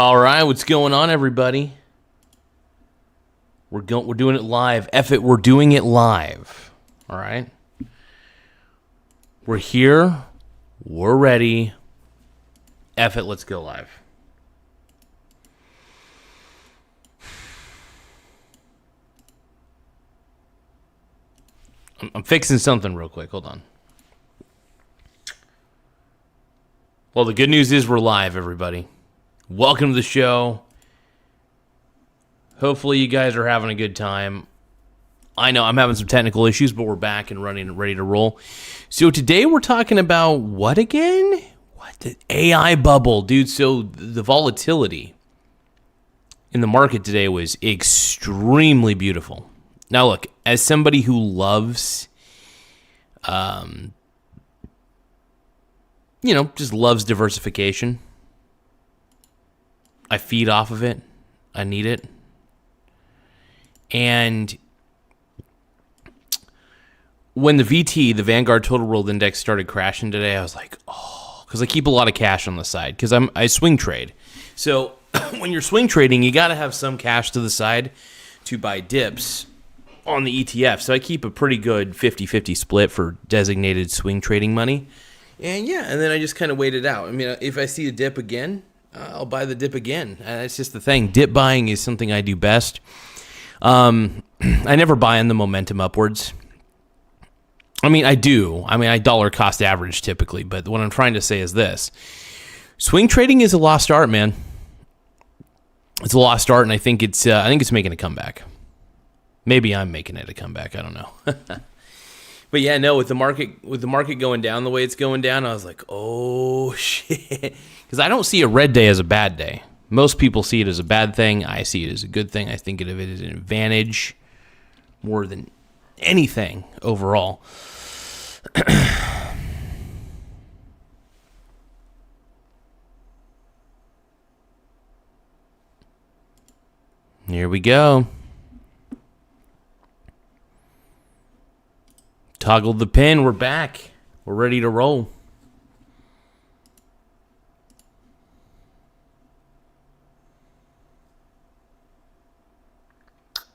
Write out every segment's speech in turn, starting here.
All right, what's going on, everybody? We're doing it live. F it, we're doing it live. All right. We're here. We're ready. F it, let's go live. I'm fixing something real quick. Hold on. Well, the good news is we're live, everybody. Welcome to the show. Hopefully you guys are having a good time. I know I'm having some technical issues, but we're back and running and ready to roll. So today we're talking about what again? What? The AI bubble, dude. So the volatility in the market today was extremely beautiful. Now look, as somebody who loves, just loves diversification, I feed off of it. I need it. And when the VT, the Vanguard Total World Index, started crashing today, I was like, oh, because I keep a lot of cash on the side because I swing trade. So when you're swing trading, you got to have some cash to the side to buy dips on the ETF. So I keep a pretty good 50-50 split for designated swing trading money. And then I just kind of wait it out. I mean, if I see a dip again, I'll buy the dip again. That's just the thing. Dip buying is something I do best. I never buy on the momentum upwards. I mean, I do. I mean, I dollar cost average typically, but what I'm trying to say is this. Swing trading is a lost art, man. It's a lost art, and I think it's making a comeback. Maybe I'm making it a comeback. I don't know. But yeah, no, with the market going down the way it's going down, I was like, oh shit. Because I don't see a red day as a bad day. Most people see it as a bad thing. I see it as a good thing. I think of it as an advantage more than anything overall. Here we go. Toggled the pin. We're back. We're ready to roll.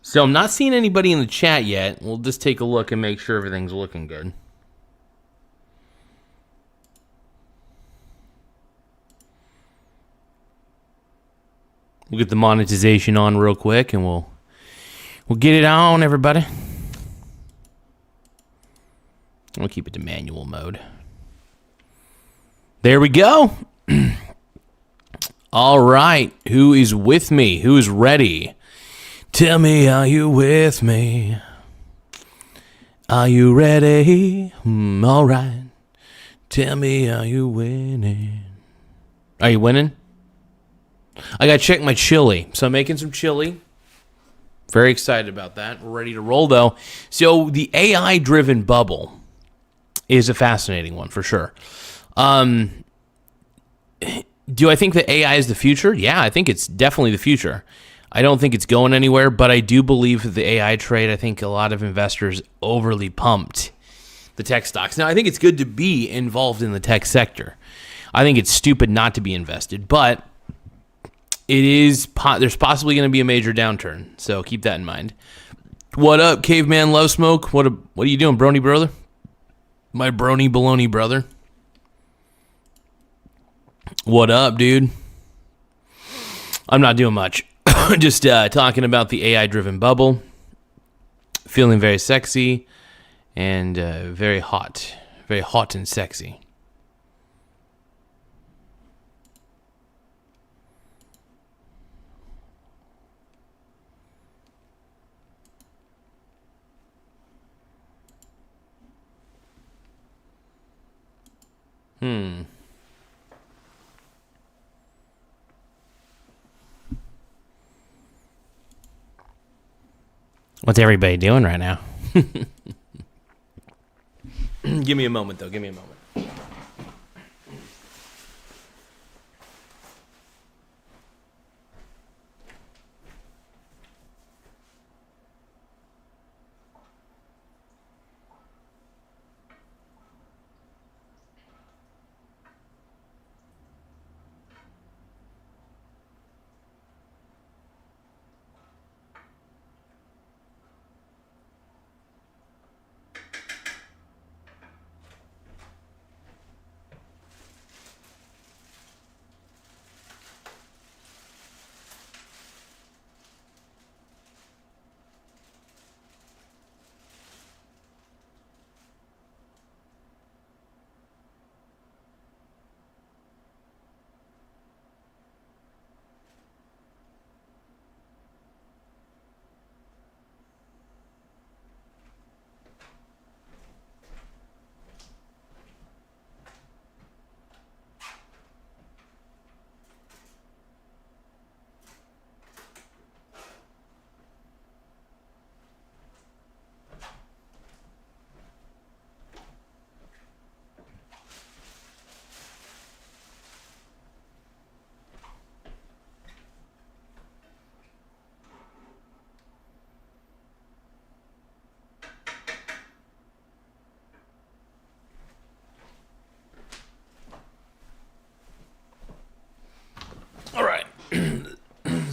So I'm not seeing anybody in the chat yet. We'll just take a look and make sure everything's looking good. We'll get the monetization on real quick and we'll get it on, everybody. We'll keep it to manual mode. There we go. All right. Who is with me? Who is ready? Tell me, are you with me? Are you ready? All right. Tell me, are you winning? Are you winning? I got to check my chili. So I'm making some chili. Very excited about that. We're ready to roll, though. So the AI-driven bubble is a fascinating one for sure. Do I think that AI is the future? Yeah, I think it's definitely the future. I don't think it's going anywhere, but I do believe that the AI trade, I think a lot of investors overly pumped the tech stocks. Now, I think it's good to be involved in the tech sector. I think it's stupid not to be invested, but there's possibly going to be a major downturn, so keep that in mind. What up, Caveman Love Smoke? What are you doing, brony brother? My brony baloney brother. What up, dude? I'm not doing much. Just talking about the AI-driven bubble. Feeling very sexy and very hot. Very hot and sexy. What's everybody doing right now? Give me a moment, though. Give me a moment.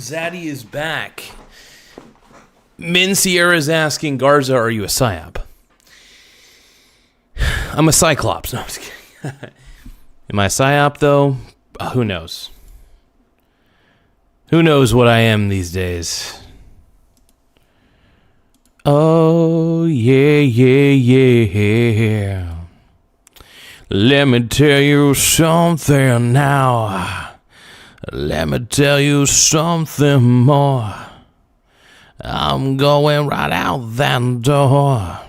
Zaddy is back. Min Sierra is asking, Garza, are you a psyop? I'm a cyclops. No, I'm just kidding. Am I a psyop, though? Who knows? Who knows what I am these days? Oh, yeah, yeah, yeah. Let me tell you something now. Let me tell you something more. I'm going right out that door.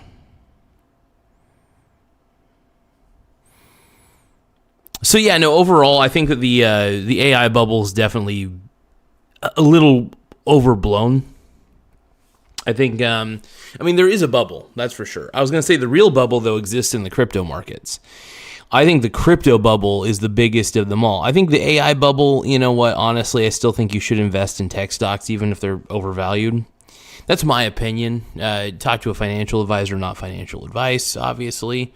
So yeah, no, overall, I think that the AI bubble is definitely a little overblown. I think, I mean, there is a bubble, that's for sure. I was going to say the real bubble, though, exists in the crypto markets. I think the crypto bubble is the biggest of them all. I think the AI bubble, you know what, honestly, I still think you should invest in tech stocks, even if they're overvalued. That's my opinion. Talk to a financial advisor, not financial advice, obviously.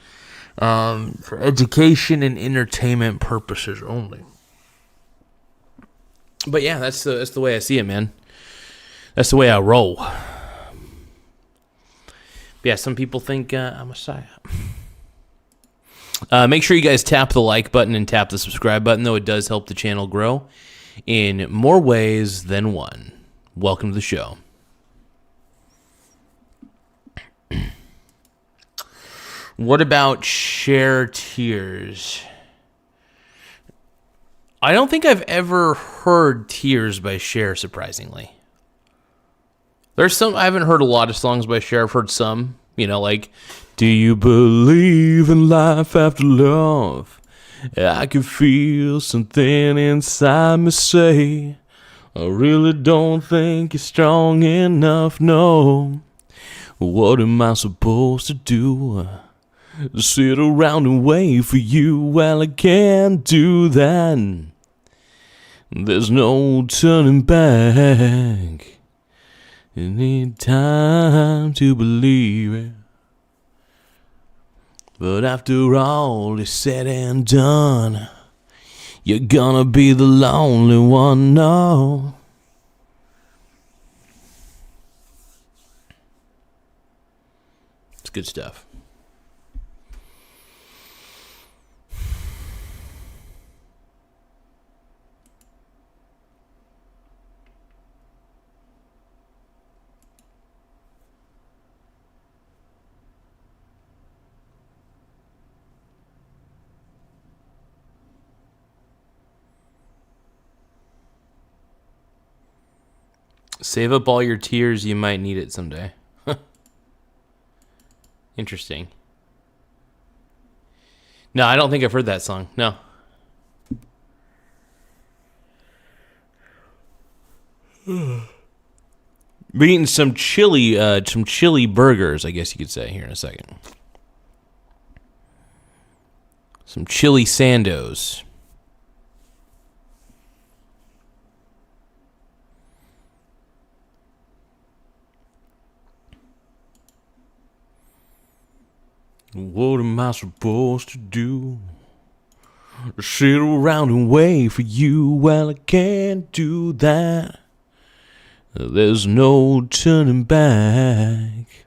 For education and entertainment purposes only. But yeah, that's the way I see it, man. That's the way I roll. But yeah, some people think I'm a psyop. Make sure you guys tap the like button and tap the subscribe button, though it does help the channel grow in more ways than one. Welcome to the show. What about share tiers? I don't think I've ever heard Tears by Cher, surprisingly. There's some, I haven't heard a lot of songs by Cher. I've heard some, you know, like, do you believe in life after love? I can feel something inside me say, I really don't think you're strong enough, no. What am I supposed to do? Sit around and wait for you? Well, I can't do that. There's no turning back. You need time to believe it. But after all is said and done, you're gonna be the lonely one, no. It's good stuff. Save up all your tears, you might need it someday. Interesting. No, I don't think I've heard that song. No. We're eating some chili burgers, I guess you could say, here in a second. Some chili sandos. What am I supposed to do? Sit around and wait for you? Well, I can't do that. There's no turning back.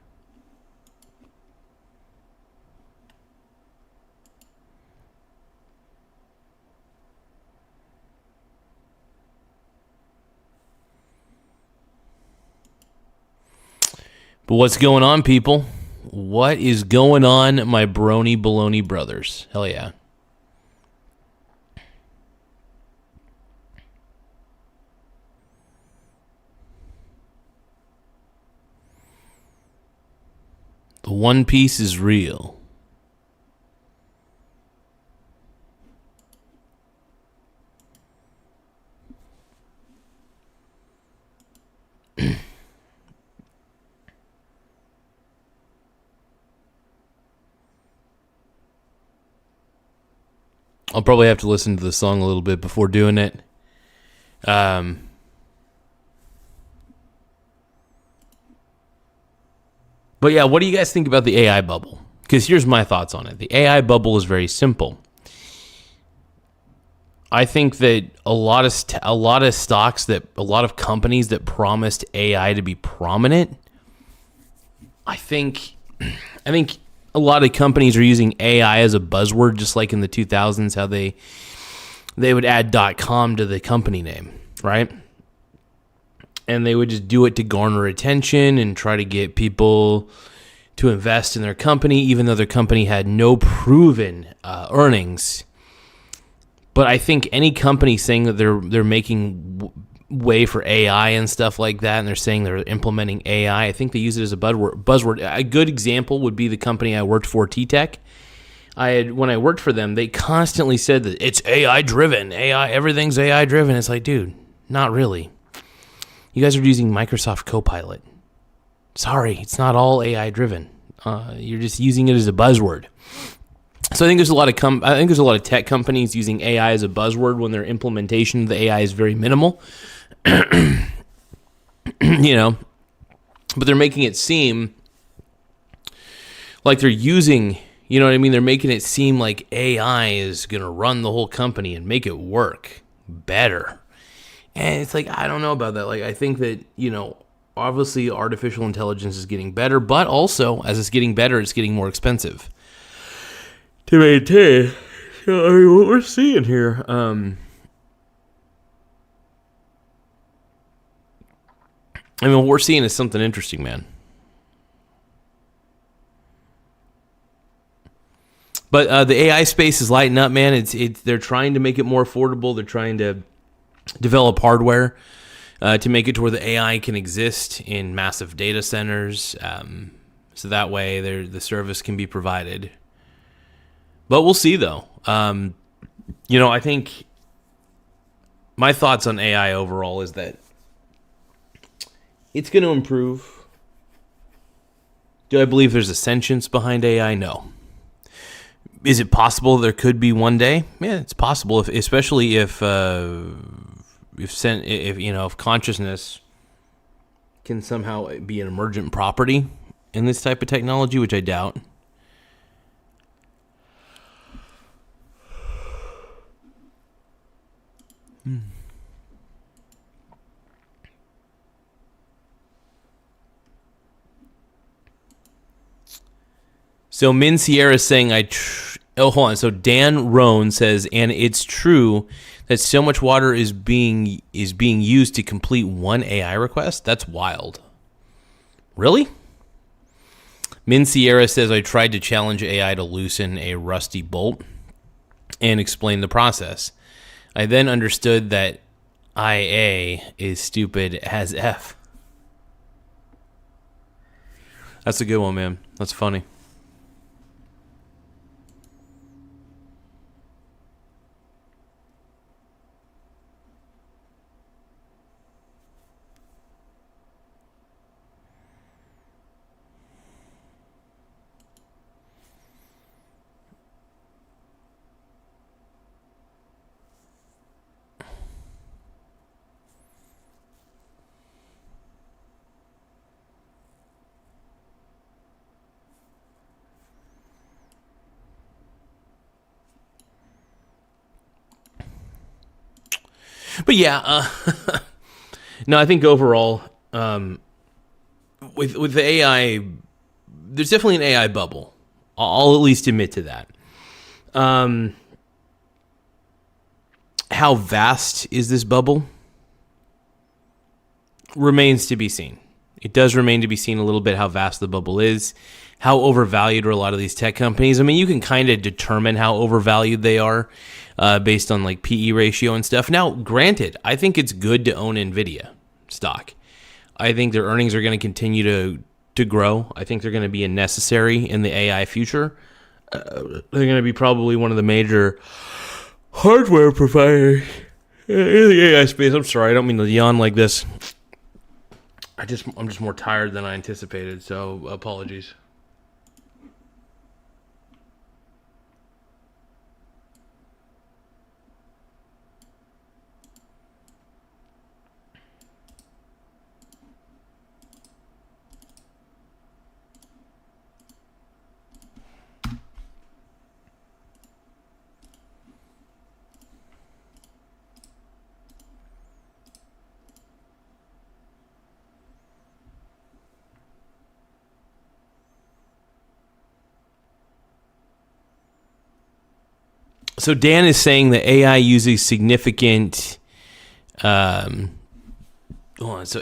But what's going on, people? What is going on, my brony baloney brothers? Hell yeah. The One Piece is real. I'll probably have to listen to the song a little bit before doing it. But yeah, what do you guys think about the AI bubble? Because here's my thoughts on it. The AI bubble is very simple. I think that a lot of stocks, that a lot of companies that promised AI to be prominent, I think a lot of companies are using AI as a buzzword, just like in the 2000s, how they would add .com to the company name, right? And they would just do it to garner attention and try to get people to invest in their company, even though their company had no proven earnings. But I think any company saying that they're making way for AI and stuff like that, and they're saying they're implementing AI, I think they use it as a buzzword. A good example would be the company I worked for, T-Tech. When I worked for them, they constantly said that it's AI driven. Everything's AI driven. It's like, dude, not really. You guys are using Microsoft Copilot. Sorry, it's not all AI driven. You're just using it as a buzzword. So I think there's a lot of tech companies using AI as a buzzword when their implementation of the AI is very minimal. You know, but they're making it seem like they're using, you know what I mean? They're making it seem like AI is going to run the whole company and make it work better. And it's like, I don't know about that. Like, I think that, you know, obviously artificial intelligence is getting better, but also as it's getting better, it's getting more expensive to maintain. So, I mean, what we're seeing here, what we're seeing is something interesting, man. But the AI space is lighting up, man. They're trying to make it more affordable. They're trying to develop hardware to make it to where the AI can exist in massive data centers, so that way the service can be provided. But we'll see, though. You know, I think my thoughts on AI overall is that it's going to improve. Do I believe there's a sentience behind AI? No. Is it possible there could be one day? Yeah, it's possible, especially if consciousness can somehow be an emergent property in this type of technology, which I doubt. So Min Sierra is saying, hold on. So Dan Rohn says, and it's true that so much water is being used to complete one AI request? That's wild. Really? Min Sierra says, I tried to challenge AI to loosen a rusty bolt and explain the process. I then understood that IA is stupid as F. That's a good one, man. That's funny. But yeah, no, I think overall, with the AI, there's definitely an AI bubble. I'll at least admit to that. How vast is this bubble? Remains to be seen. It does remain to be seen a little bit how vast the bubble is, how overvalued are a lot of these tech companies. I mean, you can kind of determine how overvalued they are based on like PE ratio and stuff. Now, granted, I think it's good to own NVIDIA stock. I think their earnings are going to continue to grow. I think they're going to be necessary in the AI future. They're going to be probably one of the major hardware providers in the AI space. I'm sorry, I don't mean to yawn like this. I'm just more tired than I anticipated, so apologies. So Dan is saying that AI uses significant. So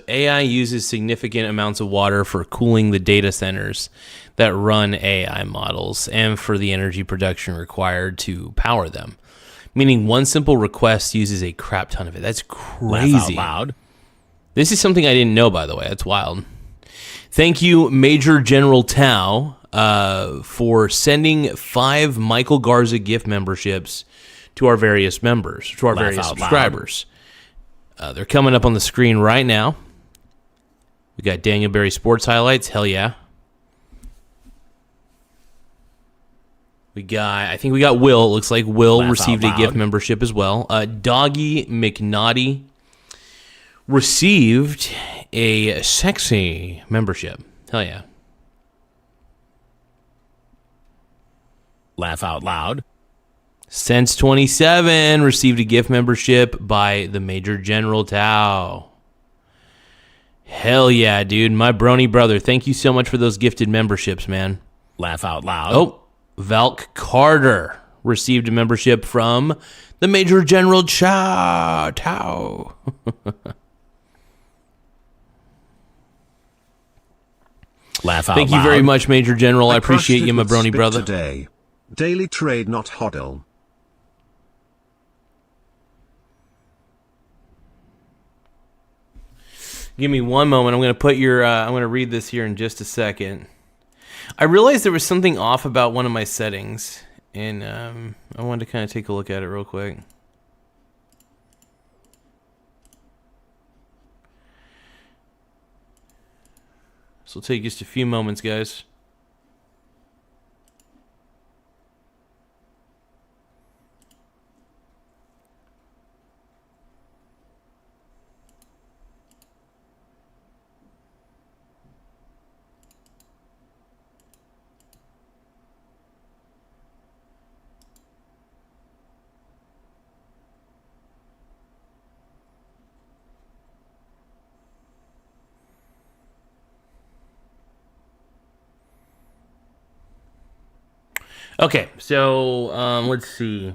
AI uses significant amounts of water for cooling the data centers that run AI models and for the energy production required to power them. Meaning one simple request uses a crap ton of it. That's crazy. Laugh out loud. This is something I didn't know, by the way. That's wild. Thank you, Major General Tao, for sending 5 Michael Garza gift memberships to our various members, to our various subscribers. They're coming up on the screen right now. We got Daniel Berry Sports Highlights. Hell yeah. I think we got Will. It looks like Will received a gift membership as well. Doggy McNaughty received a sexy membership. Hell yeah. Laugh out loud. Sense 27 received a gift membership by the Major General Tao. Hell yeah, dude. My brony brother. Thank you so much for those gifted memberships, man. Laugh out loud. Oh, Valk Carter received a membership from the Major General Tao. Laugh out Thank loud. you very much, Major General. I appreciate you, my brony brother. Today. Daily trade, not hodl. Give me one moment. I'm going to put your. I'm going to read this here in just a second. I realized there was something off about one of my settings, and I wanted to kind of take a look at it real quick. This will take just a few moments, guys. Okay, so let's see.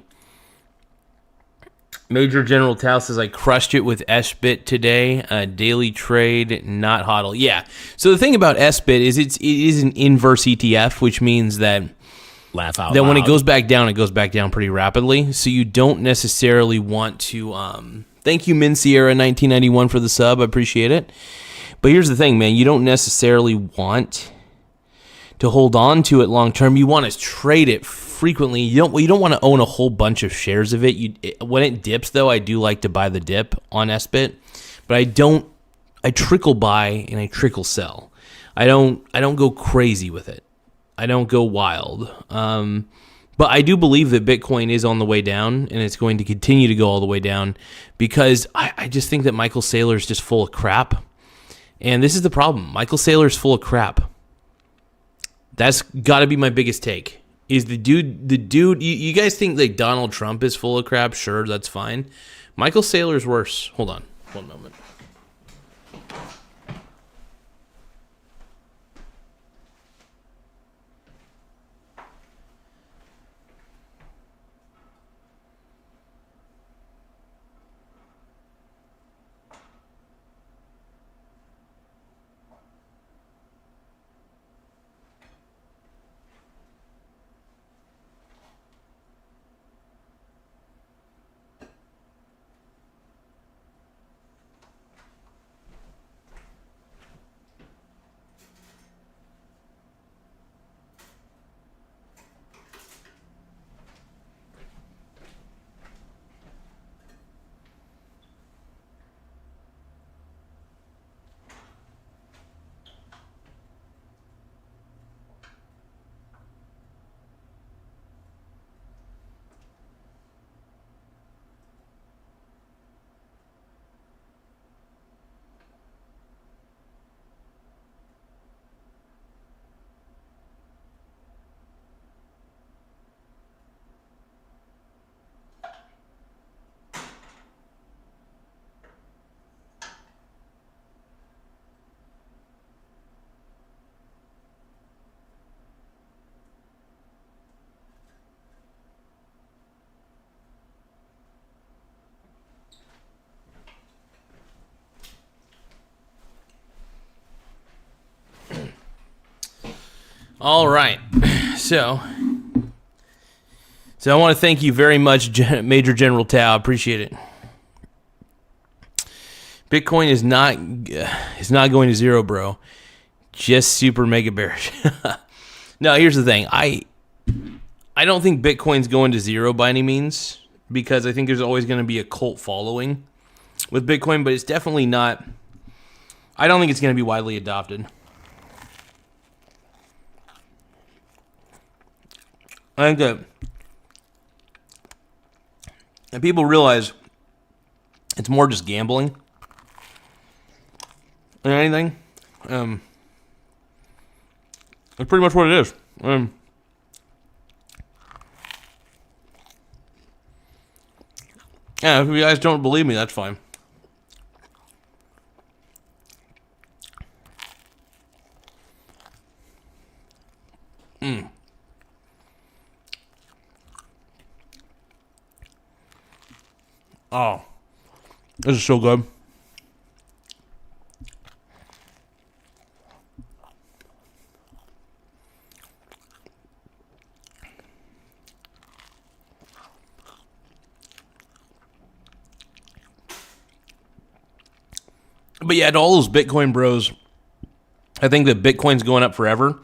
Major General Tao says, I crushed it with SBIT today. Daily trade, not hodl. Yeah. So the thing about SBIT is it is an inverse ETF, which means that Laugh out then loud. when it goes back down pretty rapidly. So you don't necessarily want to. Thank you, Min Sierra 1991 for the sub. I appreciate it. But here's the thing, man. You don't necessarily want to hold on to it long term. You want to trade it frequently. You don't want to own a whole bunch of shares of it. When it dips, though, I do like to buy the dip on SBIT, but I trickle buy and I trickle sell. I don't go crazy with it. I don't go wild. But I do believe that Bitcoin is on the way down, and it's going to continue to go all the way down because I just think that Michael Saylor is just full of crap. And this is the problem. Michael Saylor is full of crap. That's got to be my biggest take. Is the dude, you guys think like Donald Trump is full of crap? Sure, that's fine. Michael Saylor's worse. Hold on, one moment. All right. So I want to thank you very much, Major General Tao. Appreciate it. Bitcoin is not going to zero, bro. Just super mega bearish. No, here's the thing. I don't think Bitcoin's going to zero by any means, because I think there's always going to be a cult following with Bitcoin, but it's definitely not. I don't think it's going to be widely adopted. I think that people realize it's more just gambling than anything. That's pretty much what it is. Yeah, if you guys don't believe me, that's fine. Oh, this is so good. But yeah, to all those Bitcoin bros, I think that Bitcoin's going up forever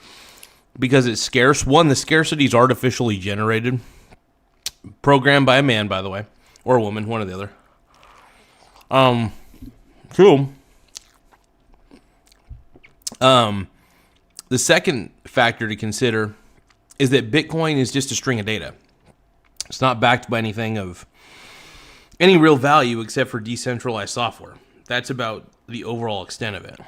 because it's scarce. One, the scarcity is artificially generated, programmed by a man, by the way, or a woman, one or the other. Two, the second factor to consider is that Bitcoin is just a string of data. It's not backed by anything of any real value except for decentralized software. That's about the overall extent of it.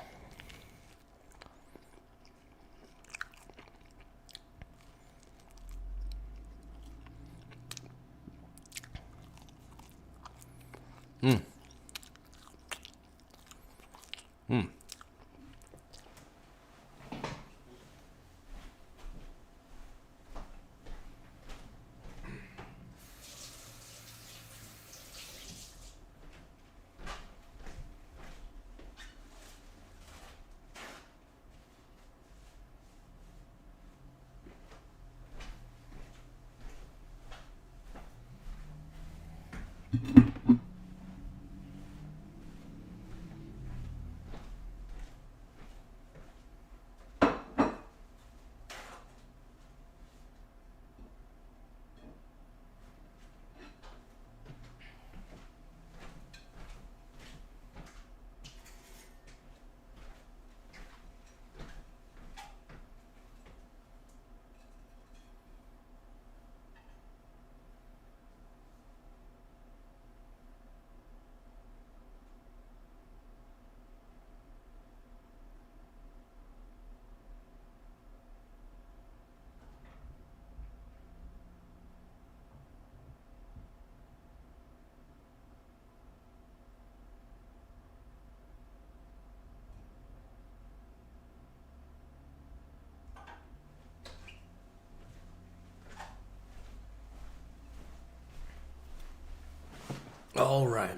All right.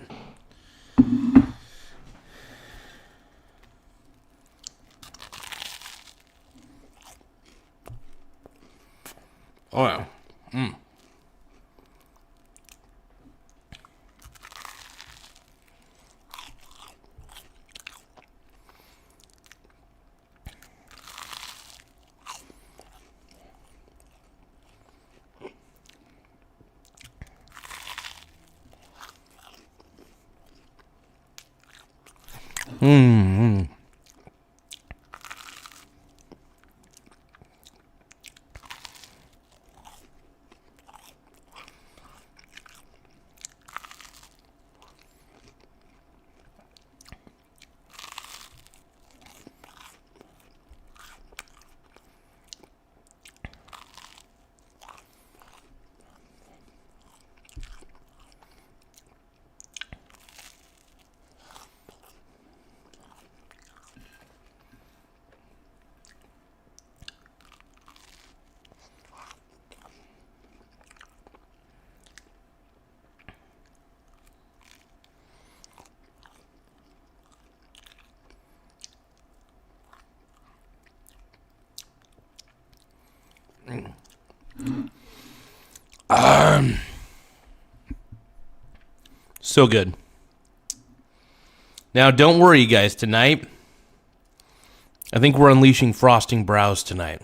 Oh, yeah. So good. Now, don't worry, you guys. Tonight, I think we're unleashing frosting brows tonight.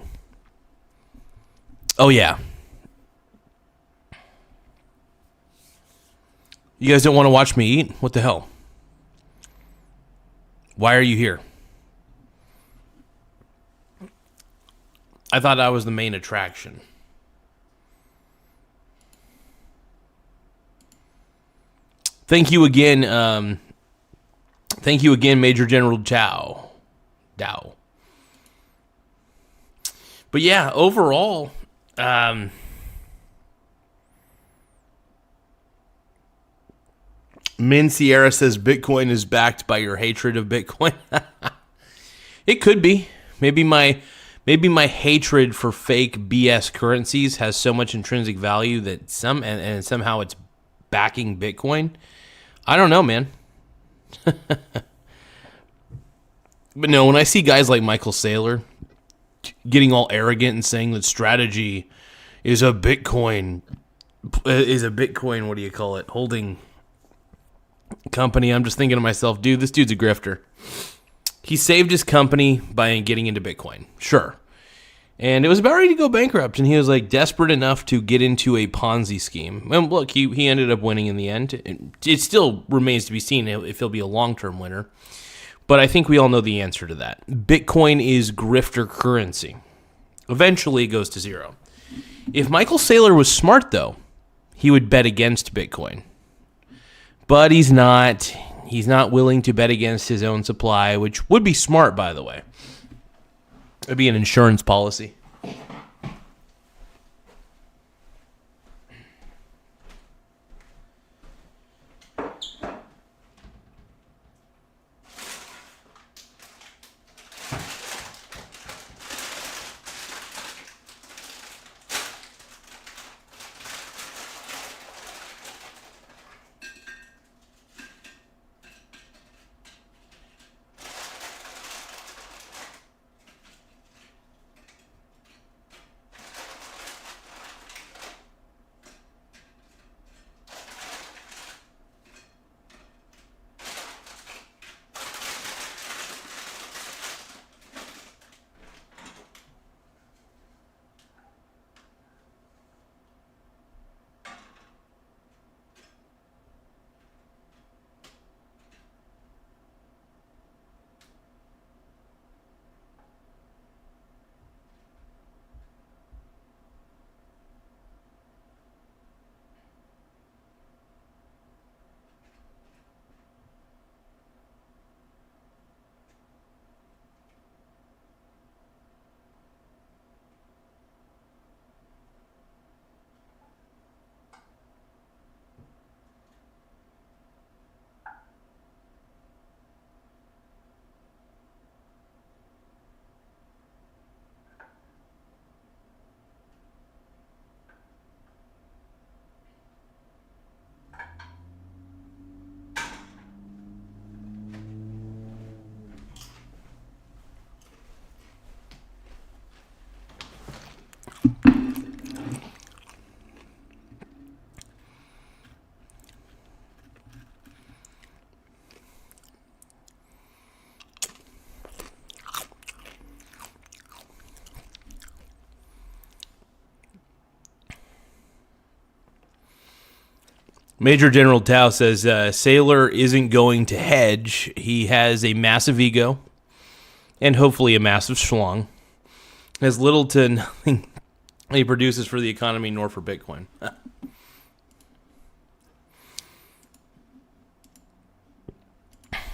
Oh, yeah. You guys don't want to watch me eat? What the hell? Why are you here? I thought I was the main attraction. Thank you again. Thank you again, Major General Dow. But yeah, overall, Min Sierra says Bitcoin is backed by your hatred of Bitcoin. It could be. Maybe my hatred for fake BS currencies has so much intrinsic value that somehow it's backing Bitcoin. I don't know, man. But no, when I see guys like Michael Saylor getting all arrogant and saying that strategy is a Bitcoin, what do you call it, holding company, I'm just thinking to myself, dude, this dude's a grifter. He saved his company by getting into Bitcoin. Sure. And it was about ready to go bankrupt, and he was like desperate enough to get into a Ponzi scheme. And look, he ended up winning in the end. It still remains to be seen if he'll be a long-term winner. But I think we all know the answer to that. Bitcoin is grifter currency. Eventually it goes to zero. If Michael Saylor was smart, though, he would bet against Bitcoin. But he's not. He's not willing to bet against his own supply, which would be smart, by the way. It'd be an insurance policy. Major General Tao says Saylor isn't going to hedge. He has a massive ego and hopefully a massive schlong. Has little to nothing he produces for the economy nor for Bitcoin.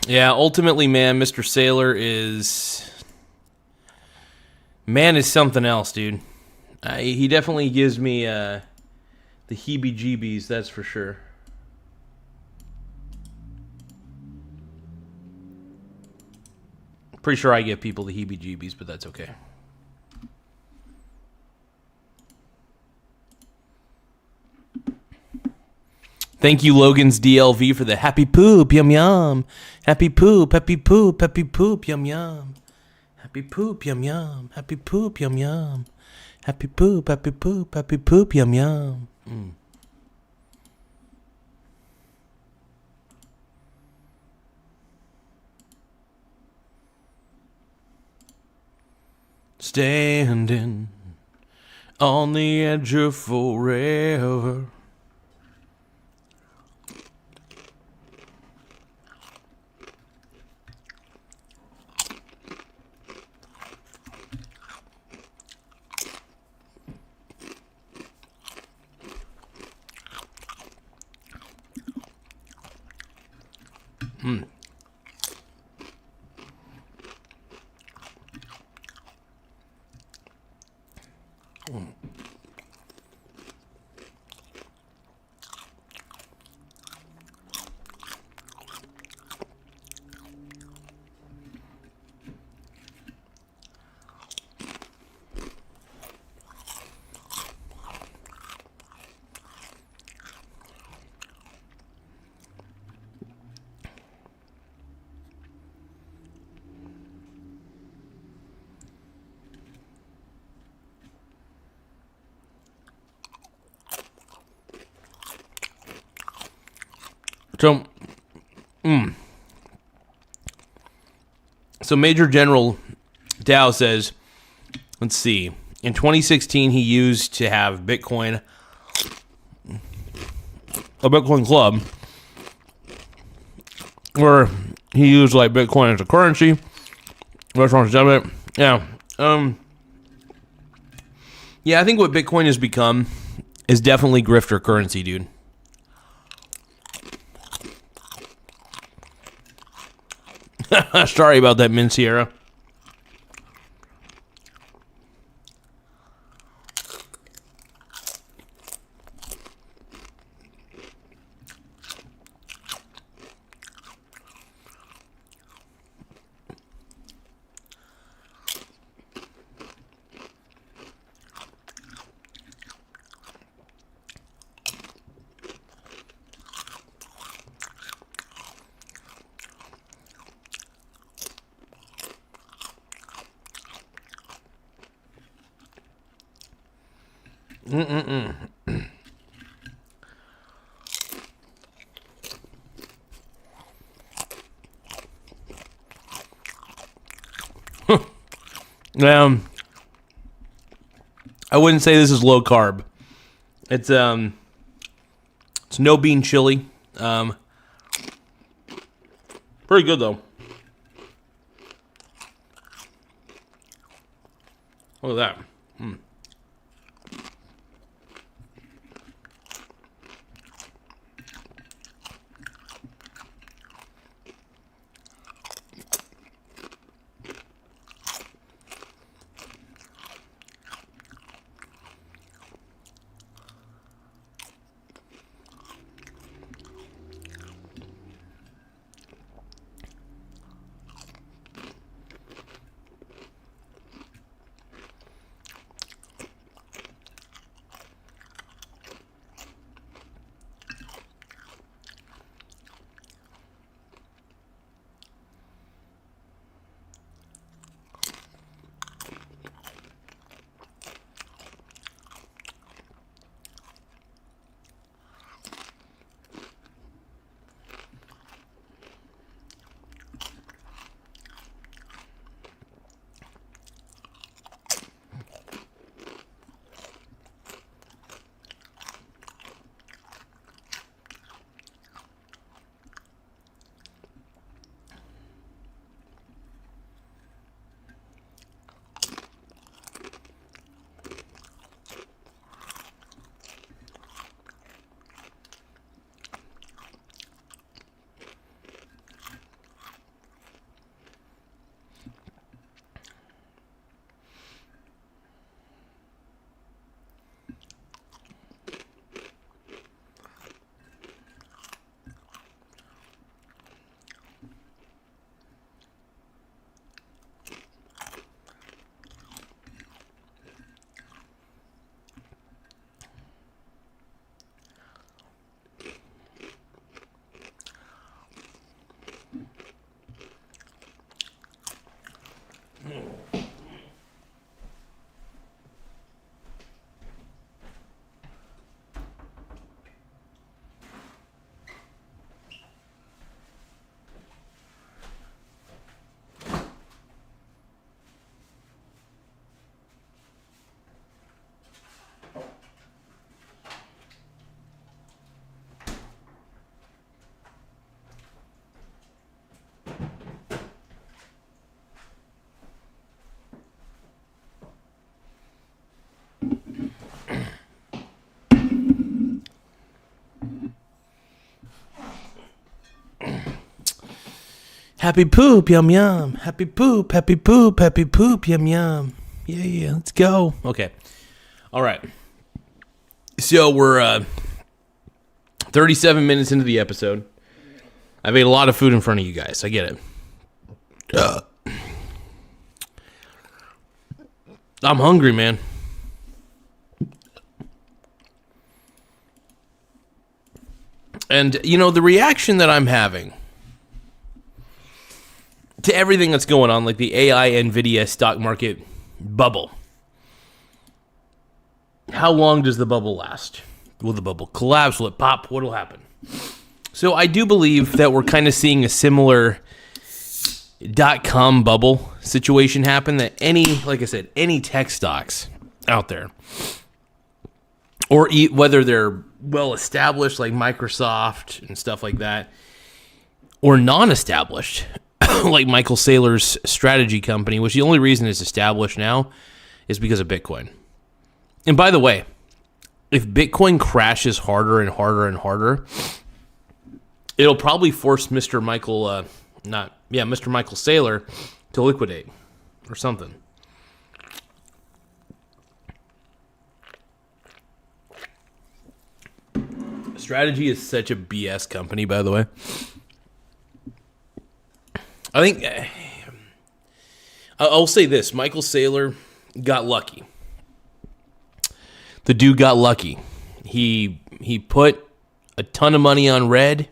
Yeah, ultimately, man, Mr. Saylor is something else, dude. He definitely gives me the heebie-jeebies, that's for sure. Pretty sure I give people the heebie-jeebies, but that's okay. Thank you, Logan's DLV, for the happy poop, yum yum. Happy poop, happy poop, happy poop, yum yum. Happy poop, yum yum. Happy poop, yum yum. Happy poop, happy poop, happy poop, yum yum. standing on the edge of forever. So, so Major General Dow says, let's see, in 2016 he used to have Bitcoin, a Bitcoin club, where he used like Bitcoin as a currency, restaurants debit. Yeah. Yeah, I think what Bitcoin has become is definitely grifter currency, dude. Sorry about that, Min Sierra. I wouldn't say this is low carb. It's no bean chili. Pretty good though. Look at that. Happy poop, yum yum. Happy poop, yum yum. Yeah, let's go. Okay. All right. So we're 37 minutes into the episode. I've ate a lot of food in front of you guys. I get it. I'm hungry, man. And, the reaction that I'm having to everything that's going on, like the AI NVIDIA stock market bubble. How long does the bubble last? Will the bubble collapse? Will it pop? What will happen? So I do believe that we're kind of seeing a similar .com bubble situation happen, that any tech stocks out there, or whether they're well established like Microsoft and stuff like that, or non-established like Michael Saylor's strategy company, which the only reason it's established now is because of Bitcoin. And by the way, if Bitcoin crashes harder and harder and harder, it'll probably force Mr. Michael Saylor to liquidate or something. Strategy is such a BS company, by the way. I think I'll say this: Michael Saylor got lucky. The dude got lucky. He put a ton of money on red,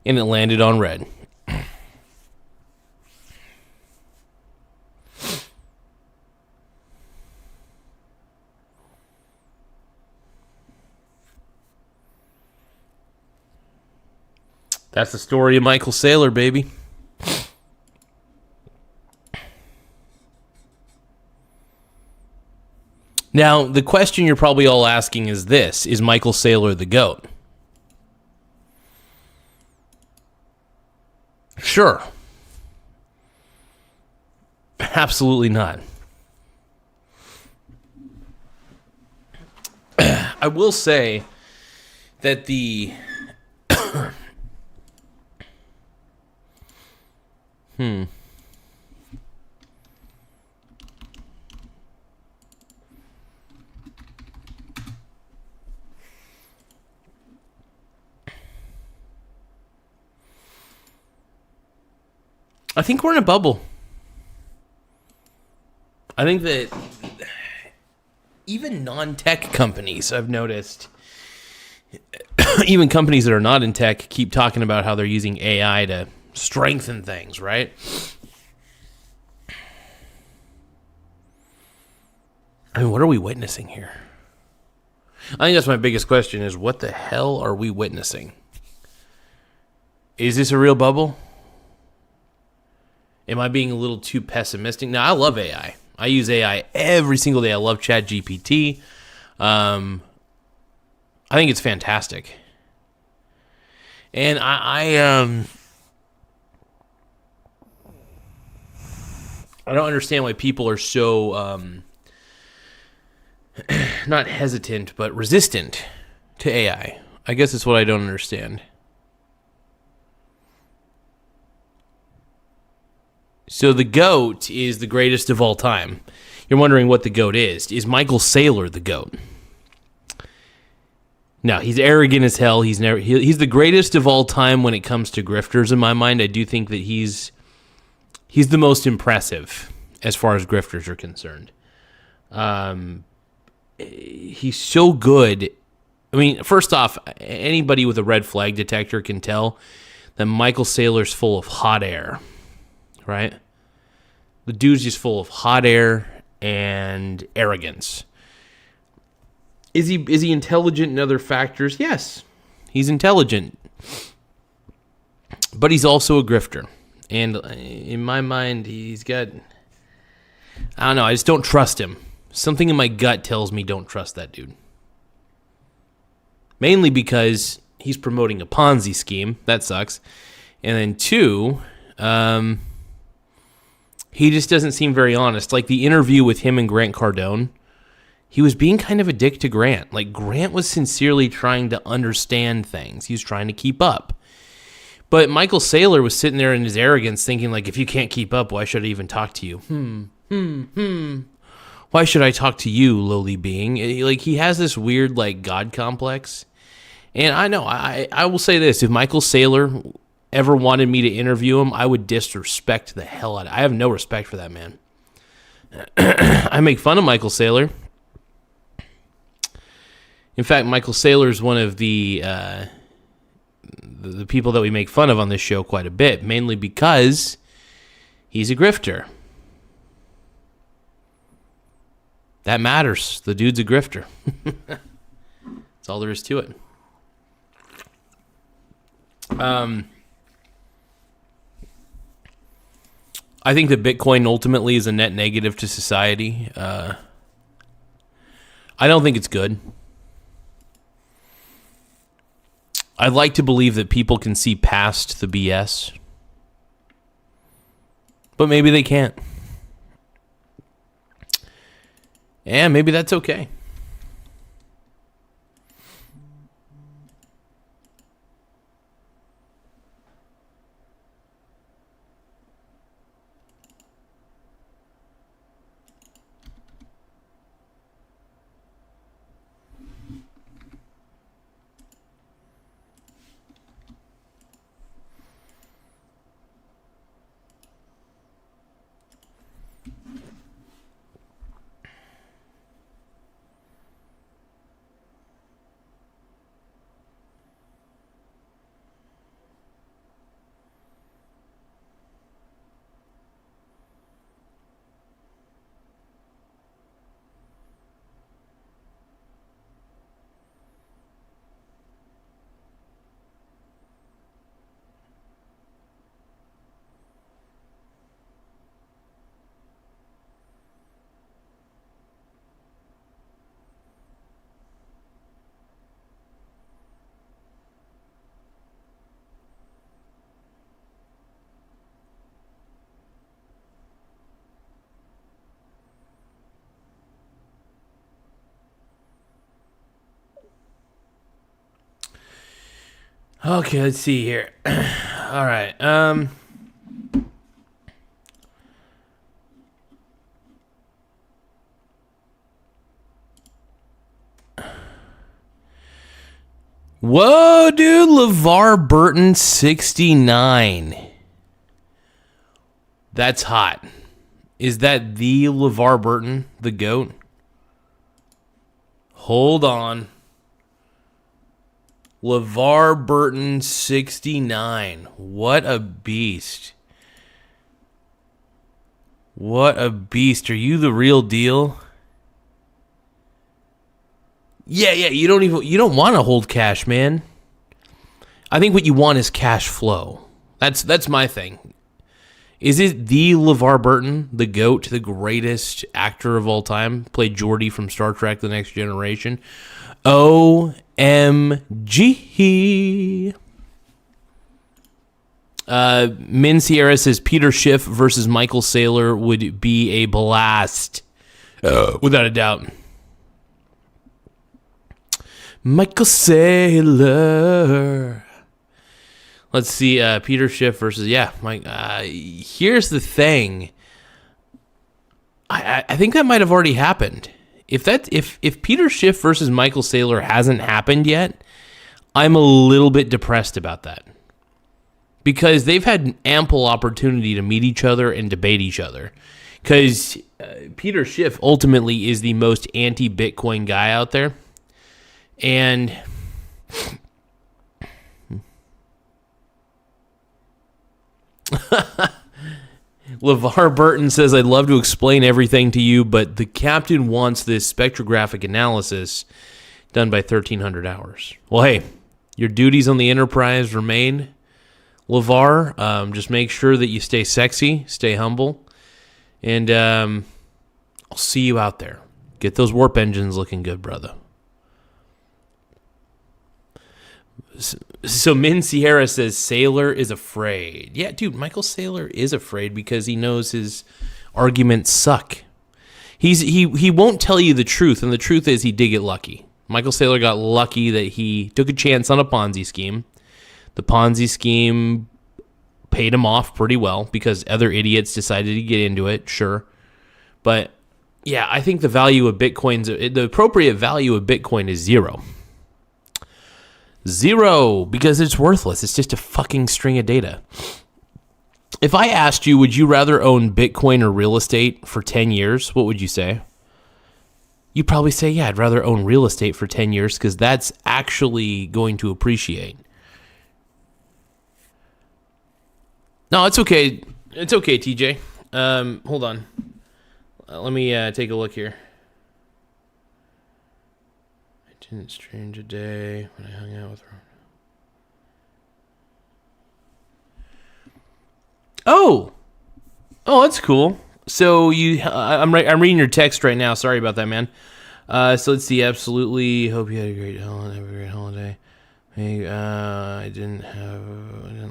and it landed on red. That's the story of Michael Saylor, baby. Now, the question you're probably all asking is this: is Michael Saylor the GOAT? Sure. Absolutely not. I will say that I think we're in a bubble. I think that even non-tech companies, I've noticed, even companies that are not in tech, keep talking about how they're using AI to strengthen things, right? I mean, what are we witnessing here? I think that's my biggest question, is what the hell are we witnessing? Is this a real bubble? Am I being a little too pessimistic? Now, I love AI. I use AI every single day. I love ChatGPT. I think it's fantastic. And I don't understand why people are so not hesitant, but resistant to AI. I guess it's what I don't understand. So the GOAT is the greatest of all time. You're wondering what the GOAT is. Is Michael Saylor the GOAT? No, he's arrogant as hell. He's the greatest of all time when it comes to grifters. In my mind, I do think that he's the most impressive as far as grifters are concerned. He's so good. I mean, first off, anybody with a red flag detector can tell that Michael Saylor's full of hot air. Right? The dude's just full of hot air and arrogance. Is he intelligent in other factors? Yes, he's intelligent. But he's also a grifter. And in my mind, he's got... I don't know, I just don't trust him. Something in my gut tells me don't trust that dude. Mainly because he's promoting a Ponzi scheme. That sucks. And then two... he just doesn't seem very honest. Like the interview with him and Grant Cardone, he was being kind of a dick to Grant. Like Grant was sincerely trying to understand things. He was trying to keep up. But Michael Saylor was sitting there in his arrogance thinking, like, if you can't keep up, why should I even talk to you? Why should I talk to you, lowly being? Like, he has this weird, like, God complex. And I know, I will say this. If Michael Saylor ever wanted me to interview him, I would disrespect the hell out of it. I have no respect for that man. I make fun of Michael Saylor. In fact, Michael Saylor is one of the people that we make fun of on this show quite a bit, mainly because he's a grifter. That matters. The dude's a grifter. That's all there is to it. I think that Bitcoin ultimately is a net negative to society. I don't think it's good. I'd like to believe that people can see past the BS, but maybe they can't. And maybe that's okay. Okay, let's see here. All right. Whoa, dude. LeVar Burton 69. That's hot. Is that the LeVar Burton, the GOAT? Hold on. LeVar Burton 69. What a beast. What a beast. Are you the real deal? Yeah, you don't want to hold cash, man. I think what you want is cash flow. That's my thing. Is it the LeVar Burton, the GOAT, the greatest actor of all time? Played Geordi from Star Trek The Next Generation. OMG. Min Sierra says Peter Schiff versus Michael Saylor would be a blast. Without a doubt. Michael Saylor. Let's see, Peter Schiff versus, Mike. Here's the thing. I think that might have already happened. If Peter Schiff versus Michael Saylor hasn't happened yet, I'm a little bit depressed about that. Because they've had ample opportunity to meet each other and debate each other. Because Peter Schiff ultimately is the most anti-Bitcoin guy out there. And LeVar Burton says, I'd love to explain everything to you, but the captain wants this spectrographic analysis done by 1,300 hours. Well, hey, your duties on the Enterprise remain, LeVar. Just make sure that you stay sexy, stay humble, and I'll see you out there. Get those warp engines looking good, brother. So Min Sierra says Saylor is afraid. Yeah, dude, Michael Saylor is afraid because he knows his arguments suck. He won't tell you the truth, and the truth is he did get lucky. Michael Saylor got lucky that he took a chance on a Ponzi scheme. The Ponzi scheme paid him off pretty well because other idiots decided to get into it, sure. But yeah, I think the appropriate value of Bitcoin is zero. Zero, because it's worthless. It's just a fucking string of data. If I asked you, would you rather own Bitcoin or real estate for 10 years, what would you say? You'd probably say, yeah, I'd rather own real estate for 10 years because that's actually going to appreciate. No, it's okay. It's okay, TJ. Hold on. Let me take a look here. I didn't stream today when I hung out with her. Oh, that's cool. So I'm reading your text right now. Sorry about that, man. So let's see. Absolutely. Hope you had a great holiday. Hey, I didn't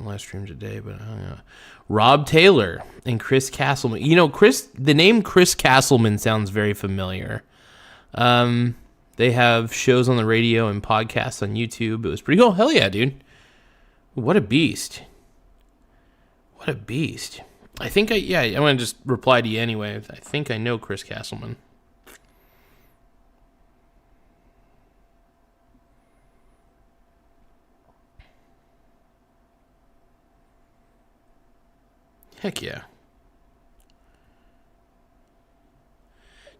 live stream today, but Rob Taylor and Chris Castleman. You know, the name Chris Castleman sounds very familiar. They have shows on the radio and podcasts on YouTube. It was pretty cool. Hell yeah, dude. What a beast. What a beast. I'm going to just reply to you anyway. I think I know Chris Castleman. Heck yeah.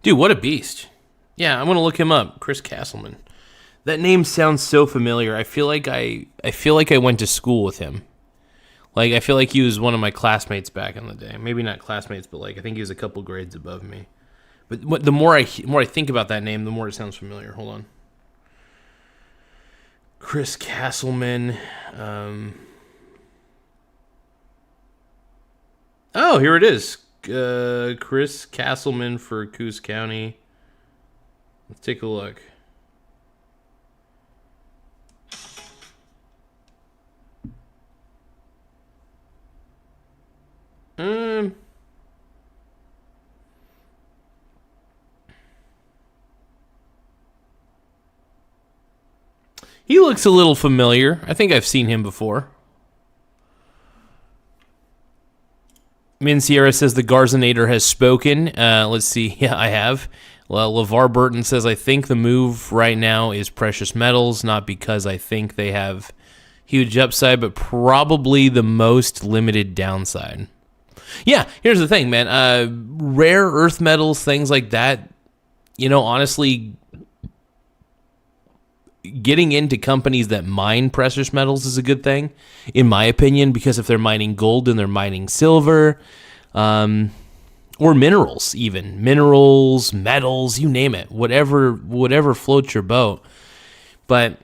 Dude, what a beast. Yeah, I'm going to look him up. Chris Castleman. That name sounds so familiar. I feel like I went to school with him. Like, I feel like he was one of my classmates back in the day. Maybe not classmates, but like I think he was a couple grades above me. But the more I think about that name, the more it sounds familiar. Hold on. Chris Castleman. Oh, here it is. Chris Castleman for Coos County. Let's take a look. He looks a little familiar. I think I've seen him before. Min Sierra says the Garzanator has spoken. Let's see. Yeah, I have. Well, LeVar Burton says, I think the move right now is precious metals, not because I think they have huge upside, but probably the most limited downside. Yeah, here's the thing, man. Rare earth metals, things like that, you know, honestly, getting into companies that mine precious metals is a good thing, in my opinion, because if they're mining gold and they're mining silver, or minerals even. Minerals, metals, you name it. Whatever floats your boat. But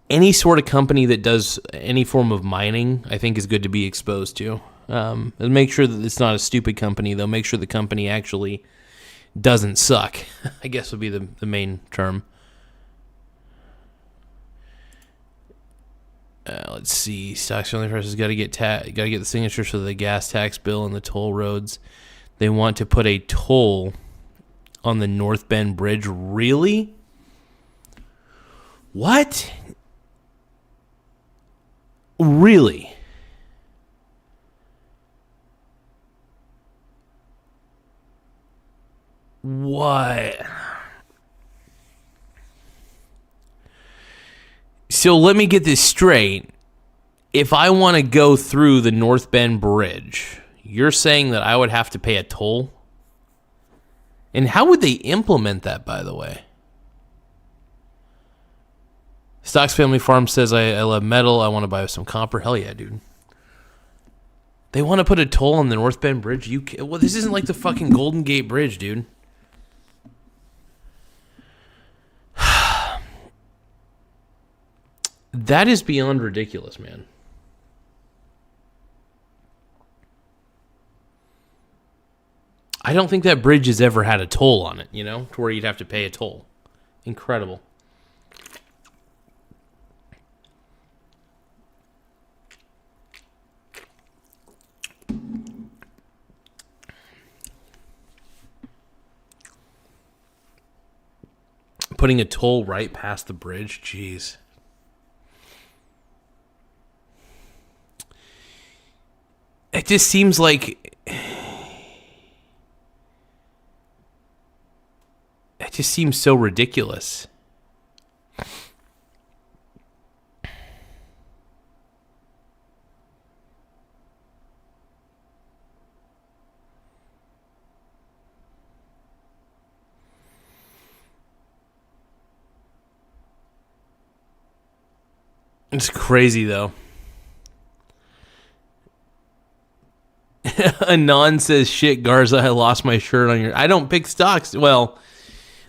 any sort of company that does any form of mining, I think is good to be exposed to. And make sure that it's not a stupid company, though. Make sure the company actually doesn't suck, I guess would be the main term. Let's see. Stocks only prices got to get the signatures for the gas tax bill and the toll roads. They want to put a toll on the North Bend Bridge. Really? What? Really? What? So let me get this straight. If I want to go through the North Bend Bridge, you're saying that I would have to pay a toll? And how would they implement that, by the way? Stocks Family Farm says, I love metal. I want to buy some copper. Hell yeah, dude. They want to put a toll on the North Bend Bridge? Well, this isn't like the fucking Golden Gate Bridge, dude. That is beyond ridiculous, man. I don't think that bridge has ever had a toll on it, you know, to where you'd have to pay a toll. Incredible. Putting a toll right past the bridge, jeez. it just seems like it just seems so ridiculous. It's crazy, though. Anon says, shit, Garza, I lost my shirt on your... I don't pick stocks. Well,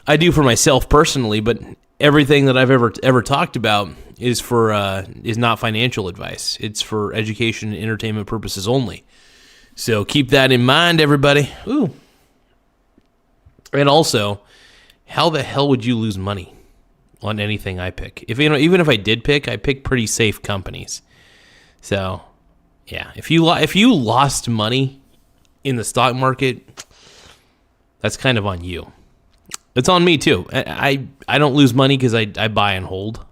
I do for myself personally, but everything that I've ever talked about is not financial advice. It's for education and entertainment purposes only. So keep that in mind, everybody. Ooh. And also, how the hell would you lose money on anything I pick? Even if I did pick, I pick pretty safe companies. So, yeah, if you lost money in the stock market, that's kind of on you. It's on me too. I don't lose money because I buy and hold.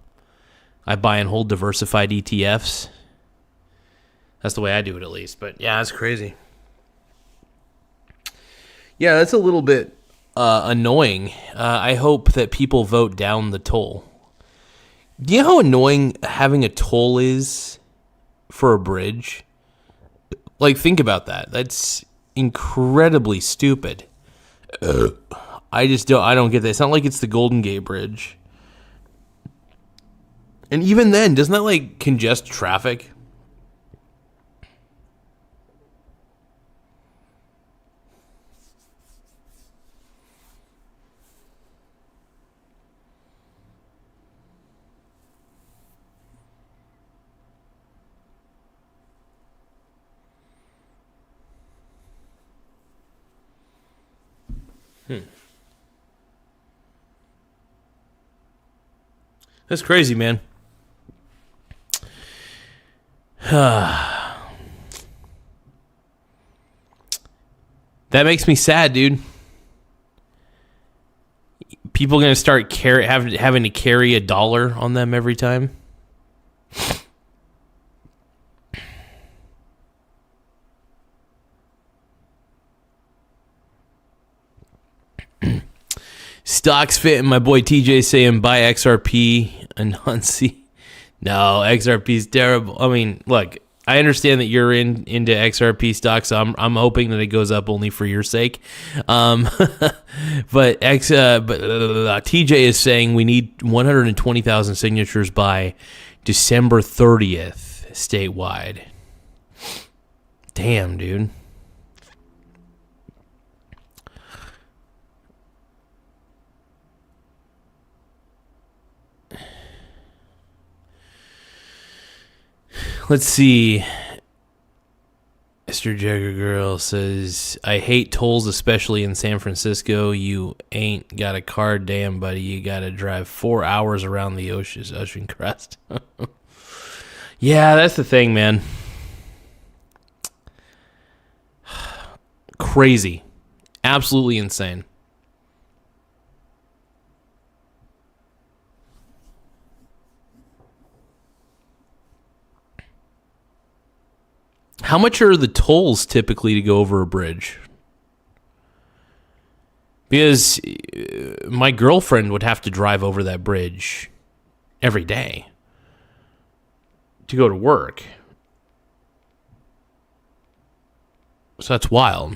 I buy and hold diversified ETFs. That's the way I do it, at least. But yeah, that's crazy. Yeah, that's a little bit annoying. I hope that people vote down the toll. Do you know how annoying having a toll is for a bridge? Like, think about that. That's incredibly stupid. I don't get that. It's not like it's the Golden Gate Bridge. And even then, doesn't that like congest traffic? That's crazy, man. That makes me sad, dude. People gonna start having to carry $1 on them every time. Stocks fit, and my boy TJ saying buy XRP and Huntsy. No, XRP is terrible. I mean, look, I understand that you're into XRP stocks. So I'm hoping that it goes up only for your sake. But TJ is saying we need 120,000 signatures by December 30th statewide. Damn, dude. Let's see. Mr. Jagger Girl says, I hate tolls, especially in San Francisco. You ain't got a car, damn, buddy. You got to drive 4 hours around the ocean crest. Yeah, that's the thing, man. Crazy. Absolutely insane. How much are the tolls typically to go over a bridge? Because my girlfriend would have to drive over that bridge every day to go to work. So that's wild.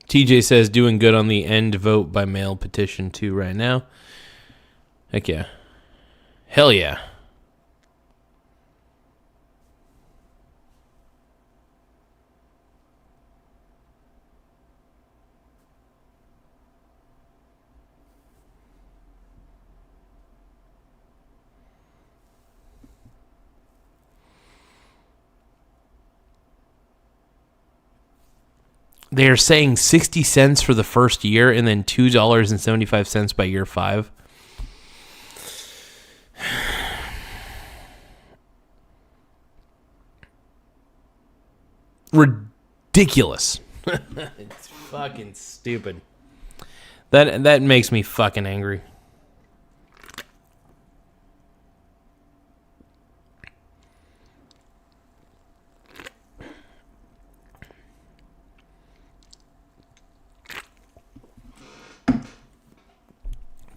TJ says doing good on the end vote by mail petition too right now. Heck yeah. Hell yeah. They are saying 60 cents for the first year and then $2.75 by year 5. ridiculous. It's fucking stupid. That makes me fucking angry.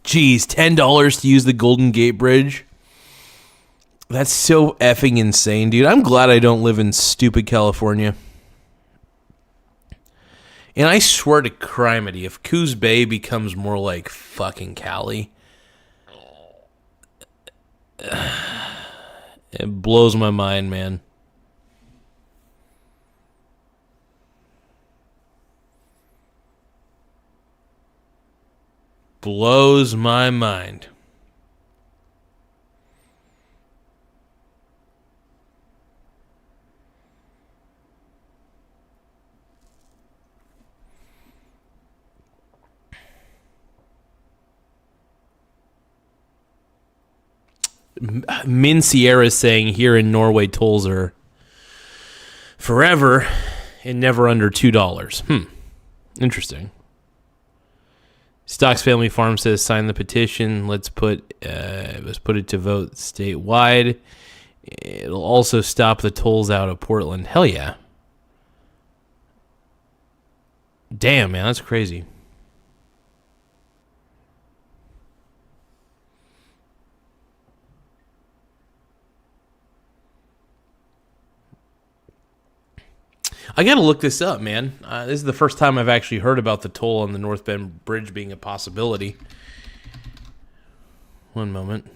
Jeez, $10 to use the Golden Gate Bridge? That's so effing insane, dude. I'm glad I don't live in stupid California. And I swear to criminy, if Coos Bay becomes more like fucking Cali, it blows my mind, man. Blows my mind. Min Sierra is saying here in Norway tolls are forever and never under $2. Interesting. Stocks Family Farm says sign the petition. Let's put it to vote statewide. It'll also stop the tolls out of Portland. Hell yeah. Damn, man, that's crazy. I gotta look this up, man. This is the first time I've actually heard about the toll on the North Bend Bridge being a possibility. One moment.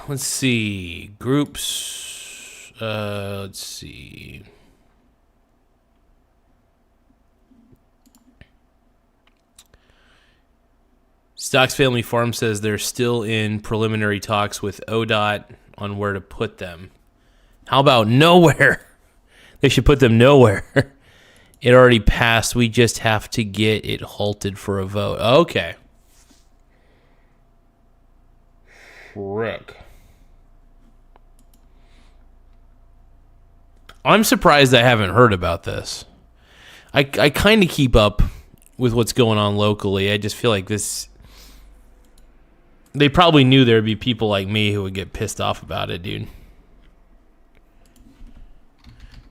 Let's see. Groups. Let's see. Stocks Family Farm says they're still in preliminary talks with ODOT on where to put them. How about nowhere? They should put them nowhere. It already passed. We just have to get it halted for a vote. Okay. Frick. I'm surprised I haven't heard about this. I kind of keep up with what's going on locally. I just feel like this... They probably knew there'd be people like me who would get pissed off about it, dude.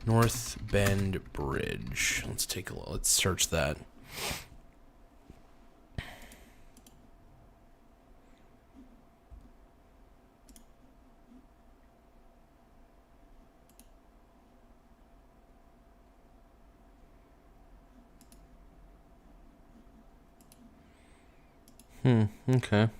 North Bend Bridge. Let's take a look. Let's search that. Okay.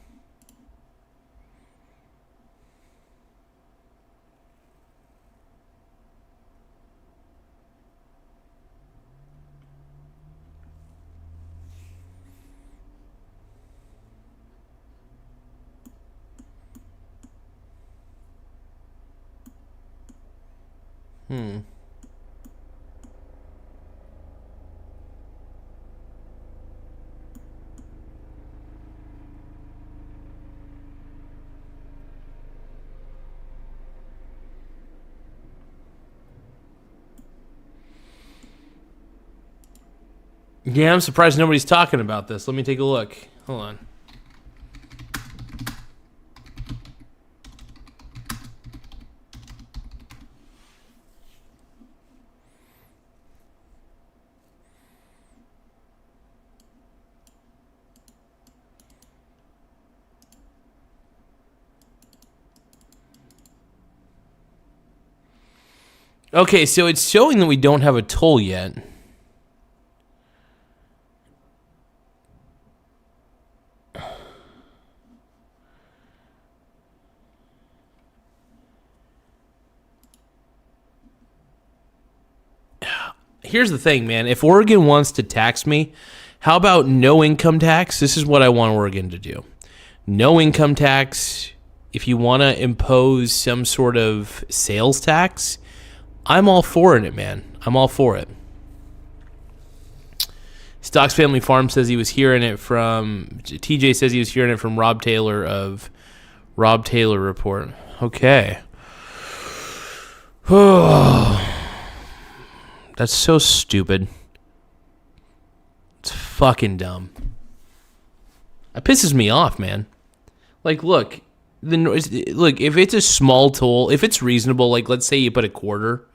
Yeah, I'm surprised nobody's talking about this. Let me take a look. Hold on. Okay, so it's showing that we don't have a toll yet. Here's the thing, man. If Oregon wants to tax me, how about no income tax? This is what I want Oregon to do. No income tax. If you want to impose some sort of sales tax, I'm all for it, man. I'm all for it. Stocks Family Farm says he was hearing it from... TJ says he was hearing it from Rob Taylor of Rob Taylor Report. Okay. That's so stupid. It's fucking dumb. That pisses me off, man. Like, look, if it's a small toll, if it's reasonable, like, let's say you put a quarter.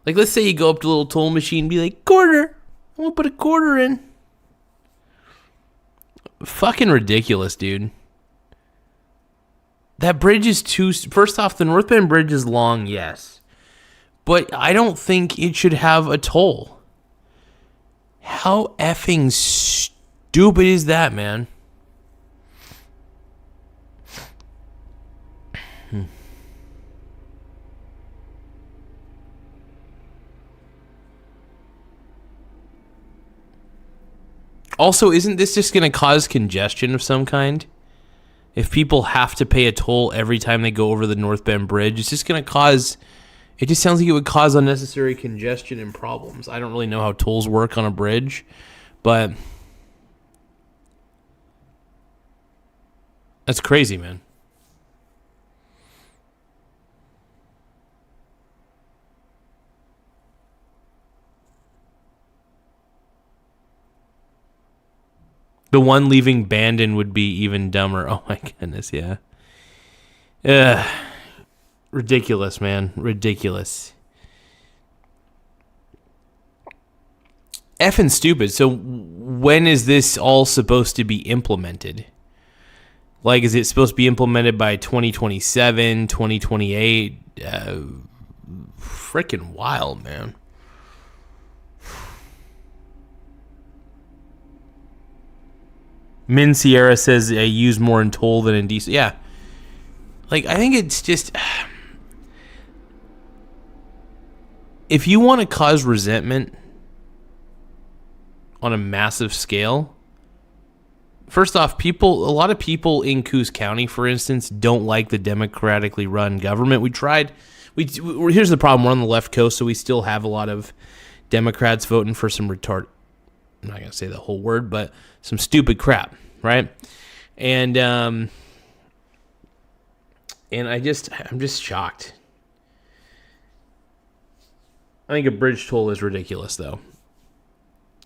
Like, let's say you go up to a little toll machine and be like, quarter. I'm gonna put a quarter in. Fucking ridiculous, dude. That bridge is too... First off, the North Bend Bridge is long, yes. But I don't think it should have a toll. How effing stupid is that, man? Also, isn't this just going to cause congestion of some kind? If people have to pay a toll every time they go over the North Bend Bridge, it's just going to cause... It just sounds like it would cause unnecessary congestion and problems. I don't really know how tolls work on a bridge, but... That's crazy, man. The one leaving Bandon would be even dumber. Oh my goodness, yeah. Ridiculous, man. Ridiculous. Effing stupid. So when is this all supposed to be implemented? Like, is it supposed to be implemented by 2027, 2028? Freaking wild, man. Min Sierra says I use more in toll than in diesel. Yeah. Like, I think it's just... If you want to cause resentment on a massive scale, first off, a lot of people in Coos County, for instance, don't like the democratically run government. Here's the problem. We're on the left coast, so we still have a lot of Democrats voting for some I'm not going to say the whole word, but some stupid crap, right? And I'm just shocked. I think a bridge toll is ridiculous, though.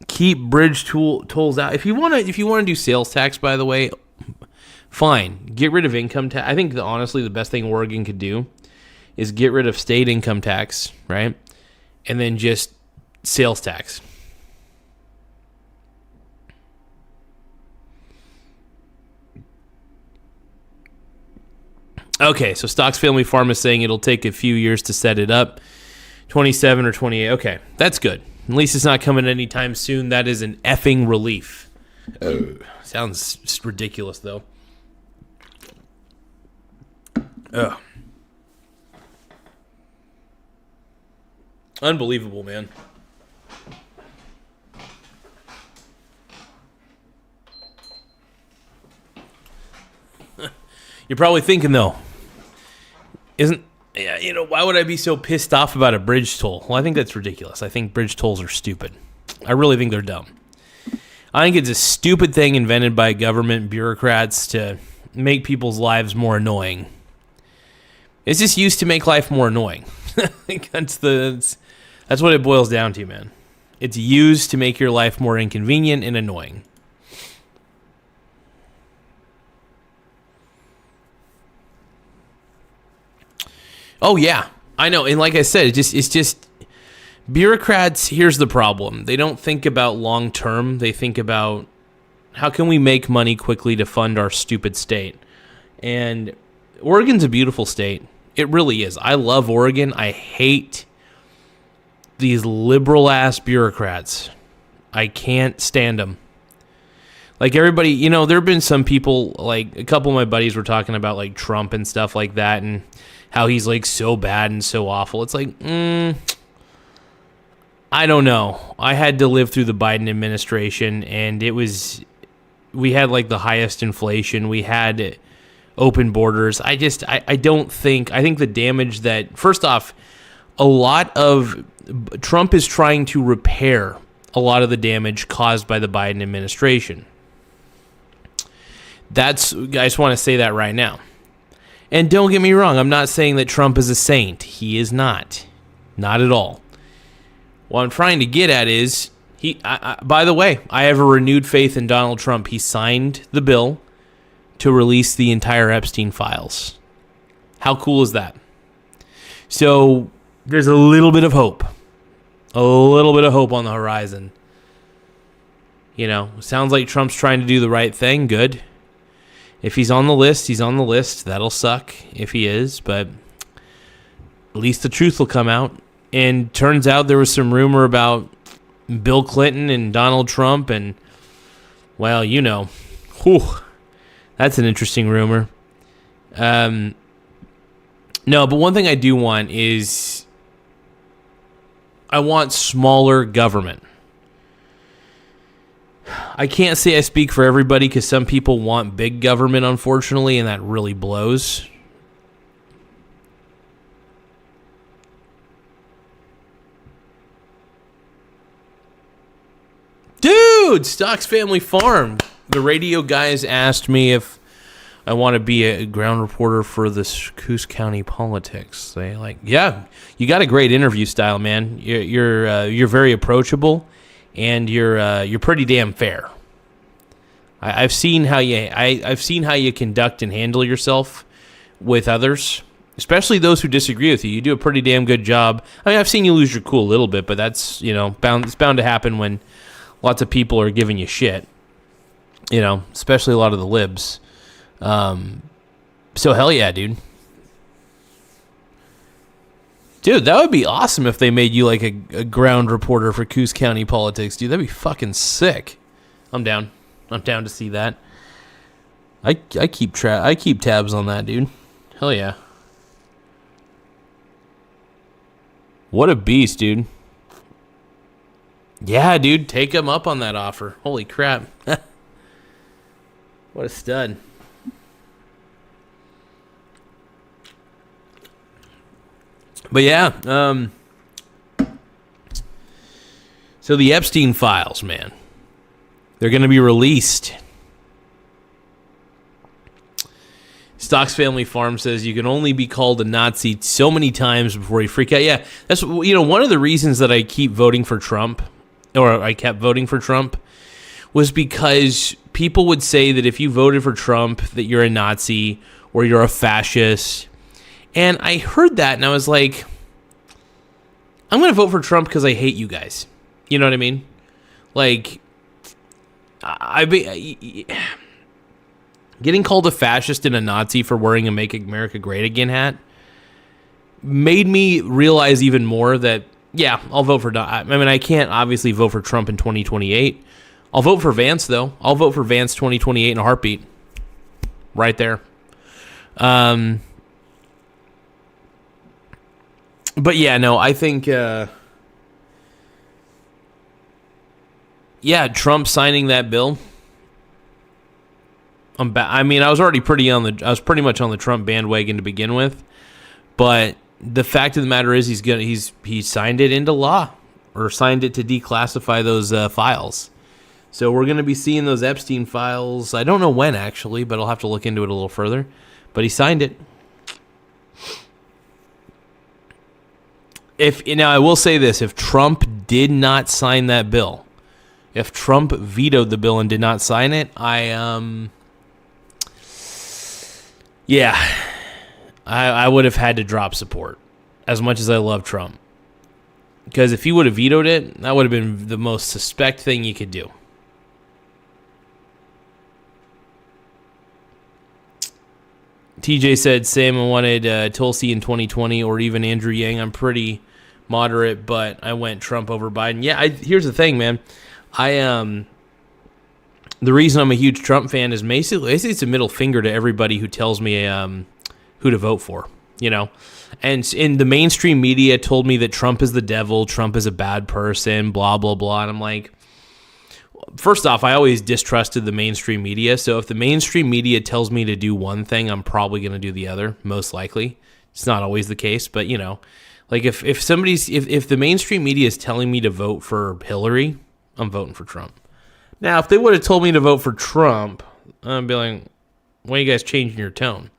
Keep bridge tolls out. If you want to do sales tax, by the way, fine. Get rid of income tax. I think honestly the best thing Oregon could do is get rid of state income tax, right? And then just sales tax. Okay, so Stocks Family Farm is saying it'll take a few years to set it up. 27 or 28. Okay, that's good. At least it's not coming anytime soon. That is an effing relief. Sounds ridiculous, though. Ugh. Unbelievable, man. You're probably thinking, though, why would I be so pissed off about a bridge toll? Well, I think that's ridiculous. I think bridge tolls are stupid. I really think they're dumb. I think it's a stupid thing invented by government bureaucrats to make people's lives more annoying. It's just used to make life more annoying. That's what it boils down to, man. It's used to make your life more inconvenient and annoying. Oh, yeah. I know. And like I said, it's just bureaucrats, here's the problem. They don't think about long term. They think about how can we make money quickly to fund our stupid state. And Oregon's a beautiful state. It really is. I love Oregon. I hate these liberal-ass bureaucrats. I can't stand them. Like everybody, you know, there have been some people, like a couple of my buddies were talking about like Trump and stuff like that and how he's like so bad and so awful. It's like, I don't know. I had to live through the Biden administration, and we had like the highest inflation. We had open borders. I think the damage that, first off, a lot of Trump is trying to repair a lot of the damage caused by the Biden administration. I just want to say that right now. And don't get me wrong, I'm not saying that Trump is a saint. He is not. Not at all. What I'm trying to get at is, by the way, I have a renewed faith in Donald Trump. He signed the bill to release the entire Epstein files. How cool is that? So there's a little bit of hope. A little bit of hope on the horizon. You know, sounds like Trump's trying to do the right thing. Good. If he's on the list, he's on the list. That'll suck if he is, but at least the truth will come out. And turns out there was some rumor about Bill Clinton and Donald Trump, and, well, you know, that's an interesting rumor. No, but one thing I do want is I want smaller government. I can't say I speak for everybody because some people want big government, unfortunately, and that really blows. Dude, Stocks Family Farm. The radio guys asked me if I want to be a ground reporter for the Coos County politics. They like, yeah, you got a great interview style, man. You're very approachable, and you're pretty damn fair. I've seen how you conduct and handle yourself with others, especially those who disagree with you. You do a pretty damn good job. I mean, I've seen you lose your cool a little bit, but that's, you know, it's bound to happen when lots of people are giving you shit. You know, especially a lot of the libs. So hell yeah, dude. Dude, that would be awesome if they made you like a ground reporter for Coos County politics, dude. That'd be fucking sick. I'm down. I'm down to see that. I keep tabs on that, dude. Hell yeah. What a beast, dude. Yeah, dude, take him up on that offer. Holy crap. What a stud. But yeah, so the Epstein files, man, they're going to be released. Stocks Family Farm says you can only be called a Nazi so many times before you freak out. Yeah, that's, you know, one of the reasons that I keep voting for Trump, or I kept voting for Trump, was because people would say that if you voted for Trump, that you're a Nazi or you're a fascist. And I heard that, and I was like, I'm going to vote for Trump because I hate you guys. You know what I mean? Like, getting called a fascist and a Nazi for wearing a Make America Great Again hat made me realize even more that, yeah, I'll vote for... I mean, I can't obviously vote for Trump in 2028. I'll vote for Vance, though. I'll vote for Vance 2028 in a heartbeat. Right there. But yeah, no, I think, yeah, Trump signing that bill. I mean, I was pretty much on the Trump bandwagon to begin with, but the fact of the matter is he signed it into law, or signed it to declassify those files. So we're going to be seeing those Epstein files. I don't know when actually, but I'll have to look into it a little further. But he signed it. Now I will say this: if Trump did not sign that bill, if Trump vetoed the bill and did not sign it, I would have had to drop support, as much as I love Trump. Because if he would have vetoed it, that would have been the most suspect thing you could do. TJ said Sam wanted Tulsi in 2020 or even Andrew Yang. I'm pretty moderate, but I went Trump over Biden. Yeah, here's the thing, man. The reason I'm a huge Trump fan is basically it's a middle finger to everybody who tells me who to vote for, you know. And in the mainstream media told me that Trump is the devil, Trump is a bad person, blah, blah, blah. And I'm like, first off, I always distrusted the mainstream media. So if the mainstream media tells me to do one thing, I'm probably going to do the other, most likely. It's not always the case, but, you know, like if the mainstream media is telling me to vote for Hillary, I'm voting for Trump. Now, if they would have told me to vote for Trump, I'd be like, why are you guys changing your tone?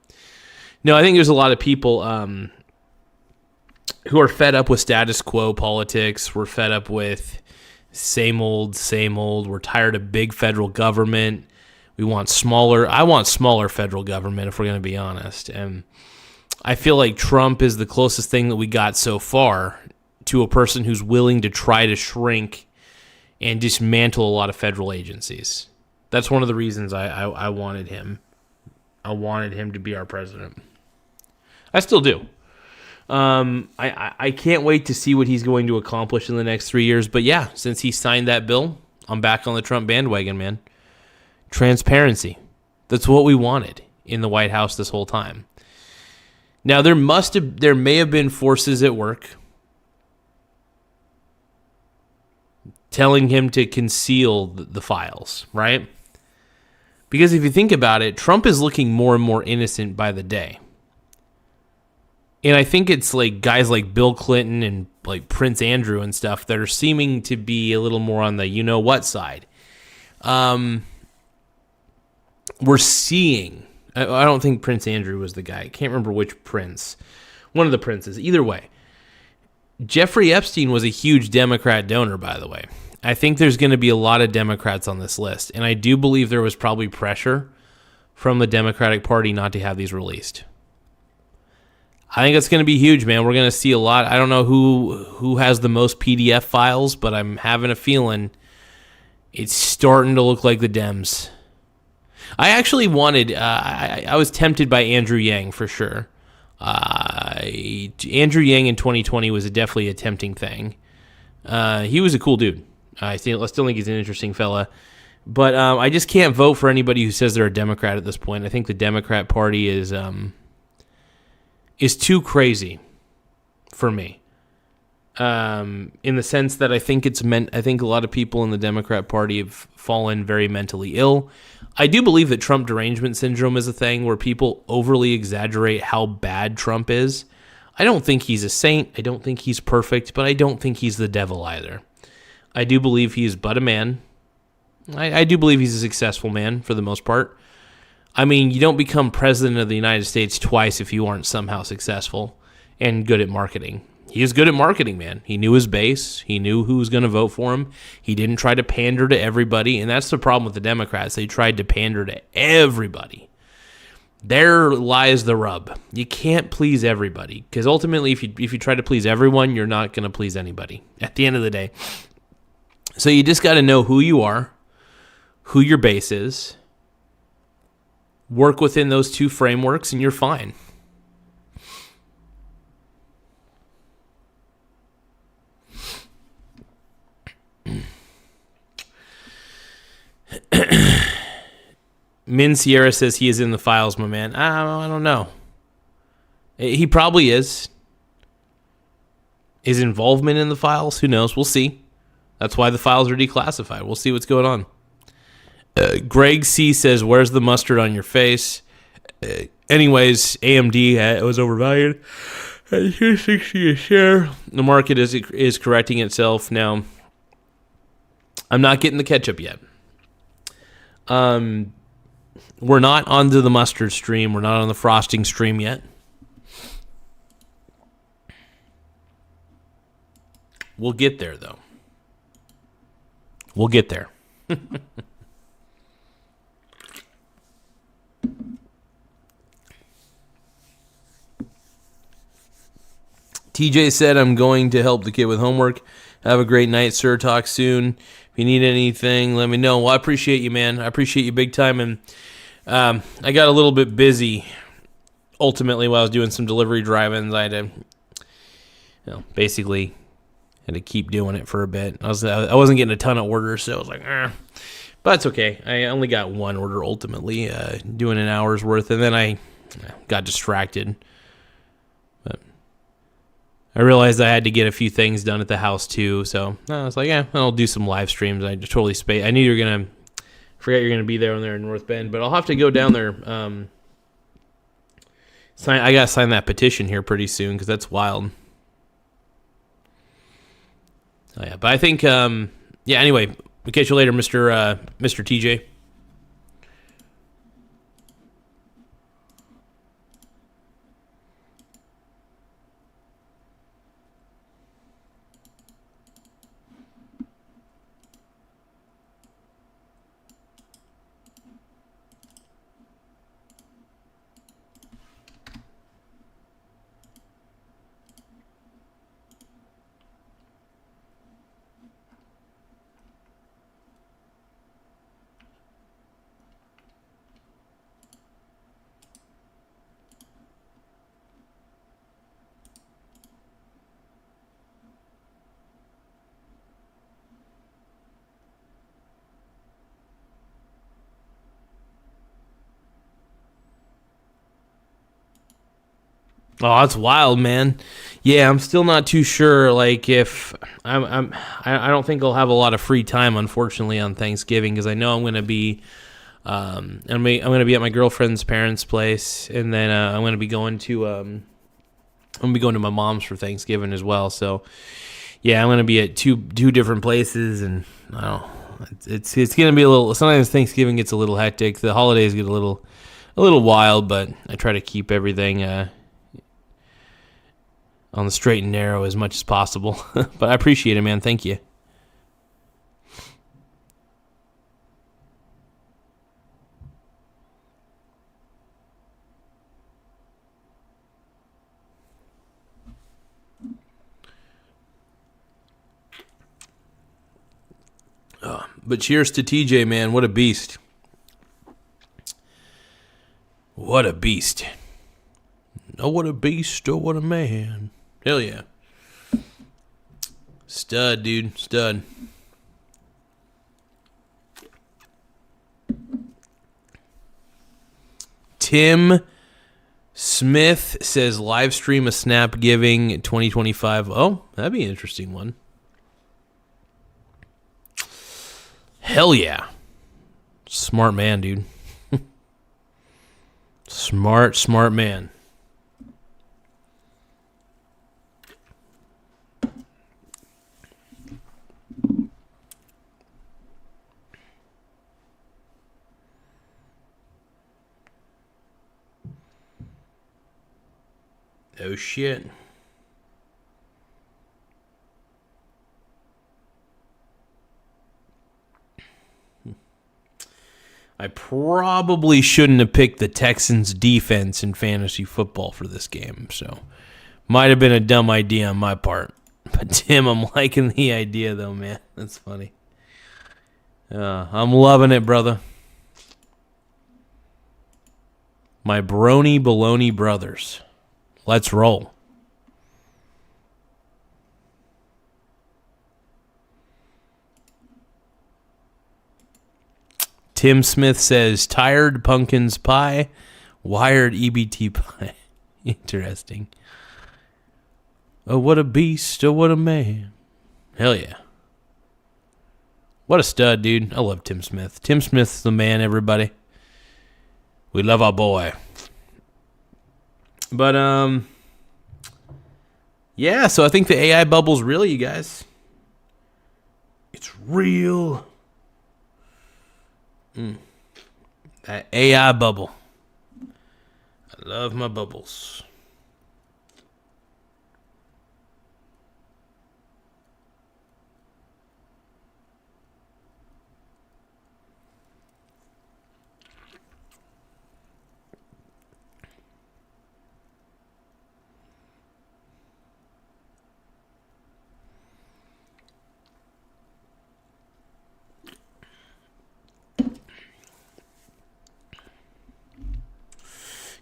No, I think there's a lot of people who are fed up with status quo politics. We're fed up with same old, same old. We're tired of big federal government. I want smaller federal government, if we're going to be honest. And I feel like Trump is the closest thing that we got so far to a person who's willing to try to shrink and dismantle a lot of federal agencies. That's one of the reasons I wanted him. I wanted him to be our president. I still do. I can't wait to see what he's going to accomplish in the next 3 years. But yeah, since he signed that bill, I'm back on the Trump bandwagon, man. Transparency. That's what we wanted in the White House this whole time. Now, there may have been forces at work telling him to conceal the files, right? Because if you think about it, Trump is looking more and more innocent by the day. And I think it's like guys like Bill Clinton and like Prince Andrew and stuff that are seeming to be a little more on the you-know-what side. We're seeing... I don't think Prince Andrew was the guy. I can't remember which prince. One of the princes. Either way. Jeffrey Epstein was a huge Democrat donor, by the way. I think there's going to be a lot of Democrats on this list. And I do believe there was probably pressure from the Democratic Party not to have these released. I think it's going to be huge, man. We're going to see a lot. I don't know who has the most PDF files, but I'm having a feeling it's starting to look like the Dems. I actually wanted, I was tempted by Andrew Yang for sure. Andrew Yang in 2020 was definitely a tempting thing. He was a cool dude. I still think he's an interesting fella. But I just can't vote for anybody who says they're a Democrat at this point. I think the Democrat Party is too crazy for me. In the sense that I think a lot of people in the Democrat Party have fallen very mentally ill. I do believe that Trump derangement syndrome is a thing where people overly exaggerate how bad Trump is. I don't think he's a saint. I don't think he's perfect, but I don't think he's the devil either. I do believe he's but a man. I do believe he's a successful man for the most part. I mean, you don't become president of the United States twice if you aren't somehow successful and good at marketing. He is good at marketing, man. He knew his base. He knew who was going to vote for him. He didn't try to pander to everybody, and that's the problem with the Democrats. They tried to pander to everybody. There lies the rub. You can't please everybody, because ultimately, if you try to please everyone, you're not going to please anybody at the end of the day. So you just got to know who you are, who your base is, work within those two frameworks, and you're fine. Min Sierra says he is in the files, my man. I don't know. He probably is. His involvement in the files, who knows? We'll see. That's why the files are declassified. We'll see what's going on. Greg C says, where's the mustard on your face? Anyways, AMD was overvalued. At $2.60 a share. The market is correcting itself now. I'm not getting the ketchup yet. We're not onto the mustard stream. We're not on the frosting stream yet. We'll get there, though. We'll get there. TJ said, I'm going to help the kid with homework. Have a great night, sir. Talk soon. If you need anything, let me know. Well, I appreciate you, man. I appreciate you big time. And I got a little bit busy, ultimately, while I was doing some delivery drive-ins. I had to, basically had to keep doing it for a bit. I wasn't getting a ton of orders, so I was like, But it's okay. I only got one order, ultimately, doing an hour's worth. And then I got distracted. I realized I had to get a few things done at the house too, so I was like, I'll do some live streams. I just totally spaced. I knew forgot you're gonna be there in North Bend, but I'll have to go down there. I gotta sign that petition here pretty soon because that's wild. Oh yeah, but I think Anyway, we'll catch you later, Mr. TJ. Oh, that's wild, man. Yeah, I'm still not too sure. Like, if I don't think I'll have a lot of free time, unfortunately, on Thanksgiving because I know I'm going to be, I'm going to be at my girlfriend's parents' place, and then I'm going to be going to my mom's for Thanksgiving as well. So, yeah, I'm going to be at two different places, and I don't know. It's going to be a little. Sometimes Thanksgiving gets a little hectic. The holidays get a little wild, but I try to keep everything on the straight and narrow as much as possible. But I appreciate it, man. Thank you. But cheers to TJ, man. What a beast. What a beast. Oh, what a beast. Oh, what a man. Hell yeah. Stud, dude. Stud. Tim Smith says live stream a snap giving 2025. Oh, that'd be an interesting one. Hell yeah. Smart man, dude. Smart man. Oh, shit. I probably shouldn't have picked the Texans defense in fantasy football for this game, so might have been a dumb idea on my part. But Tim, I'm liking the idea though, man. That's funny. I'm loving it, brother. My brony baloney brothers. Let's roll. Tim Smith says, tired pumpkins pie, wired EBT pie. Interesting. Oh, what a beast. Oh, what a man. Hell yeah. What a stud, dude. I love Tim Smith. Tim Smith's the man, everybody. We love our boy. But, yeah, so I think the AI bubble's real, you guys. It's real. That AI bubble. I love my bubbles.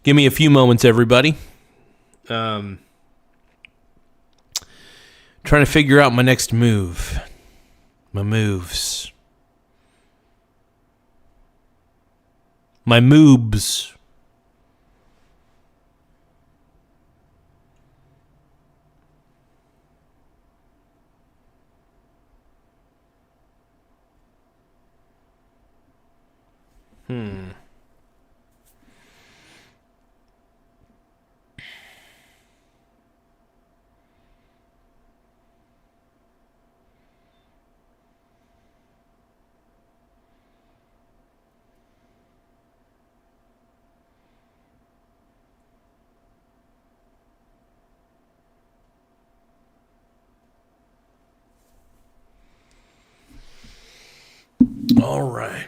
Give me a few moments, everybody. Trying to figure out my next move. My moves. My moobs. All right.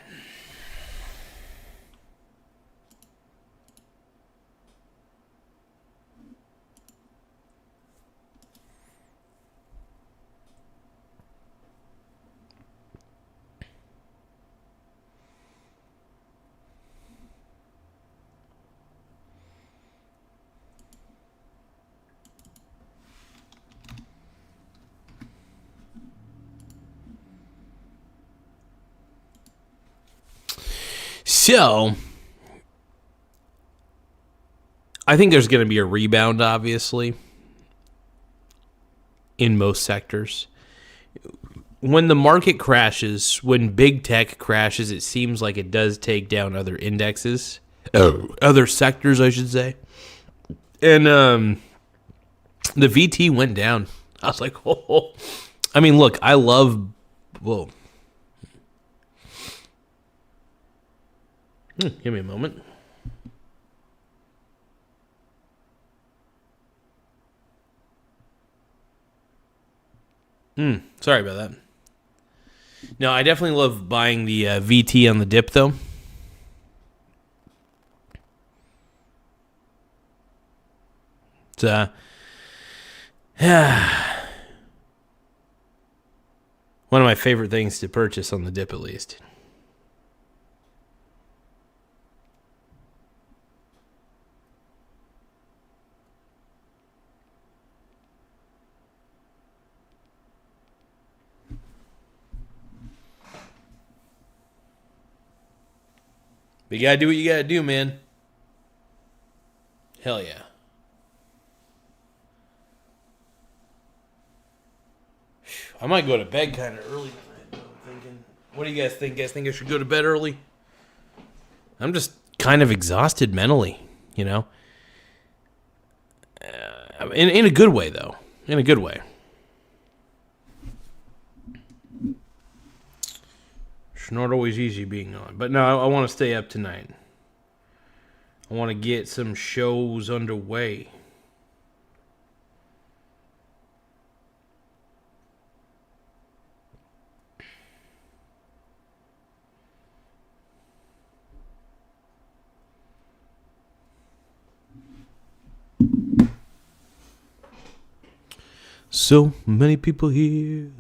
So, I think there's going to be a rebound, obviously, in most sectors. When the market crashes, when big tech crashes, it seems like it does take down other indexes. Other sectors, I should say. And the VT went down. I was like, oh. I mean, look, I love... Whoa. Give me a moment. Sorry about that. No, I definitely love buying the VT on the dip, though. It's one of my favorite things to purchase on the dip, at least. But you gotta do what you gotta do, man. Hell yeah. I might go to bed kind of early tonight, though, I'm thinking. What do you guys think? You guys think I should go to bed early? I'm just kind of exhausted mentally, you know? In a good way, though. In a good way. It's not always easy being on. But no, I want to stay up tonight. I want to get some shows underway. So many people here,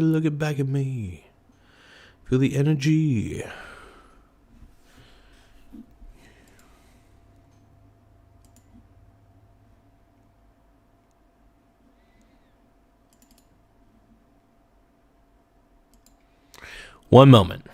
looking back at me. Feel the energy. One moment.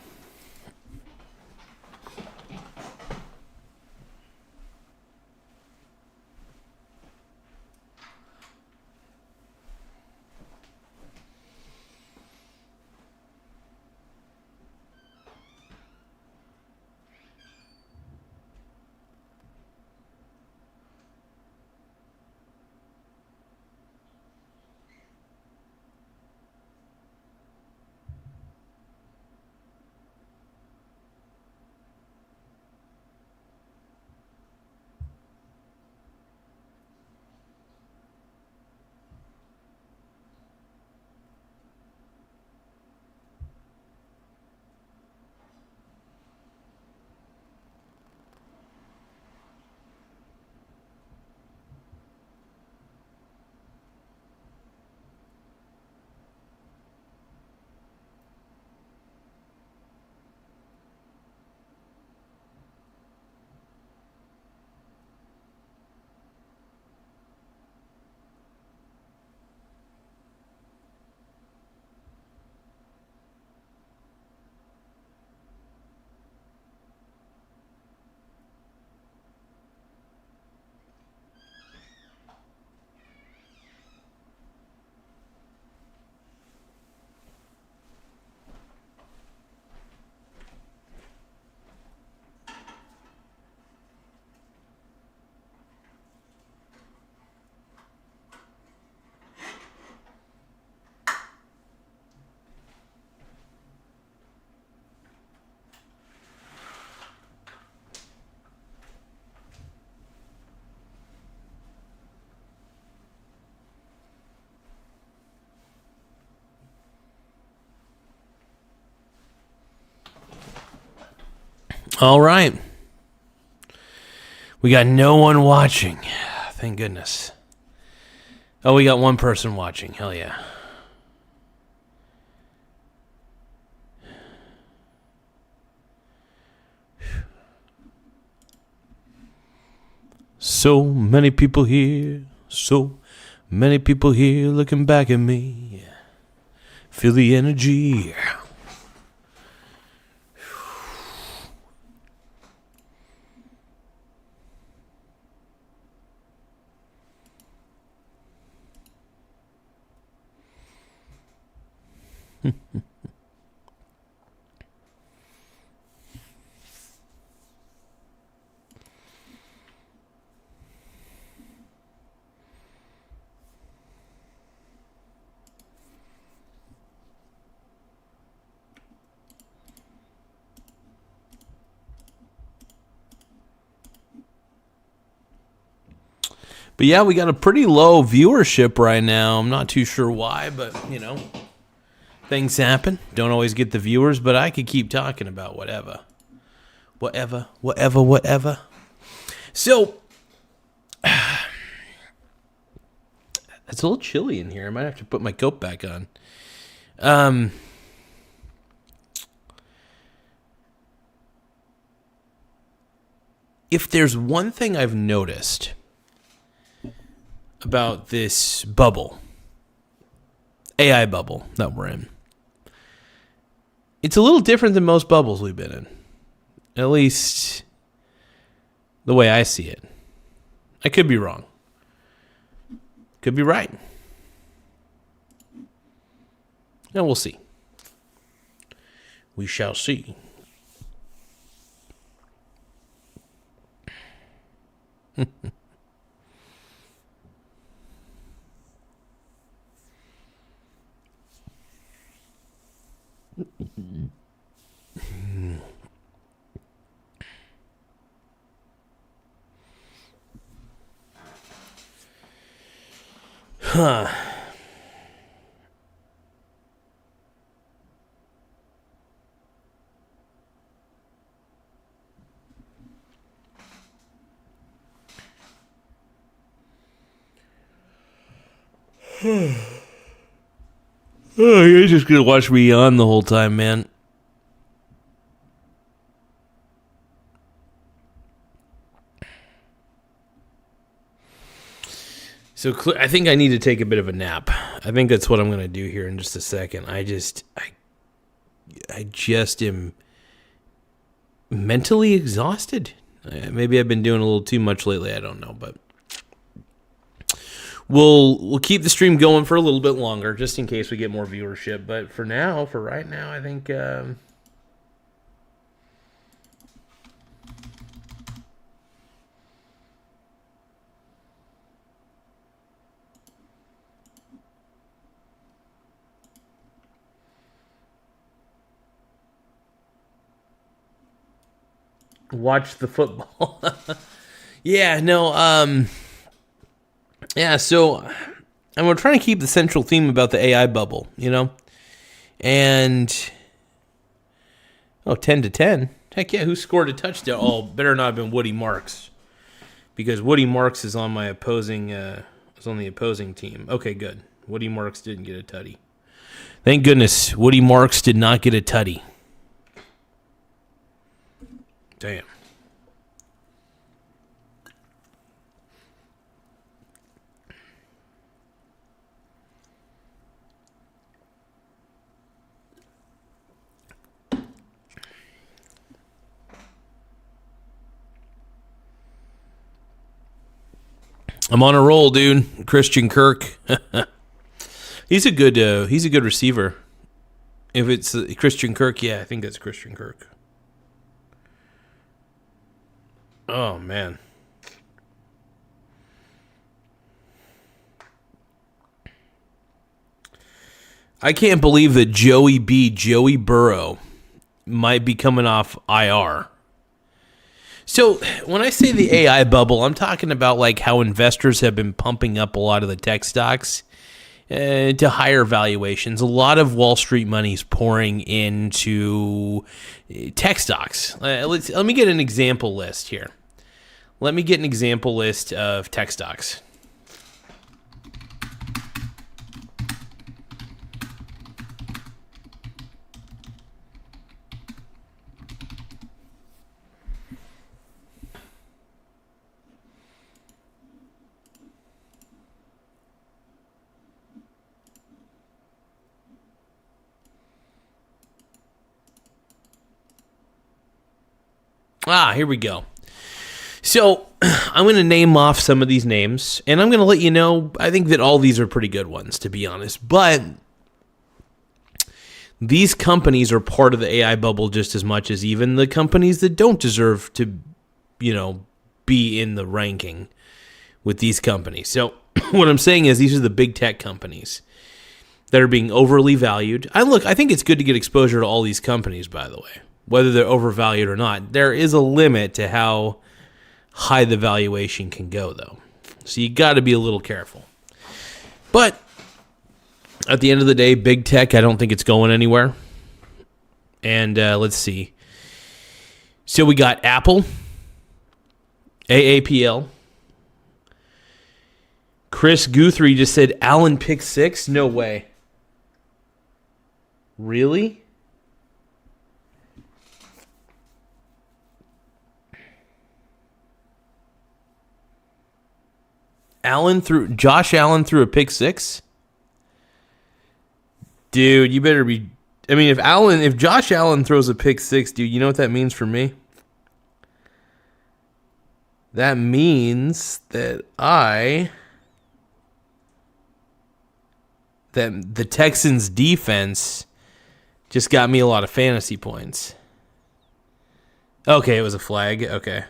All right. We got no one watching. Thank goodness. Oh, we got one person watching. Hell yeah. So many people here. So many people here looking back at me. Feel the energy. But yeah, we got a pretty low viewership right now. I'm not too sure why, but, things happen. Don't always get the viewers, but I could keep talking about whatever. Whatever. So, it's a little chilly in here. I might have to put my coat back on. If there's one thing I've noticed about this bubble, AI bubble that we're in, it's a little different than most bubbles we've been in. At least the way I see it. I could be wrong. Could be right. And we'll see. We shall see. Huh. Oh, you're just gonna watch me yawn the whole time, man. So I think I need to take a bit of a nap. I think that's what I'm going to do here in just a second. I just am mentally exhausted. Maybe I've been doing a little too much lately. I don't know, but we'll keep the stream going for a little bit longer, just in case we get more viewership. But for right now, I think. Watch the football. Yeah, no, yeah, so I'm trying to keep the central theme about the AI bubble, and 10-10. Heck yeah, who scored a touchdown? Oh, better not have been Woody Marks, because Woody Marks is on my opposing on the opposing team. Okay, good. Woody Marks didn't get a tutty. Thank goodness Woody Marks did not get a tutty. Damn. I'm on a roll, dude. Christian Kirk. He's a good receiver. If it's Christian Kirk, yeah, I think that's Christian Kirk. Oh, man. I can't believe that Joey Burrow, might be coming off IR. So when I say the AI bubble, I'm talking about like how investors have been pumping up a lot of the tech stocks. to higher valuations. A lot of Wall Street money is pouring into tech stocks. Let me get an example list here. Let me get an example list of tech stocks. Here we go. So I'm going to name off some of these names, and I'm going to let you know, I think that all these are pretty good ones, to be honest. But these companies are part of the AI bubble just as much as even the companies that don't deserve to, be in the ranking with these companies. So what I'm saying is these are the big tech companies that are being overly valued. I think it's good to get exposure to all these companies, by the way. Whether they're overvalued or not, there is a limit to how high the valuation can go, though. So you got to be a little careful. But at the end of the day, big tech, I don't think it's going anywhere. And let's see. So we got Apple, AAPL. Chris Guthrie just said Allen pick 6. No way. Really? Josh Allen threw a pick 6? Dude, you better be... I mean, if Josh Allen throws a pick 6, dude, you know what that means for me? That means that the Texans defense just got me a lot of fantasy points. Okay, it was a flag. Okay.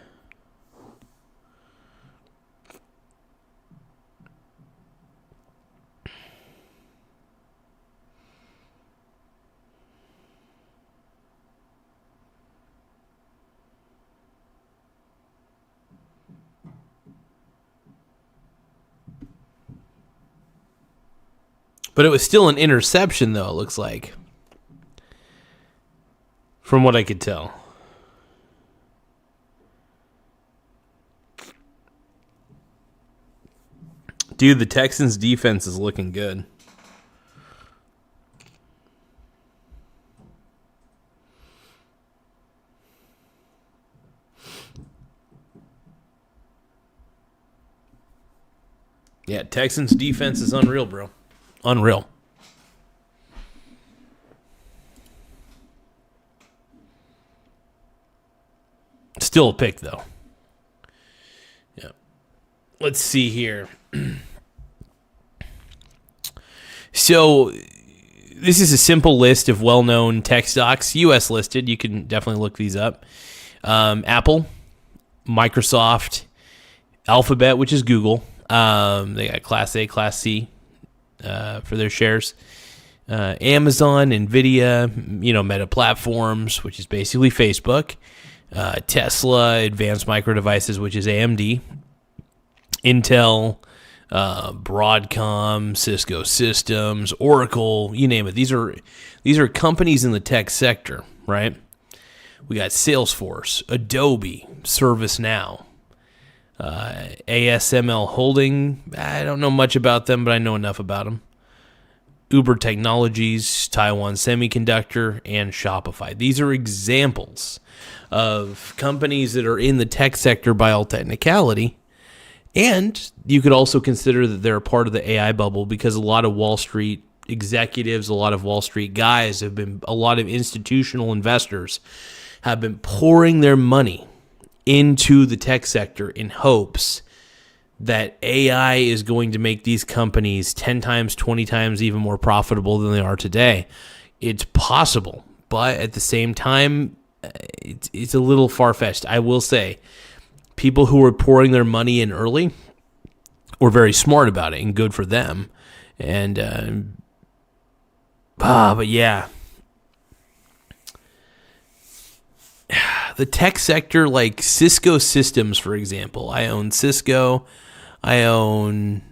But it was still an interception, though, it looks like. From what I could tell. Dude, the Texans' defense is looking good. Yeah, Texans' defense is unreal, bro. Unreal. Still a pick, though. Yeah. Let's see here. So, this is a simple list of well-known tech stocks, U.S. listed. You can definitely look these up. Apple, Microsoft, Alphabet, which is Google. They got Class A, Class C. For their shares. Amazon, Nvidia, Meta Platforms, which is basically Facebook. Tesla, Advanced Micro Devices, which is AMD. Intel, Broadcom, Cisco Systems, Oracle, you name it. These are companies in the tech sector, right? We got Salesforce, Adobe, ServiceNow. ASML Holding, I don't know much about them, but I know enough about them. Uber Technologies, Taiwan Semiconductor, and Shopify. These are examples of companies that are in the tech sector by all technicality. And you could also consider that they're a part of the AI bubble because a lot of Wall Street executives, a lot of Wall Street guys a lot of institutional investors have been pouring their money into the tech sector in hopes that AI is going to make these companies 10 times, 20 times even more profitable than they are today. It's possible, but at the same time, it's a little far-fetched. I will say, people who are pouring their money in early were very smart about it and good for them. And, but yeah. The tech sector, like Cisco Systems, for example. I own Cisco. I own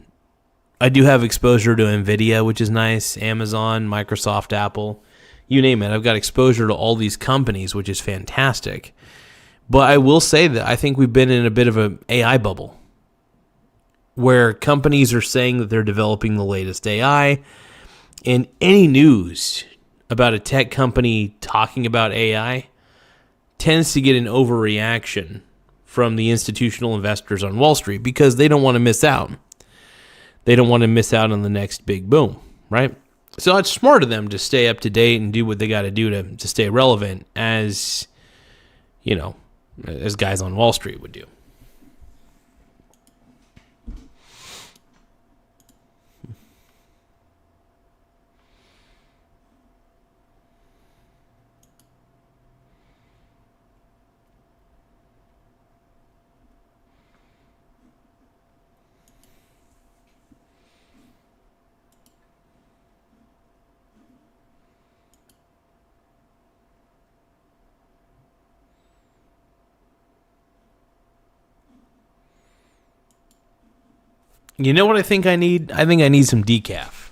I do have exposure to NVIDIA, which is nice, Amazon, Microsoft, Apple, you name it. I've got exposure to all these companies, which is fantastic. But I will say that I think we've been in a bit of an AI bubble where companies are saying that they're developing the latest AI, and any news about a tech company talking about AI tends to get an overreaction from the institutional investors on Wall Street because they don't want to miss out. They don't want to miss out on the next big boom, right? So it's smart of them to stay up to date and do what they got to do to stay relevant as, as guys on Wall Street would do. You know what I think I need? I think I need some decaf.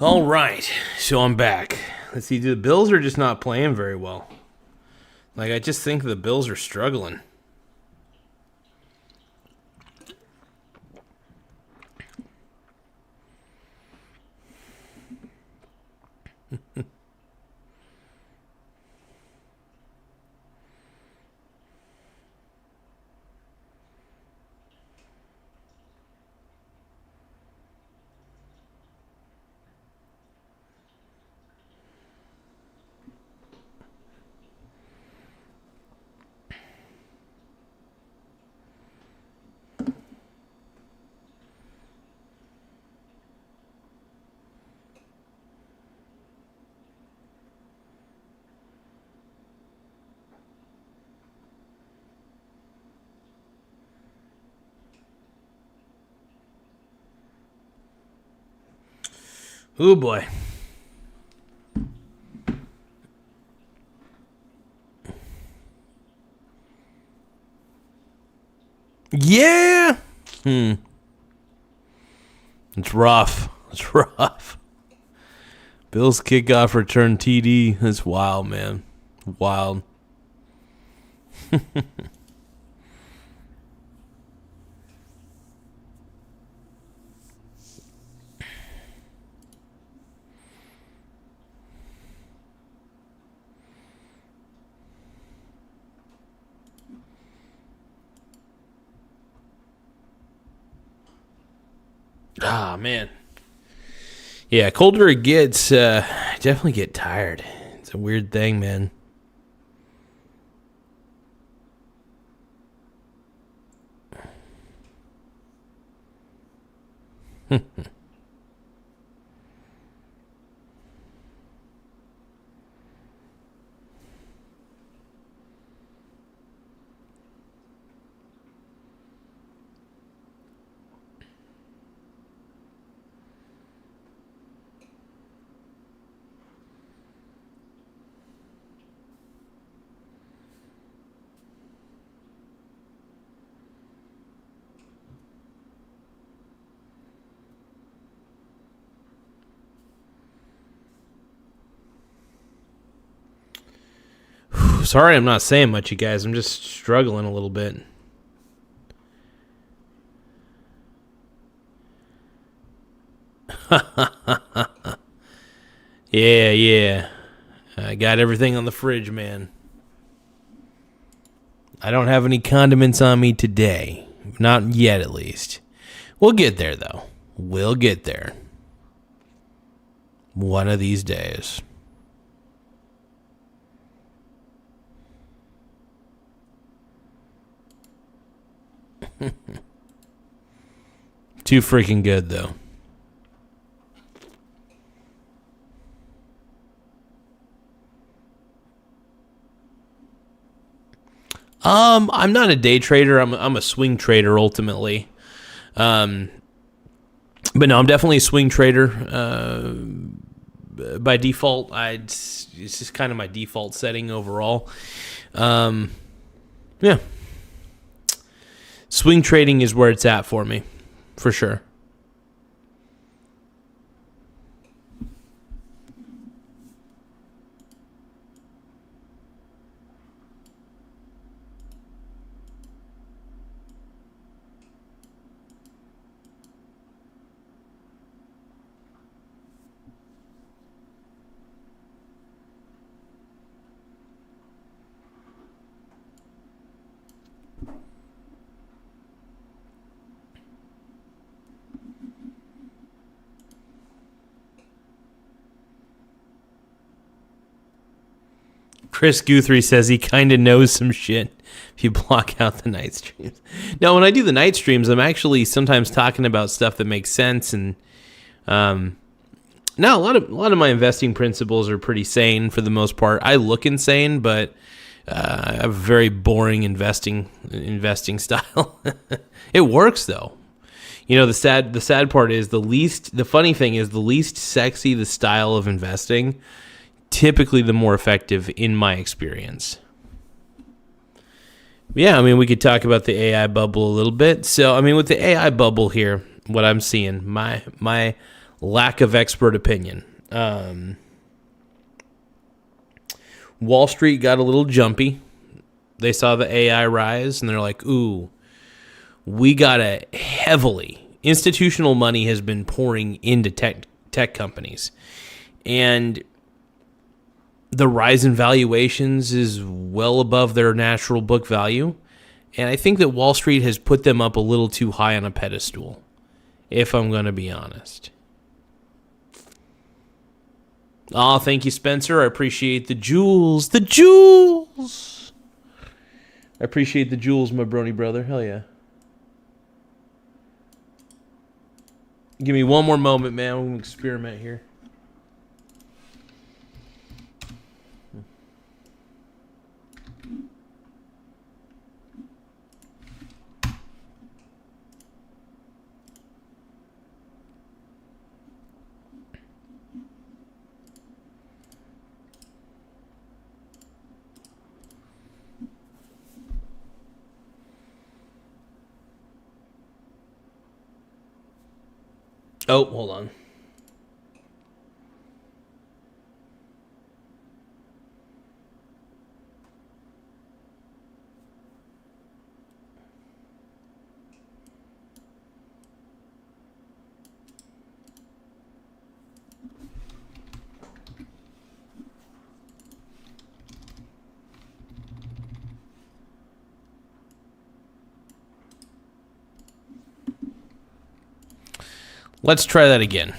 All right, so I'm back. Let's see, the Bills are just not playing very well. Like, I just think the Bills are struggling. Oh boy. Yeah. It's rough. It's rough. Bills kickoff return TD. That's wild, man. Wild. Ah, man. Yeah, colder it gets, I definitely get tired. It's a weird thing, man. Sorry I'm not saying much, you guys. I'm just struggling a little bit. Yeah. I got everything on the fridge, man. I don't have any condiments on me today. Not yet, at least. We'll get there, though. We'll get there. One of these days. Too freaking good, though. I'm not a day trader. I'm a swing trader ultimately. But no, I'm definitely a swing trader. By default, it's just kind of my default setting overall. Yeah. Swing trading is where it's at for me, for sure. Chris Guthrie says he kind of knows some shit if you block out the night streams. Now, when I do the night streams, I'm actually sometimes talking about stuff that makes sense, and now a lot of my investing principles are pretty sane for the most part. I look insane, but I have a very boring investing style. It works though. You know, the sad part is the funny thing is the least sexy the style of investing, typically the more effective in my experience. Yeah, I mean, we could talk about the AI bubble a little bit. So, I mean, with the AI bubble here, what I'm seeing, my lack of expert opinion. Wall Street got a little jumpy. They saw the AI rise, and they're like, ooh, we got to institutional money has been pouring into tech companies. And the rise in valuations is well above their natural book value. And I think that Wall Street has put them up a little too high on a pedestal, if I'm going to be honest. Oh, thank you, Spencer. I appreciate the jewels. The jewels! I appreciate the jewels, my brony brother. Hell yeah. Give me one more moment, man. We'll experiment here. Oh, hold on. Let's try that again.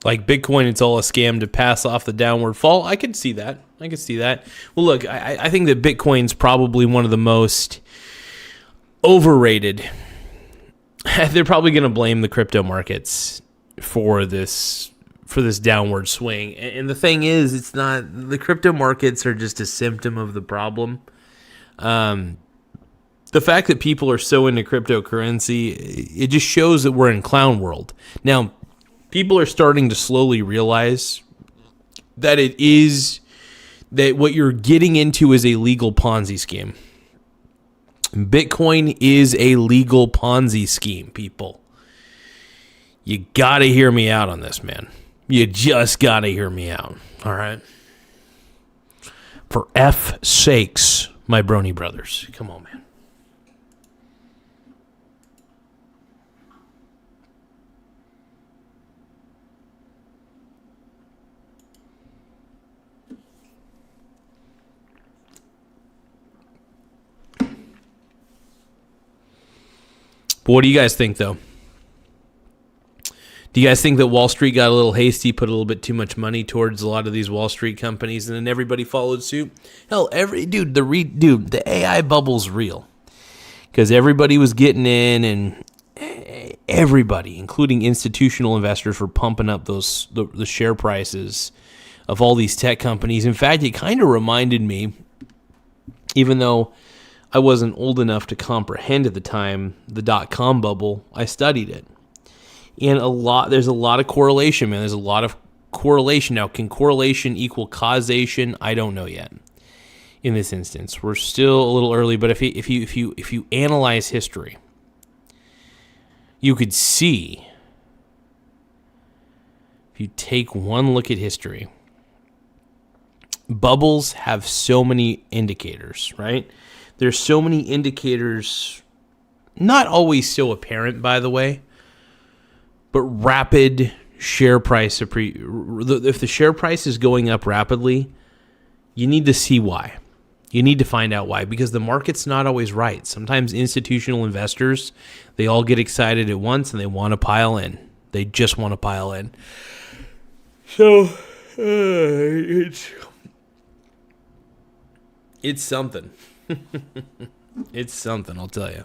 Like Bitcoin, it's all a scam to pass off the downward fall. I could see that. Well, look, I think that Bitcoin's probably one of the most overrated. They're probably going to blame the crypto markets for this downward swing. And the thing is, it's not, the crypto markets are just a symptom of the problem. The fact that people are so into cryptocurrency, it just shows that we're in clown world. Now, people are starting to slowly realize that that what you're getting into is a legal Ponzi scheme. Bitcoin is a legal Ponzi scheme, people. You got to hear me out on this, man. You just got to hear me out. All right? For F's sakes, my brony brothers. Come on, man. But what do you guys think, though? Do you guys think that Wall Street got a little hasty, put a little bit too much money towards a lot of these Wall Street companies, and then everybody followed suit? Hell, the AI bubble's real. Because everybody was getting in, and everybody, including institutional investors, were pumping up the share prices of all these tech companies. In fact, it kind of reminded me, even though I wasn't old enough to comprehend at the time the dot-com bubble, I studied it. And there's a lot of correlation, man. There's a lot of correlation. Now, can correlation equal causation? I don't know yet. In this instance, we're still a little early, but if you analyze history, you could see, if you take one look at history, bubbles have so many indicators, right? There's so many indicators, not always so apparent, by the way, but rapid share price. If the share price is going up rapidly, you need to see why. You need to find out why, because the market's not always right. Sometimes institutional investors, they all get excited at once and they want to pile in. They just want to pile in. So it's something. It's something, I'll tell you.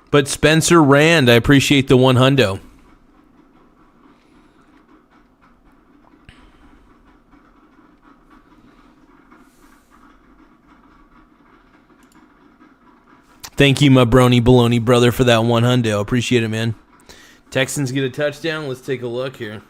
But Spencer Rand, I appreciate the 100. Thank you, my brony baloney brother, for that 100. Appreciate it, man. Texans get a touchdown. Let's take a look here.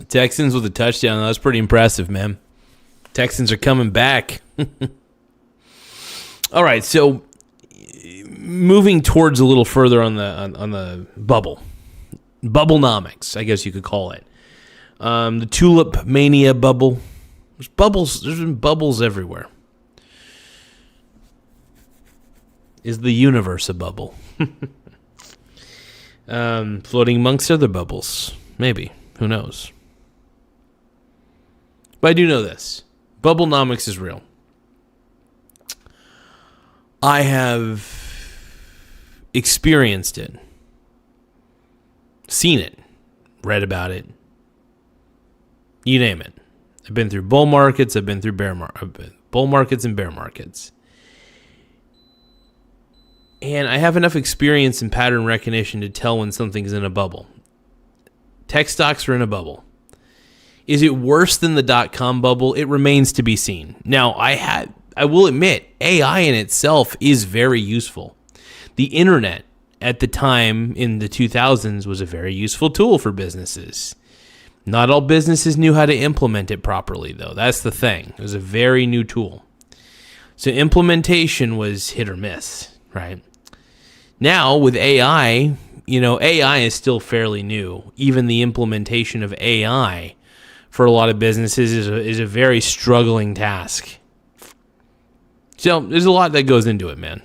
Texans with a touchdown. That was pretty impressive, man. Texans are coming back. All right, so moving towards a little further on the bubblenomics, I guess you could call it. The tulip mania bubble. There's been bubbles everywhere. Is the universe a bubble? Floating amongst other bubbles. Maybe. Who knows? But I do know this. Bubblenomics is real. I have experienced it. Seen it. Read about it. You name it. I've been through bull markets. I've been through bull markets and bear markets. And I have enough experience in pattern recognition to tell when something's in a bubble. Tech stocks are in a bubble. Is it worse than the dot-com bubble? It remains to be seen. Now, I will admit, AI in itself is very useful. The internet at the time in the 2000s was a very useful tool for businesses. Not all businesses knew how to implement it properly, though. That's the thing. It was a very new tool. So implementation was hit or miss, right? Now, with AI, AI is still fairly new. Even the implementation of AI for a lot of businesses is a very struggling task. So there's a lot that goes into it, man.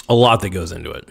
A lot that goes into it.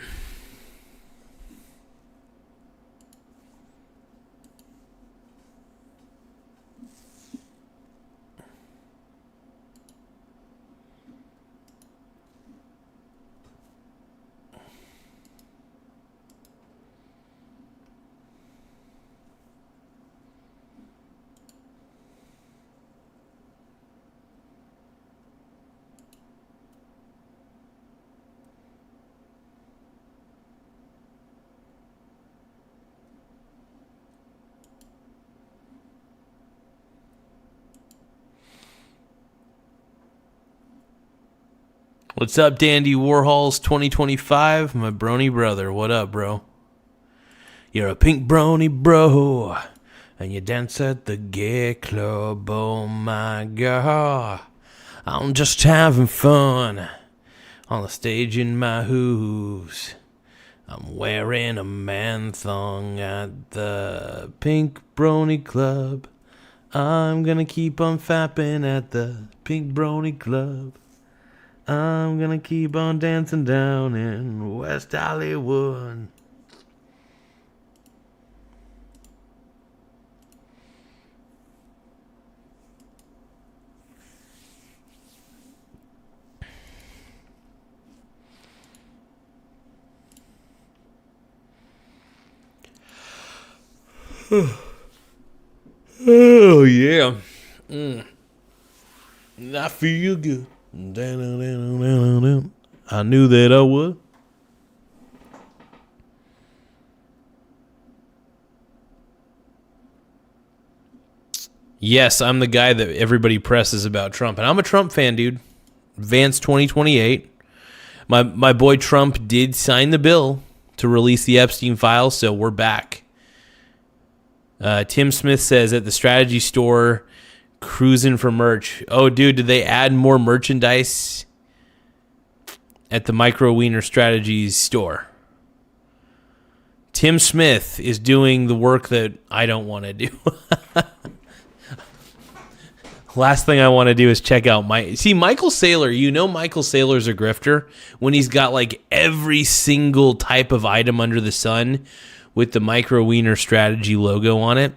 What's up, Dandy Warhols 2025? My brony brother. What up, bro? You're a pink brony bro, and you dance at the gay club. Oh my god, I'm just having fun on the stage in my hooves. I'm wearing a man thong at the pink brony club. I'm gonna keep on fapping at the pink brony club. I'm gonna keep on dancing down in West Hollywood. Oh yeah. I feel good. I knew that I would. Yes, I'm the guy that everybody presses about Trump. And I'm a Trump fan, dude. Vance 2028. My boy Trump did sign the bill to release the Epstein files, so we're back. Tim Smith says at the strategy store, cruising for merch. Oh, dude, did they add more merchandise at the Micro Wiener Strategies store? Tim Smith is doing the work that I don't want to do. Last thing I want to do is check out Michael Saylor. Michael Saylor's a grifter when he's got like every single type of item under the sun with the Micro Wiener Strategy logo on it.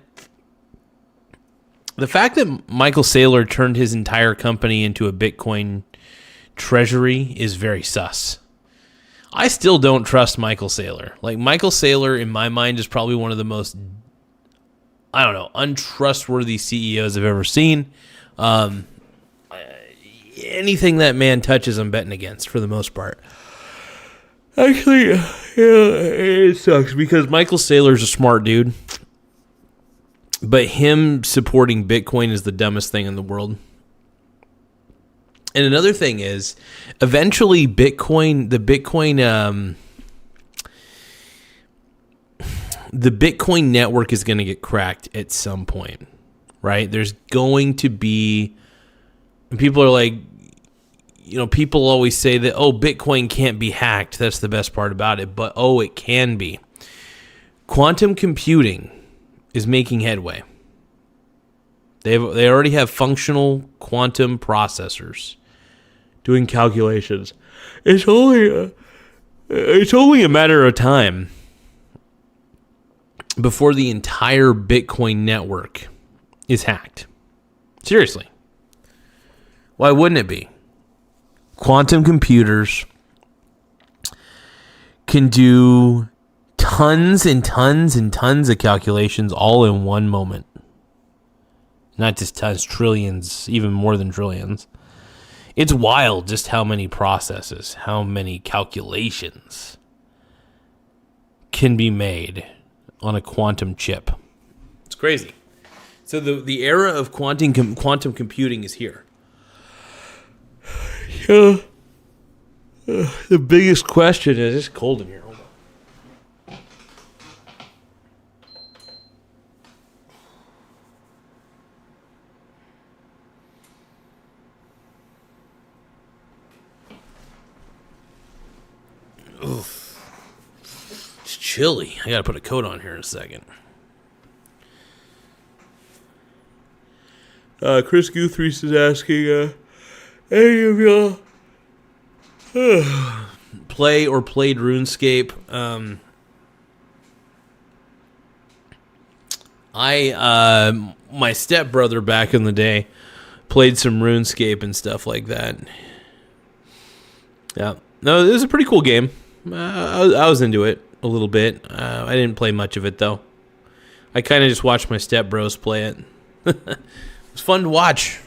The fact that Michael Saylor turned his entire company into a Bitcoin treasury is very sus. I still don't trust Michael Saylor. Like, Michael Saylor, in my mind, is probably one of the most, untrustworthy CEOs I've ever seen. Anything that man touches, I'm betting against for the most part. Actually, it sucks because Michael Saylor's a smart dude. But him supporting Bitcoin is the dumbest thing in the world. And another thing is, eventually the Bitcoin the Bitcoin network is going to get cracked at some point, right? There's going to be, and people are like, people always say that, oh, Bitcoin can't be hacked. That's the best part about it. But, oh, it can be. Quantum computing is making headway. They already have functional quantum processors doing calculations. It's only a matter of time before the entire Bitcoin network is hacked. Seriously. Why wouldn't it be? Quantum computers can do tons and tons and tons of calculations all in one moment. Not just tons, trillions, even more than trillions. It's wild just how many processes, how many calculations can be made on a quantum chip. It's crazy. So the era of quantum computing is here. Yeah. The biggest question is, it's cold in here. Hold on. Oof. It's chilly. I gotta put a coat on here in a second. Chris Guthries is asking, any of y'all play or played RuneScape? My stepbrother back in the day played some RuneScape and stuff like that. Yeah, no, it was a pretty cool game. I was into it a little bit. I didn't play much of it though. I kind of just watched my stepbros play it. It was fun to watch.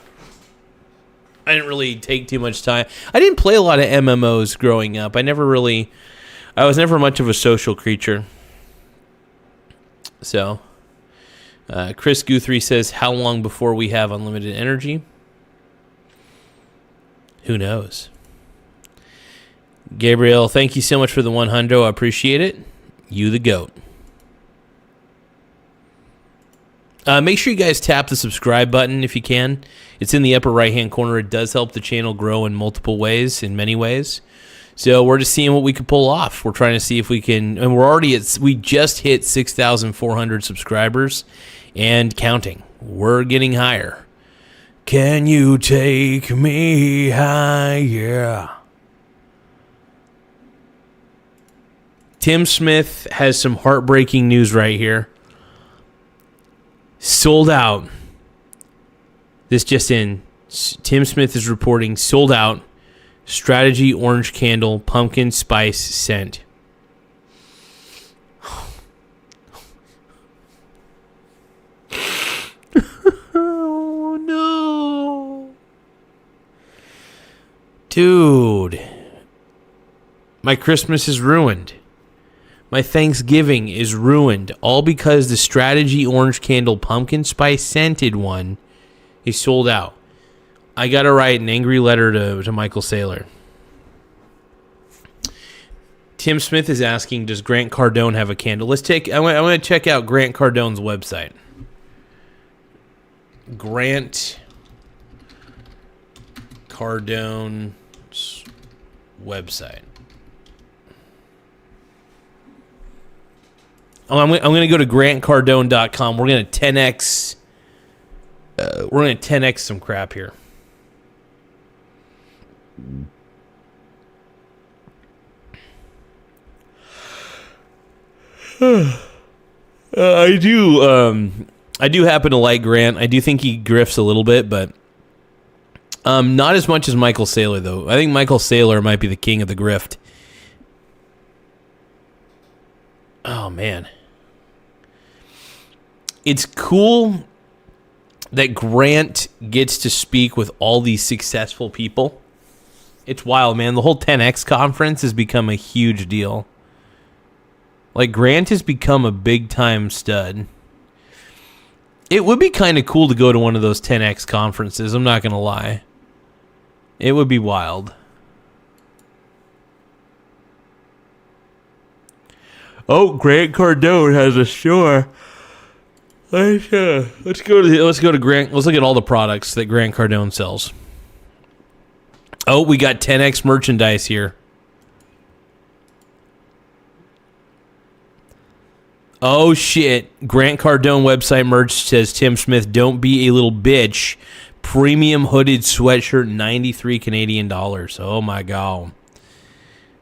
I didn't really take too much time. I didn't play a lot of MMOs growing up. I was never much of a social creature. So, Chris Guthrie says, how long before we have unlimited energy? Who knows? Gabriel, thank you so much for the 100. I appreciate it. You the GOAT. Make sure you guys tap the subscribe button if you can. It's in the upper right-hand corner. It does help the channel grow in multiple ways, in many ways. So we're just seeing what we can pull off. We're trying to see if we can, and we just hit 6,400 subscribers and counting. We're getting higher. Can you take me higher? Tim Smith has some heartbreaking news right here. Sold out. This just in. Tim Smith is reporting sold out. Strategy orange candle pumpkin spice scent. Oh no. Dude. My Christmas is ruined. My Thanksgiving is ruined, all because the Strategy Orange Candle Pumpkin Spice Scented one is sold out. I got to write an angry letter to Michael Saylor. Tim Smith is asking, does Grant Cardone have a candle? I want to check out Grant Cardone's website. Grant Cardone's website. Oh, I'm going to go to grantcardone.com. We're going to 10x. We're going to 10x some crap here. I do happen to like Grant. I do think he grifts a little bit, but not as much as Michael Saylor, though. I think Michael Saylor might be the king of the grift. Oh, man. It's cool that Grant gets to speak with all these successful people. It's wild, man. The whole 10X conference has become a huge deal. Like, Grant has become a big-time stud. It would be kind of cool to go to one of those 10X conferences, I'm not going to lie. It would be wild. Oh, Grant Cardone has a store. Let's go to Grant. Let's look at all the products that Grant Cardone sells. Oh, we got 10x merchandise here. Oh shit! Grant Cardone website merch says Tim Smith, "Don't be a little bitch." Premium hooded sweatshirt, 93 Canadian dollars. Oh my god!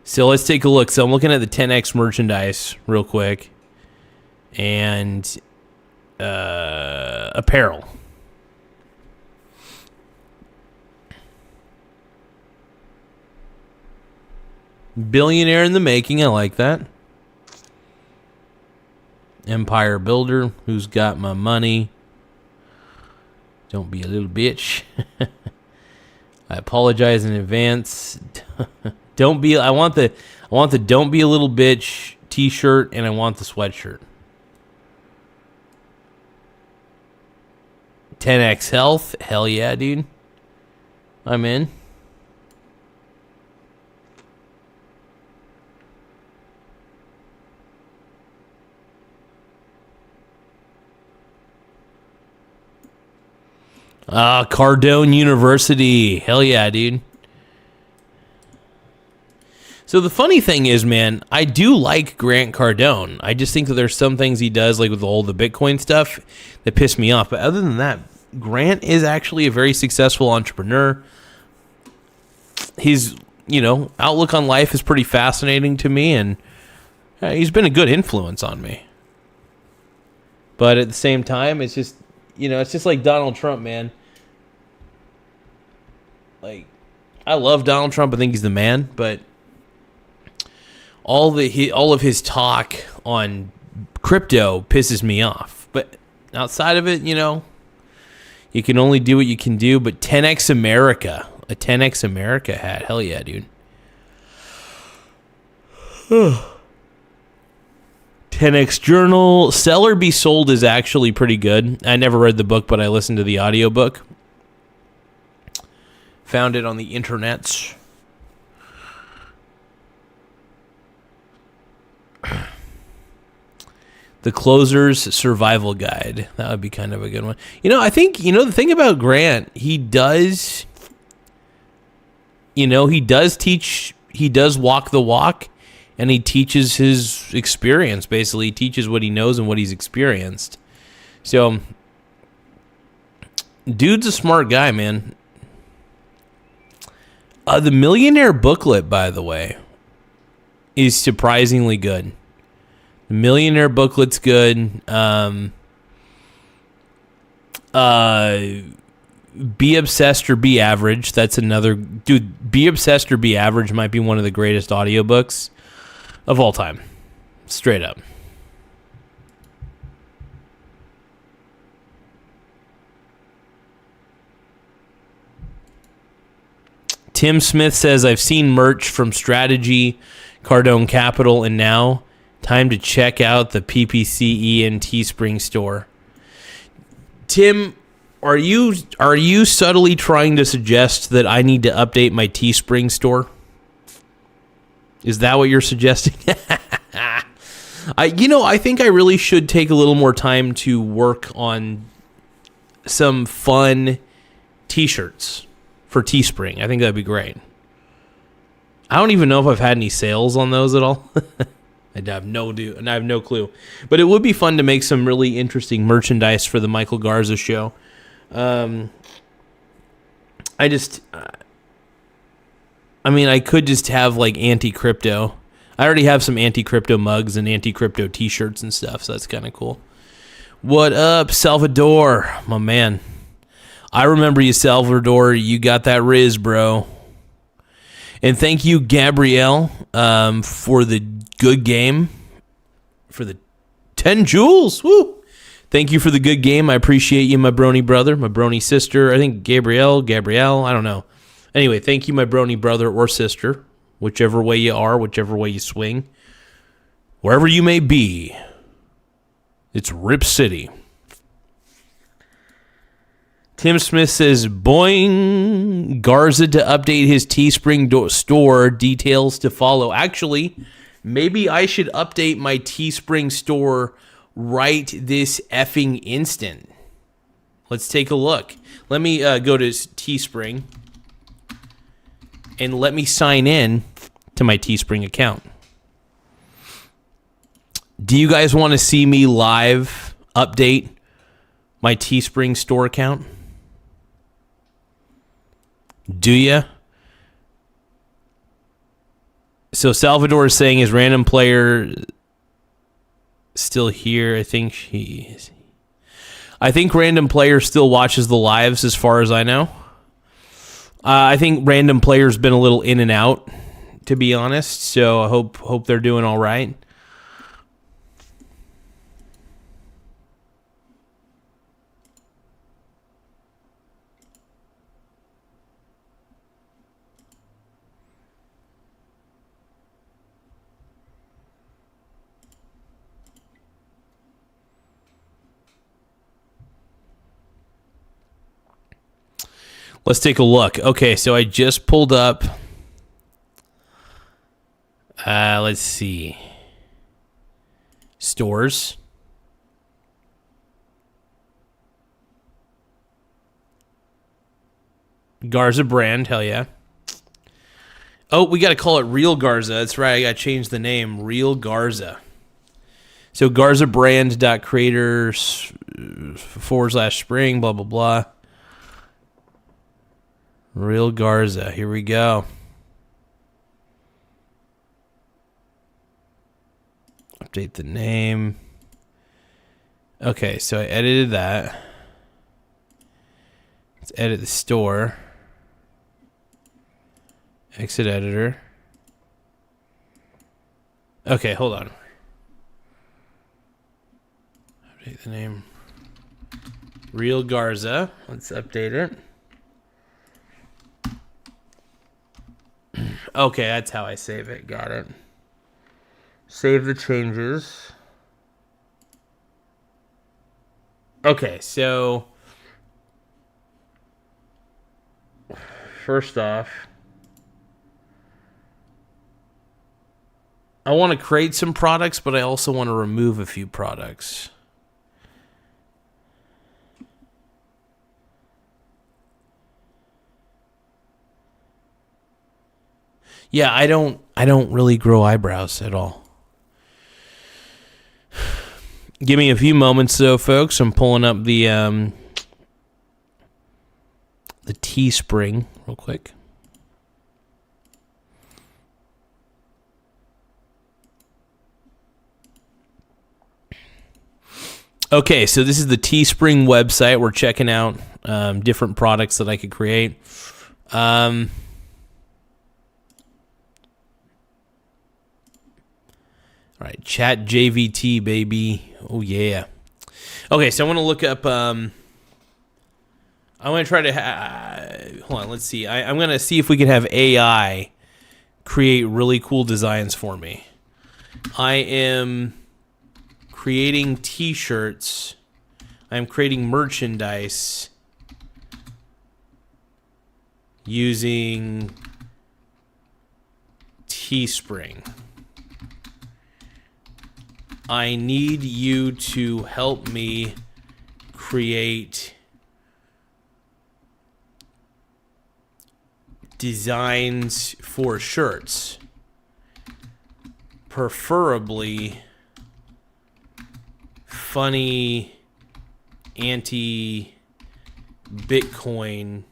So let's take a look. So I'm looking at the 10x merchandise real quick, and apparel. Billionaire in the making. I like that. Empire builder. Who's got my money? Don't be a little bitch. I apologize in advance. Don't be. I want the "Don't be a little bitch" T-shirt, and I want the sweatshirt. 10x health. Hell yeah, dude. I'm in. Cardone University. Hell yeah, dude. So the funny thing is, man, I do like Grant Cardone. I just think that there's some things he does, like with all the Bitcoin stuff, that piss me off. But other than that, Grant is actually a very successful entrepreneur. His, outlook on life is pretty fascinating to me, and he's been a good influence on me. But at the same time, it's just, it's just like Donald Trump, man. Like, I love Donald Trump. I think he's the man, but all of his talk on crypto pisses me off. But outside of it, you can only do what you can do. But 10x America, a 10x America hat, hell yeah, dude. 10x Journal. Sell or Be Sold is actually pretty good. I never read the book, but I listened to the audiobook. Found it on the internets. The Closer's Survival Guide. That would be kind of a good one. I think, the thing about Grant, he does teach, he does walk the walk, and he teaches his experience, basically. He teaches what he knows and what he's experienced. So, dude's a smart guy, man. The Millionaire booklet, by the way, is surprisingly good. The Millionaire booklet's good. Be Obsessed or Be Average. That's another... Dude, Be Obsessed or Be Average might be one of the greatest audiobooks of all time. Straight up. Tim Smith says, I've seen merch from Strategy, Cardone Capital, and now time to check out the PPCE and Teespring store. Tim, are you subtly trying to suggest that I need to update my Teespring store? Is that what you're suggesting? I think I really should take a little more time to work on some fun t-shirts for Teespring. I think that'd be great. I don't even know if I've had any sales on those at all. I have no clue. But it would be fun to make some really interesting merchandise for the Michael Garza Show. I could just have like anti-crypto. I already have some anti-crypto mugs and anti-crypto t-shirts and stuff, so that's kind of cool. What up, Salvador? My man. I remember you, Salvador. You got that Riz, bro. And thank you, Gabrielle, for the good game. For the 10 jewels. Woo! Thank you for the good game. I appreciate you, my brony brother, my brony sister. I think Gabrielle, I don't know. Anyway, thank you, my brony brother or sister. Whichever way you are, whichever way you swing. Wherever you may be. It's Rip City. Tim Smith says, boing, Garza to update his Teespring store, details to follow. Actually, maybe I should update my Teespring store right this effing instant. Let's take a look. Let me go to Teespring and let me sign in to my Teespring account. Do you guys want to see me live update my Teespring store account? Do ya? So Salvador is saying, is random player still here? I think she is. I think random player still watches the lives as far as I know. I think random player's been a little in and out, to be honest. So I hope they're doing all right. Let's take a look. Okay, so I just pulled up. Let's see. Stores. Garza brand, hell yeah. Oh, we got to call it Real Garza. That's right, I got to change the name. Real Garza. So garzabrand.creators/spring, blah, blah, blah. Real Garza. Here we go. Update the name. Okay, so I edited that. Let's edit the store. Exit editor. Okay, hold on. Update the name. Real Garza. Let's update it. Okay, that's how I save it. Got it. Save the changes. Okay, so first off, I want to create some products, but I also want to remove a few products. Yeah, I don't really grow eyebrows at all. Give me a few moments though, folks. I'm pulling up the Teespring real quick. Okay, so this is the Teespring website. We're checking out different products that I could create. All right, Chat JVT, baby. Oh, yeah. Okay, so I want to look up... I want to try to... hold on, let's see. I'm going to see if we can have AI create really cool designs for me. I am creating T-shirts. I'm creating merchandise using Teespring. I need you to help me create designs for shirts, preferably funny anti-Bitcoin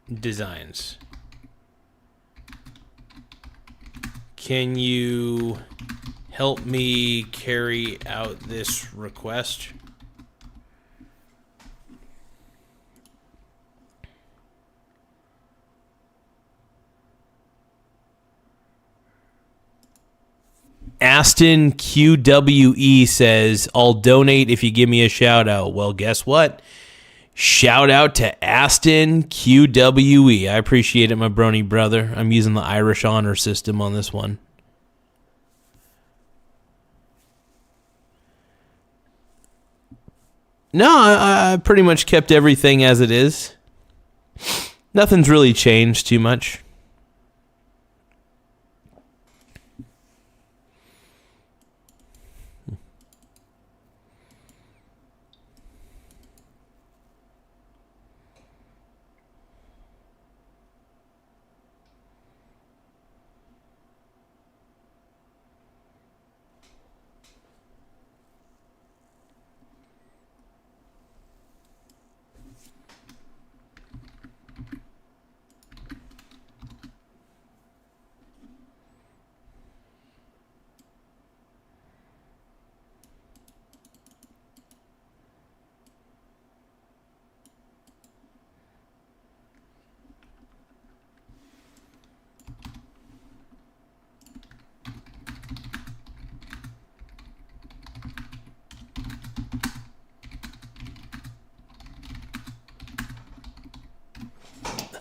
designs. Can you help me carry out this request? Aston QWE says, I'll donate if you give me a shout out. Well, guess what? Shout out to Aston QWE. I appreciate it, my brony brother. I'm using the Irish honor system on this one. No, I pretty much kept everything as it is. Nothing's really changed too much.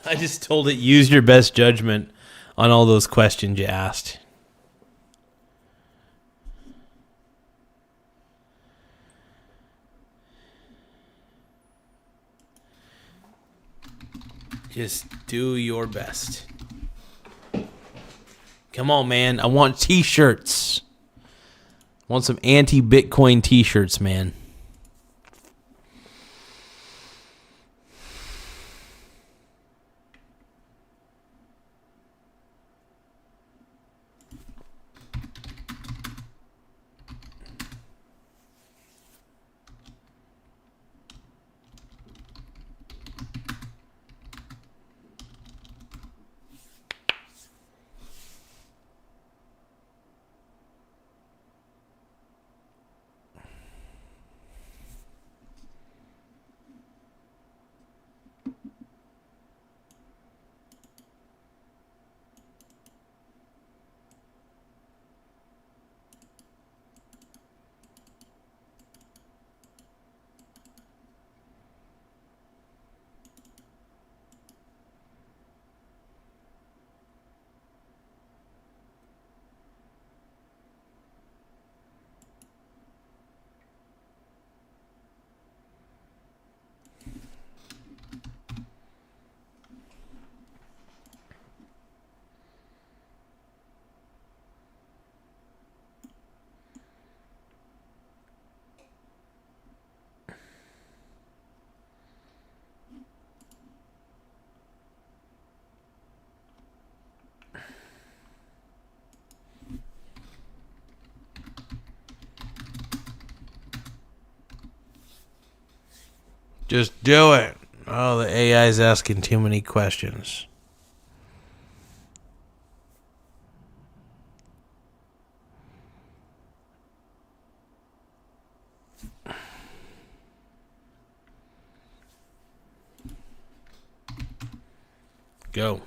I just told it use your best judgment on all those questions you asked. Just do your best. Come on, man. I want t-shirts. I want some anti-Bitcoin t-shirts, man. Just do it. Oh, the AI is asking too many questions. Go.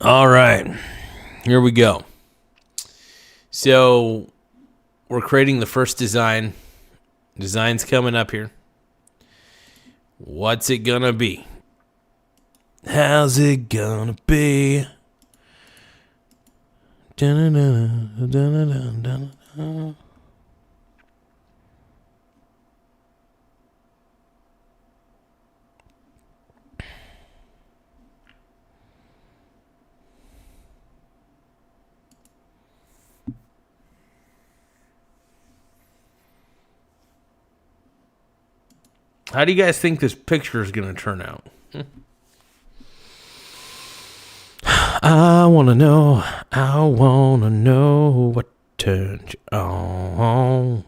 All right, here we go. So we're creating the first design. Design's coming up here. What's it gonna be? How's it gonna be? Dun-dun-dun, dun-dun-dun, dun-dun-dun. How do you guys think this picture is going to turn out? I want to know what turned you on.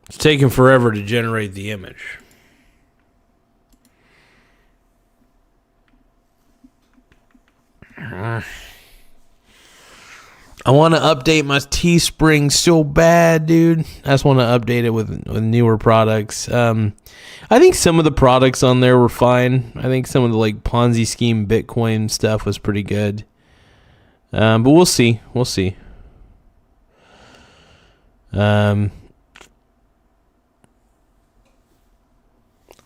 It's taking forever to generate the image. I want to update my Teespring so bad, dude. I just want to update it with newer products. I think some of the products on there were fine. I think some of the like Ponzi scheme Bitcoin stuff was pretty good. But we'll see. We'll see. I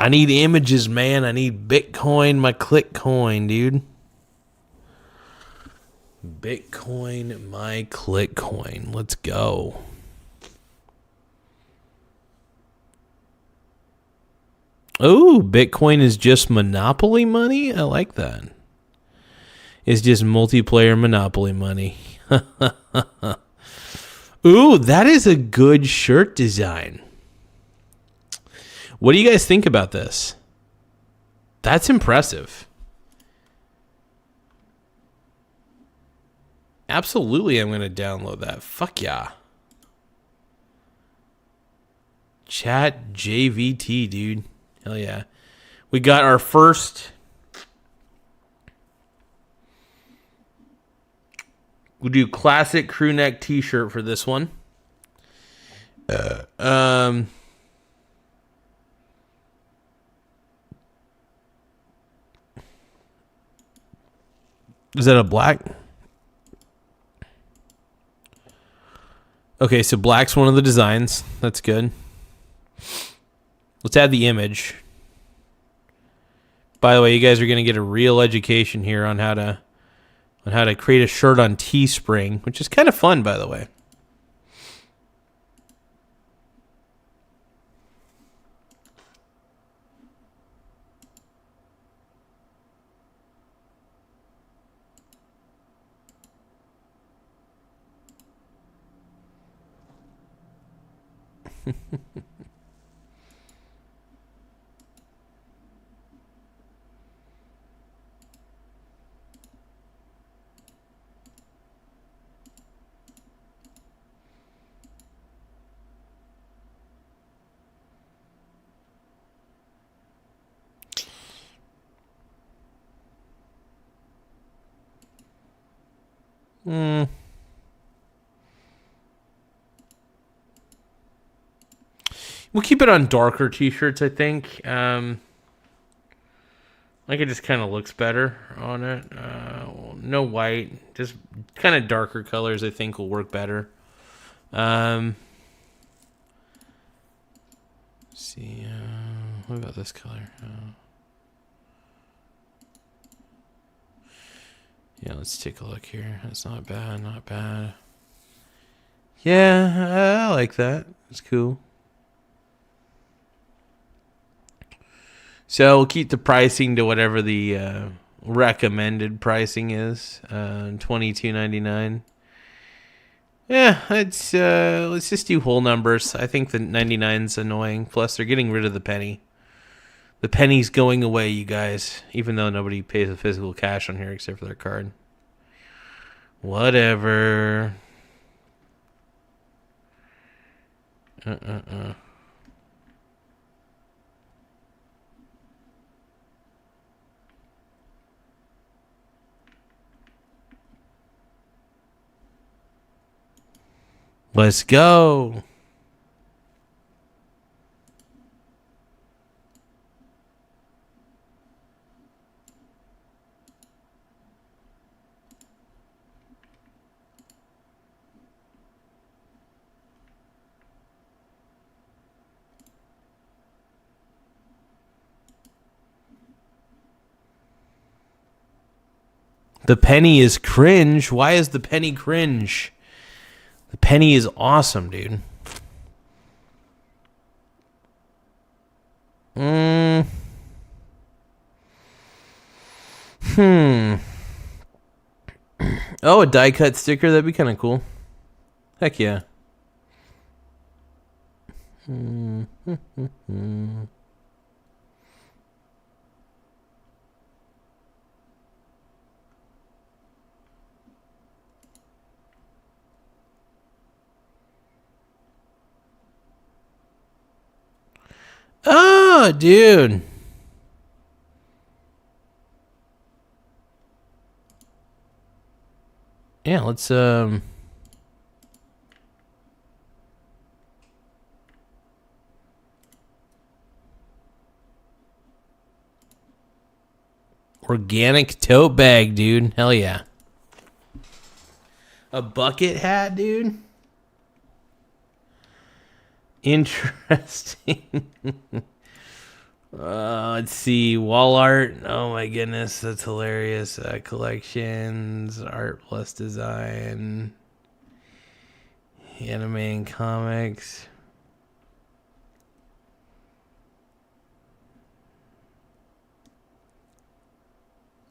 need images, man. I need Bitcoin, my click coin, dude. Bitcoin, my click coin. Let's go. Oh, Bitcoin is just Monopoly money? I like that. It's just multiplayer Monopoly money. Ooh, that is a good shirt design. What do you guys think about this? That's impressive. Absolutely, I'm going to download that. Fuck yeah. Chat JVT, dude. Hell yeah. We got our first We'll do classic crew neck t-shirt for this one. Is that a black? Okay, so black's one of the designs. That's good. Let's add the image. By the way, you guys are going to get a real education here on how to create a shirt on Teespring, which is kind of fun, by the way. We'll keep it on darker t-shirts, I think. Like it just kind of looks better on it. No white, just kind of darker colors I think will work better. Let's see, what about this color? Yeah, let's take a look here. That's not bad, not bad. Yeah, I like that. It's cool. So we'll keep the pricing to whatever the recommended pricing is, $22.99. Yeah, it's let's just do whole numbers. I think the 99's annoying. Plus, they're getting rid of the penny. The penny's going away, you guys. Even though nobody pays the physical cash on here except for their card. Whatever. Let's go. The penny is cringe. Why is the penny cringe? The penny is awesome, dude. Oh, a die cut sticker. That'd be kind of cool. Heck yeah. Oh, dude. Yeah, let's organic tote bag, dude. Hell yeah. A bucket hat, dude. Interesting. Let's see. Wall art. Oh my goodness. That's hilarious. Collections. Art plus design. Anime and comics.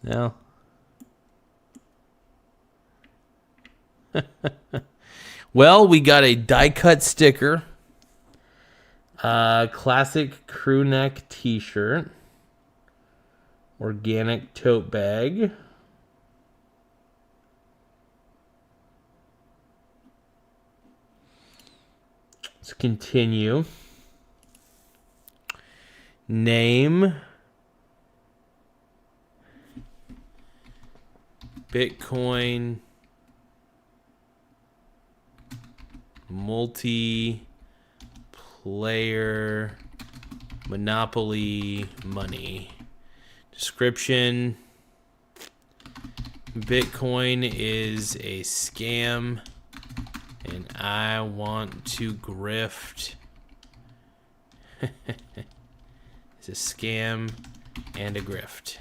No. Well, we got a die cut sticker. Classic crew neck t-shirt. Organic tote bag. Let's continue. Name. Bitcoin multiplayer Monopoly money. Description: Bitcoin is a scam and I want to grift. It's a scam and a grift.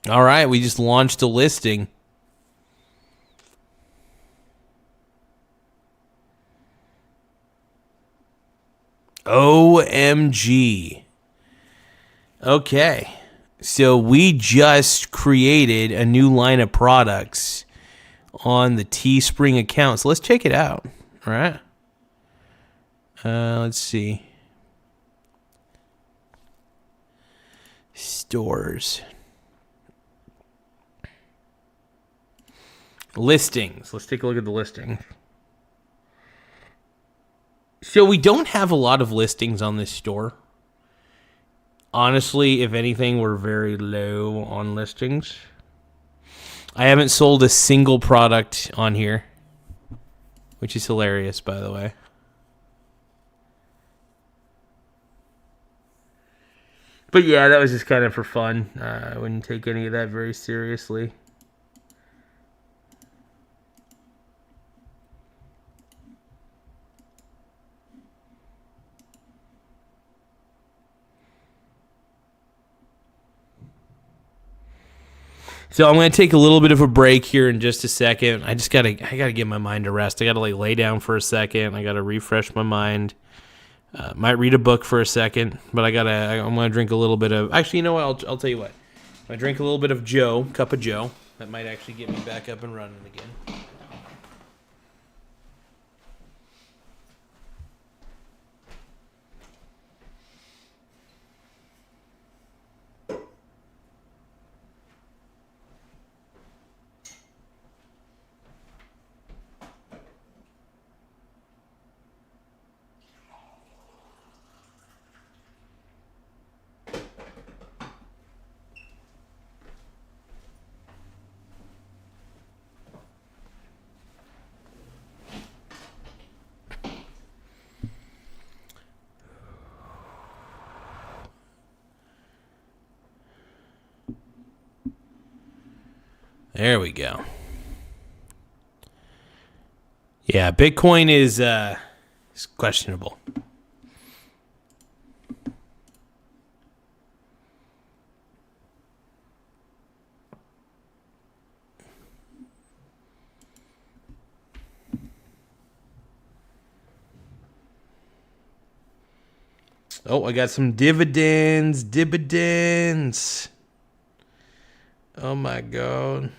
All right, we just launched a listing. OMG. Okay. So we just created a new line of products on the Teespring account. So let's check it out. All right. Let's see. Stores. Listings. Let's take a look at the listing. So we don't have a lot of listings on this store. Honestly, if anything, we're very low on listings. I haven't sold a single product on here, which is hilarious, by the way. But yeah, that was just kind of for fun. I wouldn't take any of that very seriously. So I'm going to take a little bit of a break here in just a second. I gotta get my mind to rest. I gotta lay down for a second. I gotta refresh my mind. Might read a book for a second, but I'm gonna drink a little bit of. Actually, you know what? I'll tell you what. I drink a little bit of cup of Joe. That might actually get me back up and running again. There we go. Yeah, Bitcoin is questionable. Oh, I got some dividends. Oh my God.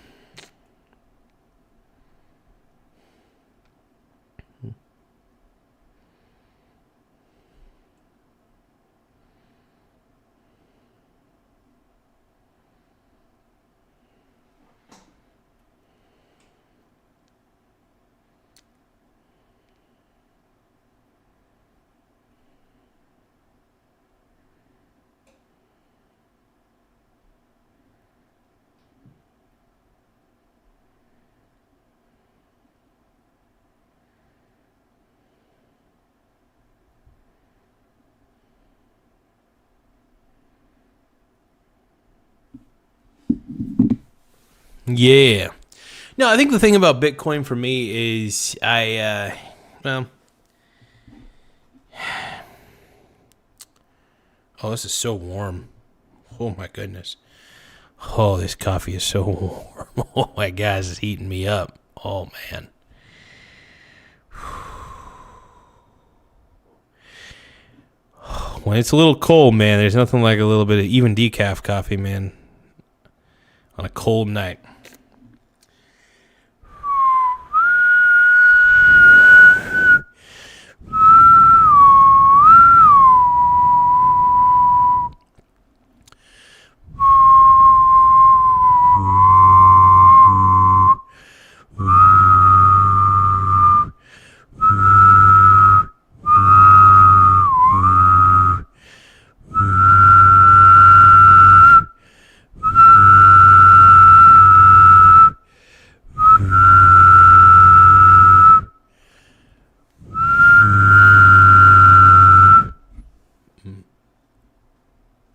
Yeah. No, I think the thing about Bitcoin for me is oh, this is so warm. Oh my goodness. Oh, this coffee is so warm. Oh my gosh, it's heating me up. Oh man. When it's a little cold, man, there's nothing like a little bit of even decaf coffee, man, on a cold night.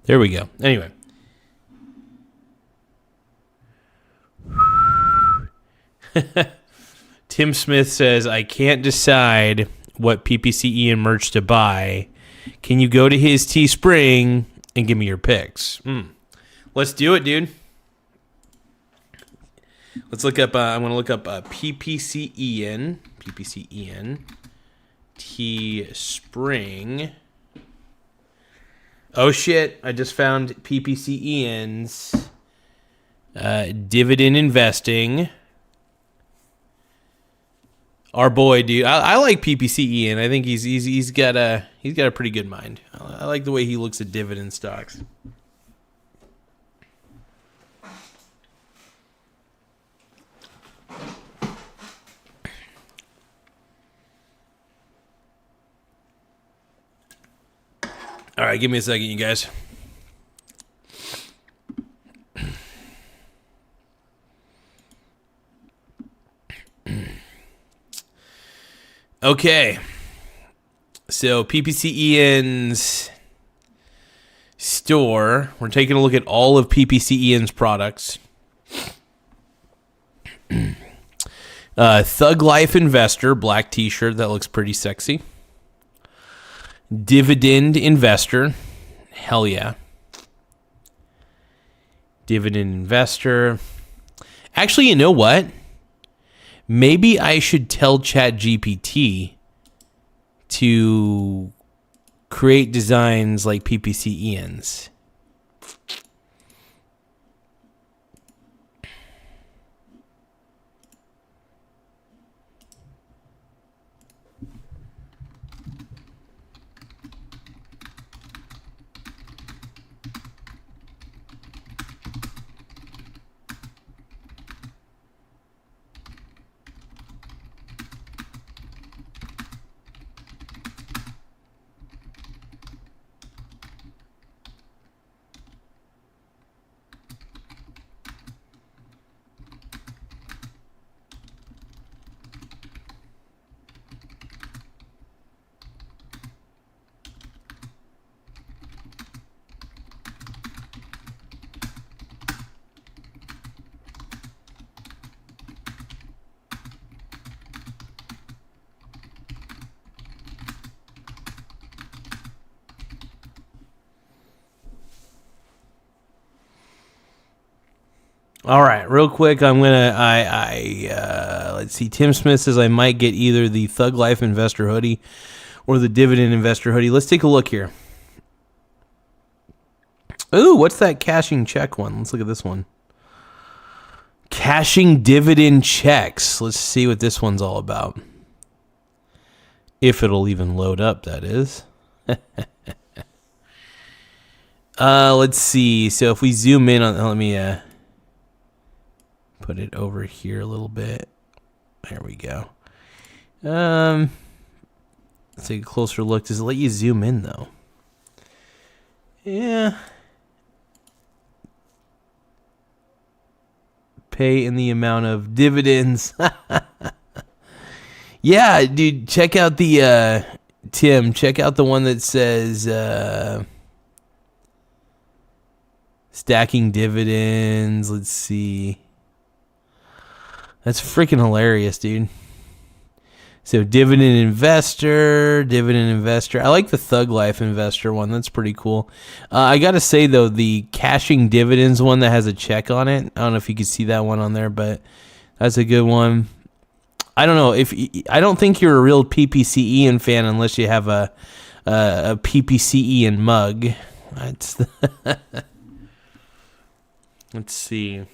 There we go. Anyway. Tim Smith says, I can't decide what PPCE and merch to buy. Can you go to his Teespring and give me your picks? Let's do it, dude. Let's look up, I'm going to look up PPCEN, Teespring. Oh, shit. I just found PPCEN's dividend investing. Our boy, dude. I like PPCEN. I think he's got a pretty good mind. I like the way he looks at dividend stocks. All right, give me a second, you guys. Okay. So PPCEN's store. We're taking a look at all of PPCEN's products. Thug Life Investor, black t-shirt. That looks pretty sexy. Dividend Investor. Hell yeah. Dividend Investor. Actually, you know what? Maybe I should tell ChatGPT to create designs like PPCEN's. All right, real quick, I'm gonna let's see. Tim Smith says I might get either the Thug Life Investor hoodie or the Dividend Investor hoodie. Let's take a look here. Ooh, what's that cashing check one? Let's look at this one. Cashing dividend checks. Let's see what this one's all about. If it'll even load up, that is. Let's see. So if we zoom in on, let me put it over here a little bit. There we go. Let's take a closer look. Does it let you zoom in though? Yeah. Pay in the amount of dividends. Yeah, dude, check out the Tim, check out the one that says stacking dividends. Let's see. That's freaking hilarious, dude. So dividend investor. I like the Thug Life Investor one. That's pretty cool. I got to say, though, the cashing dividends one that has a check on it. I don't know if you can see that one on there, but that's a good one. I don't know. I don't think you're a real PPCEN fan unless you have a PPCEN mug. Let's see.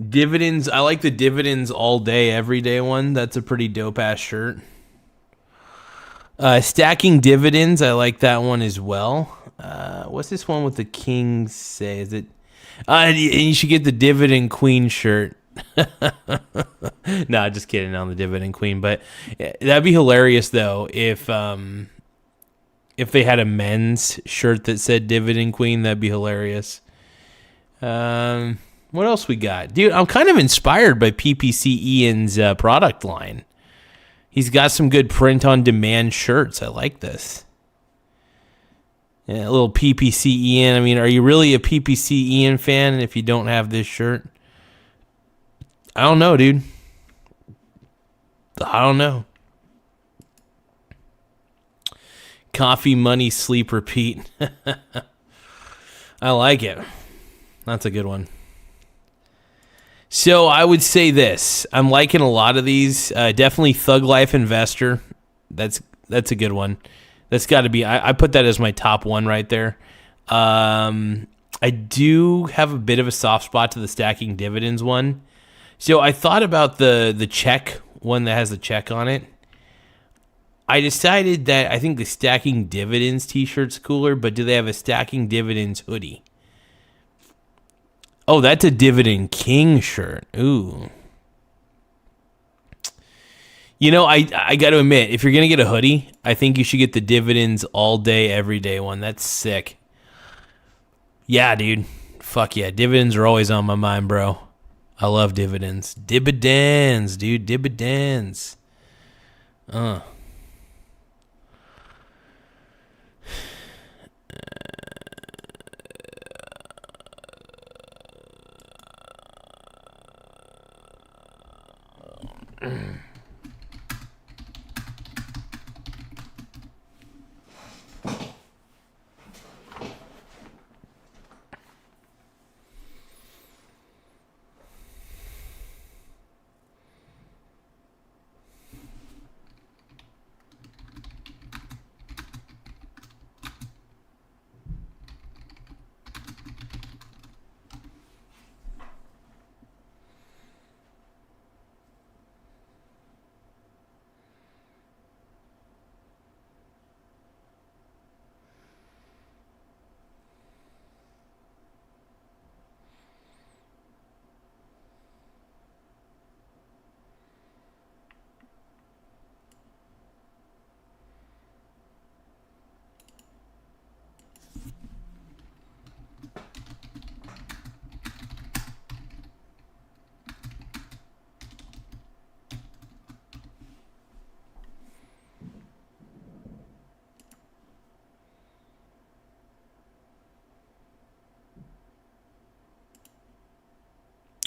Dividends. I like the dividends all day, every day one. That's a pretty dope ass shirt. Stacking dividends. I like that one as well. What's this one with the king say? Is it? And you should get the Dividend Queen shirt. Nah, just kidding on the Dividend Queen. But that'd be hilarious though if they had a men's shirt that said Dividend Queen. That'd be hilarious. What else we got? Dude, I'm kind of inspired by PPCEN's product line. He's got some good print-on-demand shirts. I like this. Yeah, a little PPC Ian. I mean, are you really a PPC Ian fan if you don't have this shirt? I don't know, dude. I don't know. Coffee, money, sleep, repeat. I like it. That's a good one. So I would say this. I'm liking a lot of these. Definitely Thug Life Investor. That's a good one. That's got to be. I put that as my top one right there. I do have a bit of a soft spot to the stacking dividends one. So I thought about the check one that has the check on it. I decided that I think the stacking dividends t-shirt's cooler, but do they have a stacking dividends hoodie? Oh, that's a Dividend King shirt. Ooh. You know, I got to admit, if you're going to get a hoodie, I think you should get the Dividends all day, every day one. That's sick. Yeah, dude. Fuck yeah. Dividends are always on my mind, bro. I love dividends. Dividends, dude. Dividends.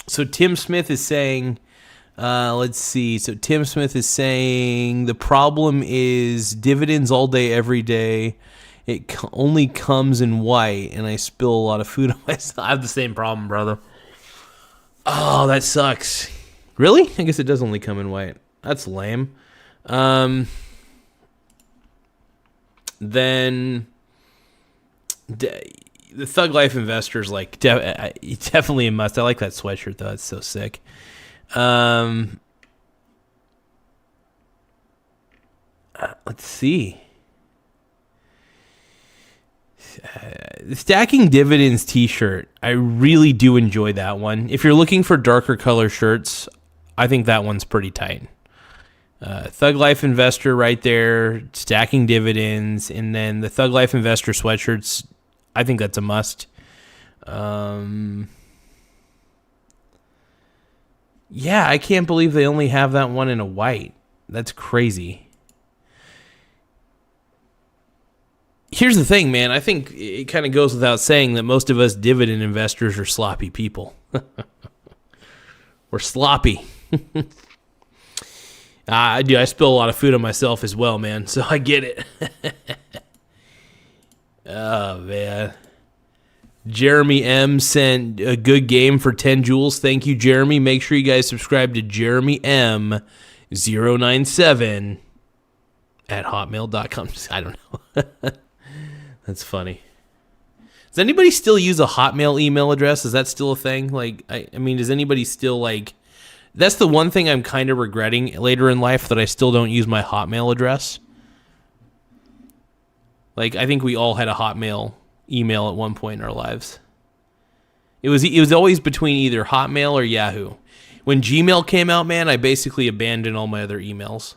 So Tim Smith is saying, let's see. So Tim Smith is saying the problem is dividends all day, every day. It only comes in white, and I spill a lot of food on myself. I have the same problem, brother. Oh, that sucks. Really? I guess it does only come in white. That's lame. Then the Thug Life Investor's like definitely a must. I like that sweatshirt though. It's so sick. Let's see. The Stacking Dividends t-shirt, I really do enjoy that one. If you're looking for darker color shirts, I think that one's pretty tight. Thug Life Investor right there, Stacking Dividends, and then the Thug Life Investor sweatshirts, I think that's a must. Yeah, I can't believe they only have that one in a white. That's crazy. Here's the thing, man. I think it kind of goes without saying that most of us dividend investors are sloppy people. We're sloppy. Dude, I spill a lot of food on myself as well, man, so I get it. Oh, man. Jeremy M sent a good game for 10 joules. Thank you, Jeremy. Make sure you guys subscribe to Jeremy M097 at hotmail.com. I don't know. That's funny. Does anybody still use a Hotmail email address? Is that still a thing? Like, I mean, does anybody still, like... That's the one thing I'm kind of regretting later in life, that I still don't use my Hotmail address. Like, I think we all had a Hotmail email at one point in our lives. It was always between either Hotmail or Yahoo. When Gmail came out, man, I basically abandoned all my other emails.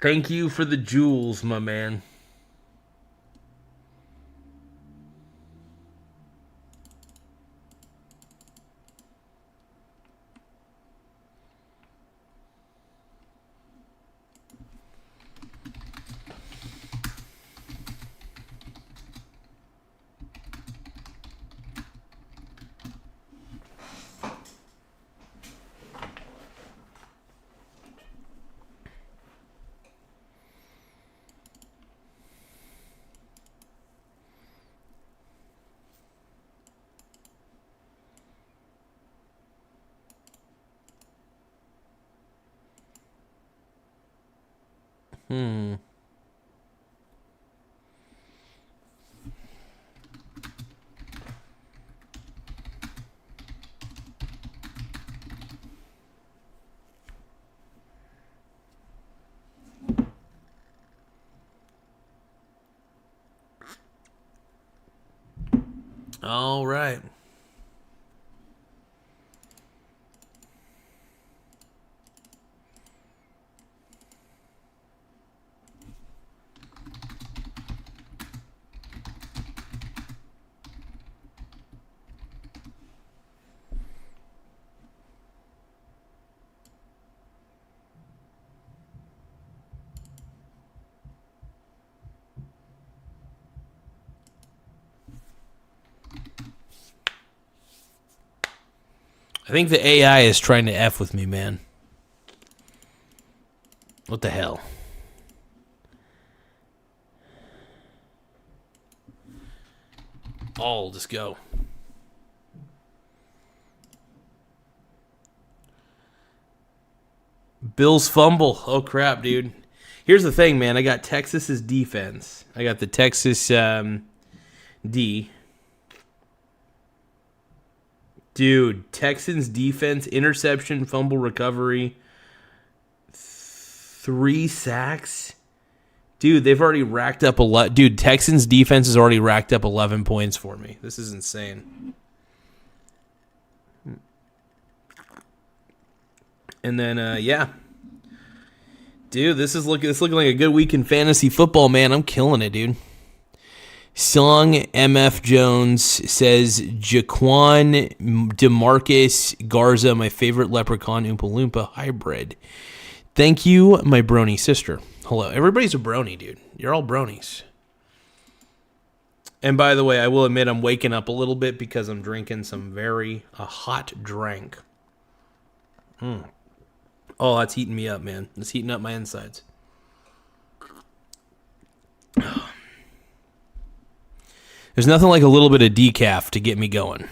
Thank you for the jewels, my man. All right. I think the AI is trying to F with me, man. What the hell? All just go. Bills fumble. Oh, crap, dude. Here's the thing, man. I got Texas's defense. I got the Texas D. Dude, Texans defense, interception, fumble recovery, 3 sacks. Dude, they've already racked up a lot. Dude, Texans defense has already racked up 11 points for me. This is insane. And then, yeah. Dude, this is looking like a good week in fantasy football, man. I'm killing it, dude. Song MF Jones says Jaquan DeMarcus Garza, my favorite leprechaun Oompa Loompa hybrid. Thank you, my brony sister. Hello. Everybody's a brony, dude. You're all bronies. And by the way, I will admit I'm waking up a little bit because I'm drinking some very hot drink. Oh, that's heating me up, man. It's heating up my insides. There's nothing like a little bit of decaf to get me going.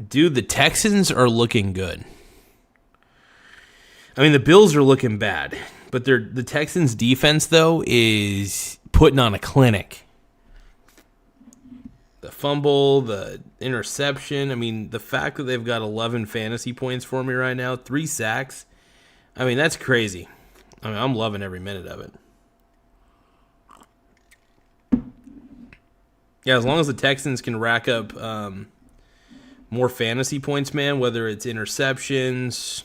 Dude, the Texans are looking good. I mean, the Bills are looking bad, but the Texans' defense, though, is putting on a clinic. The fumble, the interception. I mean, the fact that they've got 11 fantasy points for me right now, 3 sacks. I mean, that's crazy. I mean, I'm loving every minute of it. Yeah, as long as the Texans can rack up more fantasy points, man, whether it's interceptions,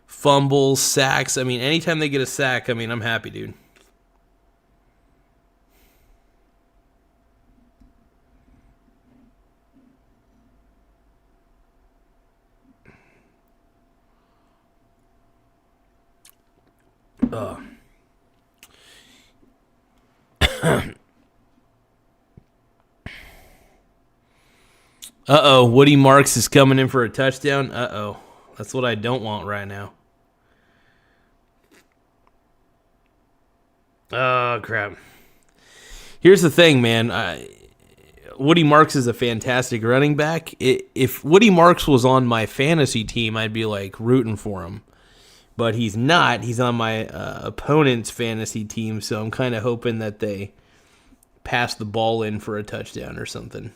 fumbles, sacks. I mean, anytime they get a sack, I mean, I'm happy, dude. Uh-oh, Woody Marks is coming in for a touchdown. Uh-oh, that's what I don't want right now. Oh, crap. Here's the thing, man. Woody Marks is a fantastic running back. If Woody Marks was on my fantasy team, I'd be, like, rooting for him. But he's not. He's on my opponent's fantasy team, so I'm kind of hoping that they pass the ball in for a touchdown or something.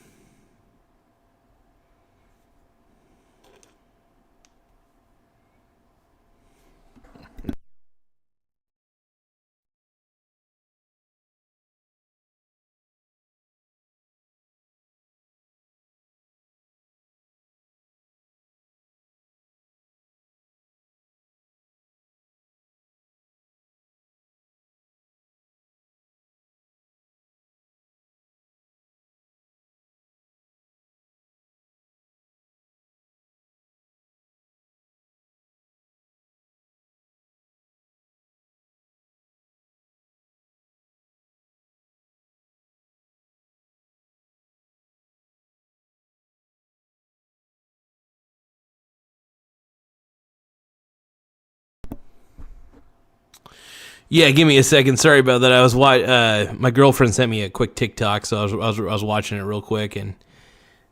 Yeah, give me a second. Sorry about that. I was my girlfriend sent me a quick TikTok, so I was watching it real quick, and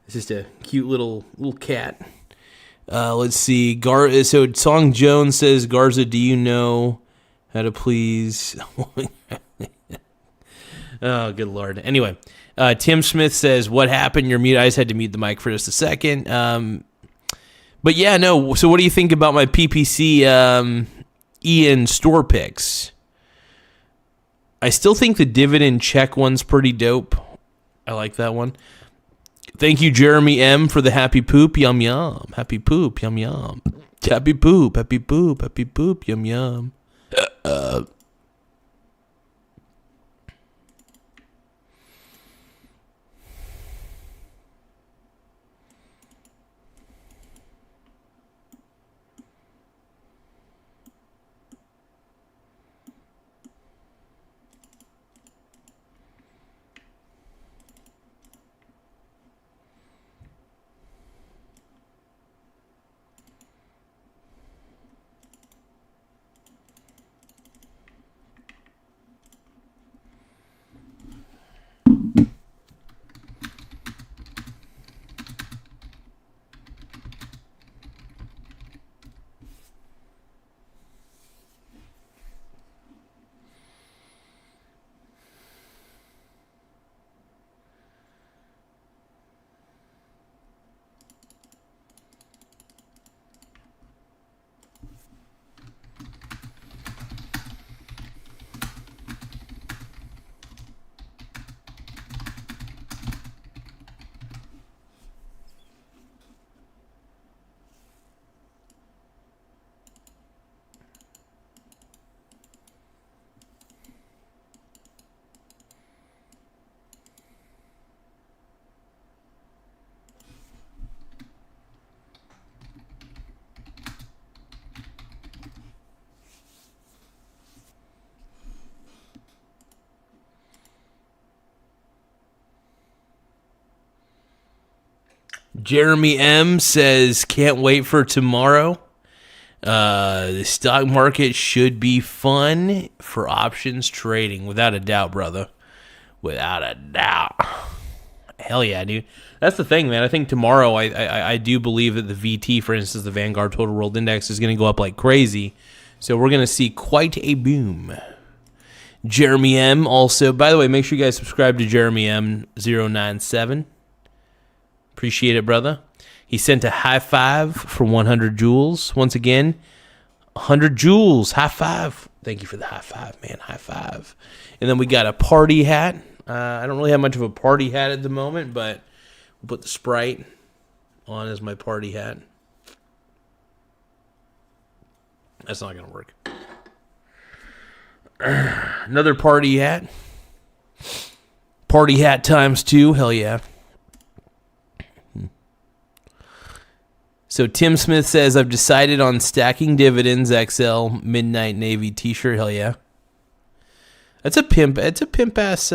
it's just a cute little cat. Let's see. So Song Jones says, Garza, do you know how to please? Oh, good Lord. Anyway, Tim Smith says, what happened? You're mute. I just had to mute the mic for just a second. But yeah, no. So what do you think about my PPC Ian store picks? I still think the dividend check one's pretty dope. I like that one. Thank you, Jeremy M, for the happy poop, yum yum. Happy poop, yum yum. Happy poop, happy poop, happy poop, yum yum. Jeremy M says, can't wait for tomorrow. The stock market should be fun for options trading, without a doubt, brother. Without a doubt. Hell yeah, dude. That's the thing, man. I think tomorrow, I do believe that the VT, for instance, the Vanguard Total World Index, is going to go up like crazy. So we're going to see quite a boom. Jeremy M also, by the way, make sure you guys subscribe to Jeremy M097. Appreciate it, brother. He sent a high five for 100 joules. Once again, 100 joules. High five. Thank you for the high five, man. High five. And then we got a party hat. I don't really have much of a party hat at the moment, but we'll put the Sprite on as my party hat. That's not going to work. Another party hat. Party hat times 2. Hell yeah. So Tim Smith says, I've decided on stacking dividends XL Midnight Navy t-shirt. Hell yeah. That's a pimp. It's a pimp ass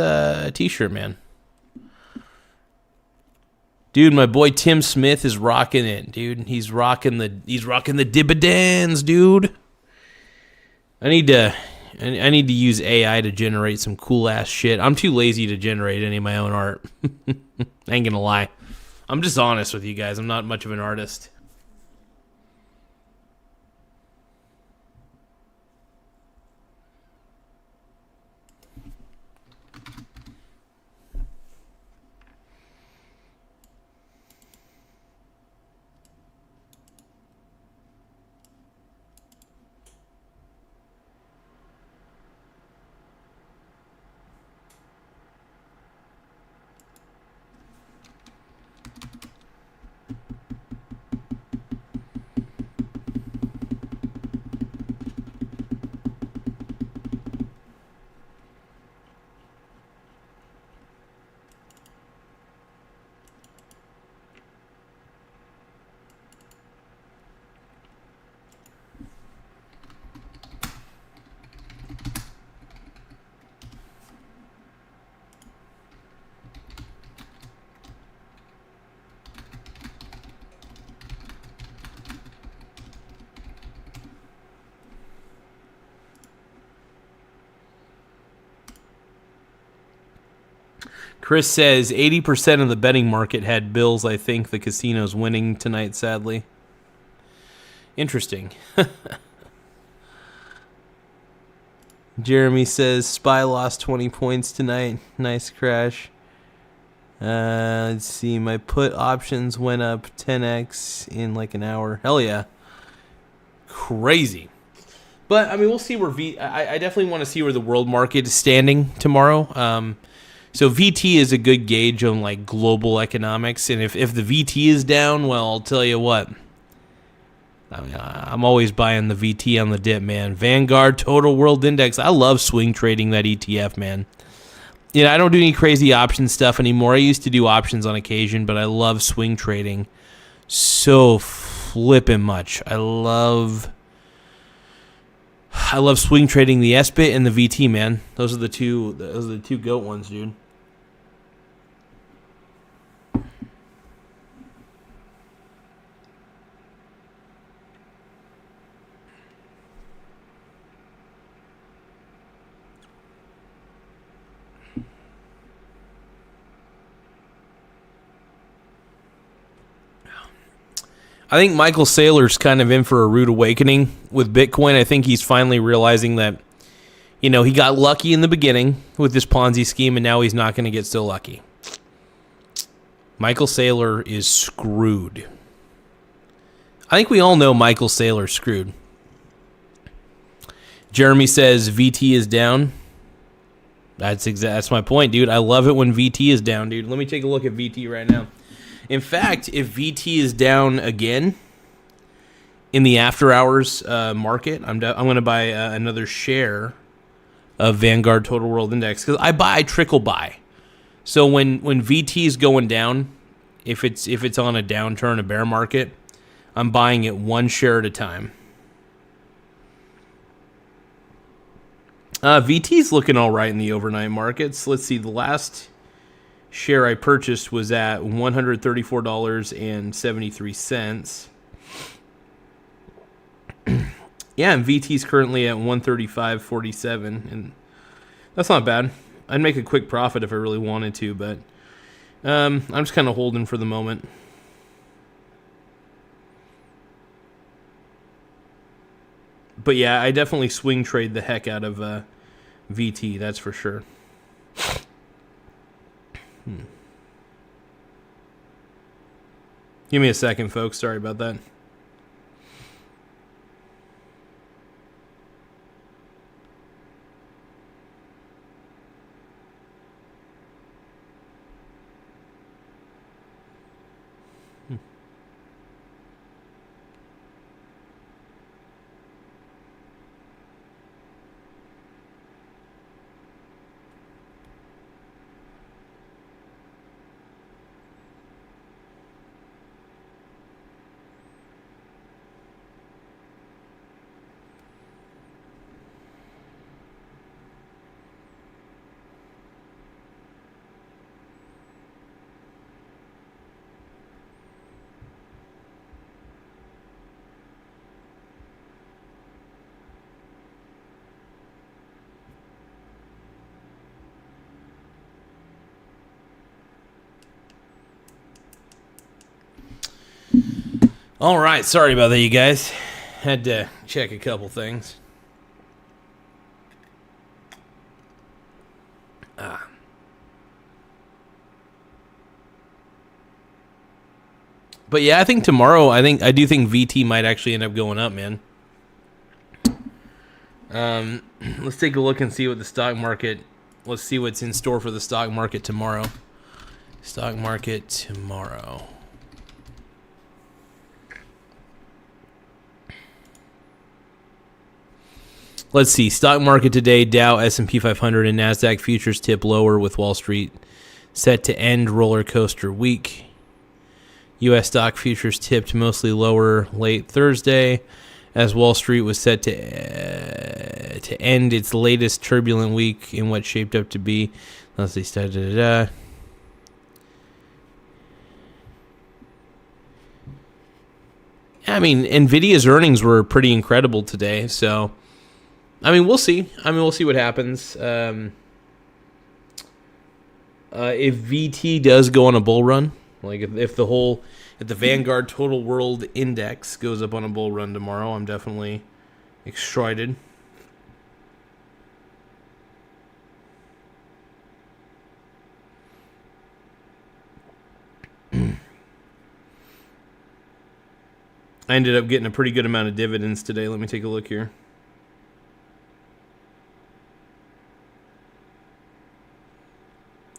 t-shirt, man. Dude, my boy Tim Smith is rocking it, dude. He's rocking the dividends, dude. I need to use AI to generate some cool ass shit. I'm too lazy to generate any of my own art. I ain't gonna lie. I'm just honest with you guys. I'm not much of an artist. Chris says 80% of the betting market had Bills. I think the casino's winning tonight, sadly. Interesting. Jeremy says Spy lost 20 points tonight. Nice crash. Let's see. My put options went up 10x in like an hour. Hell yeah. Crazy. But, I mean, we'll see where I definitely want to see where the world market is standing tomorrow. So VT is a good gauge on, like, global economics. And if the VT is down, well, I'll tell you what. I'm always buying the VT on the dip, man. Vanguard Total World Index. I love swing trading that ETF, man. You know, I don't do any crazy option stuff anymore. I used to do options on occasion, but I love swing trading so flippin' much. I love swing trading the SBIT and the VT, man. Those are the two GOAT ones, dude. I think Michael Saylor's kind of in for a rude awakening with Bitcoin. I think he's finally realizing that, you know, he got lucky in the beginning with this Ponzi scheme, and now he's not going to get so lucky. Michael Saylor is screwed. I think we all know Michael Saylor's screwed. Jeremy says VT is down. That's my point, dude. I love it when VT is down, dude. Let me take a look at VT right now. In fact, if VT is down again in the after hours market, I'm going to buy another share of Vanguard Total World Index because I trickle buy. So when VT is going down, if it's on a downturn, a bear market, I'm buying it one share at a time. VT's looking all right in the overnight markets. Let's see, the last share I purchased was at $134.73. Yeah, and VT's currently at $135.47, and that's not bad. I'd make a quick profit if I really wanted to, but I'm just kind of holding for the moment. But yeah, I definitely swing trade the heck out of VT, that's for sure. Give me a second, folks. Sorry about that. All right, sorry about that, you guys. Had to check a couple things. But yeah, I think tomorrow, I do think VT might actually end up going up, man. Let's take a look and see what the stock market. Let's see what's in store for the stock market tomorrow. Stock market tomorrow. Let's see. Stock market today, Dow, S&P 500, and NASDAQ futures tip lower with Wall Street set to end roller coaster week. U.S. stock futures tipped mostly lower late Thursday as Wall Street was set to end its latest turbulent week in what shaped up to be. Let's see. I mean, NVIDIA's earnings were pretty incredible today, so we'll see. We'll see what happens. If VT does go on a bull run, like if the Vanguard Total World Index goes up on a bull run tomorrow, I'm definitely excited. I ended up getting a pretty good amount of dividends today. Let me take a look here.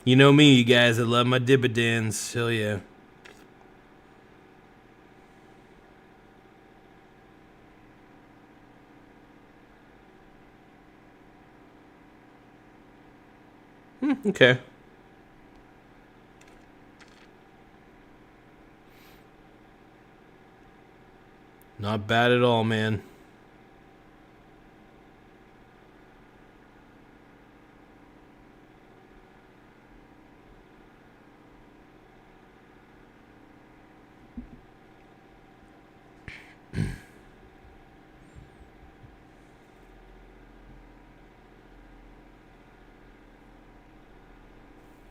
You know me, you guys. I love my dividends. Hell yeah. Okay. Not bad at all, man.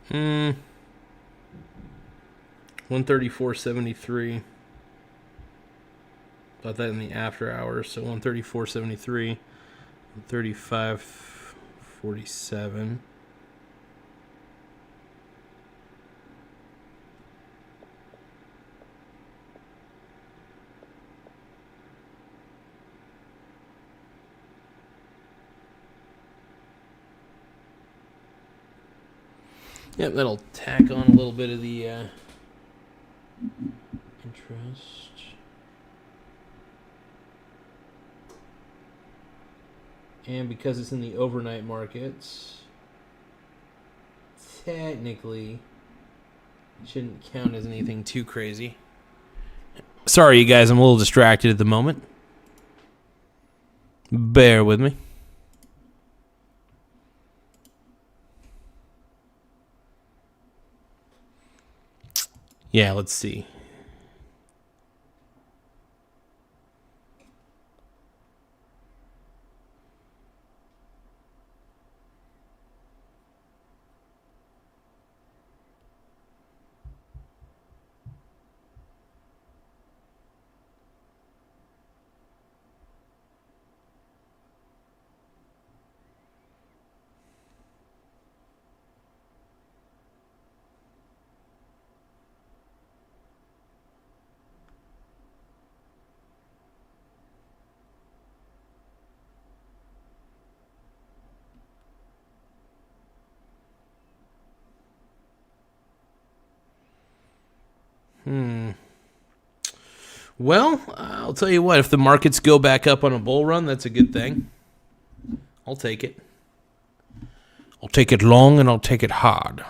Hmm. 134.73. Got that in the after hours. So 134.73. 35.47. Yep, that'll tack on a little bit of the interest. And because it's in the overnight markets, technically, it shouldn't count as anything too crazy. Sorry, you guys, I'm a little distracted at the moment. Bear with me. Yeah, let's see. Well, I'll tell you what, if the markets go back up on a bull run, that's a good thing. I'll take it. I'll take it long and I'll take it hard.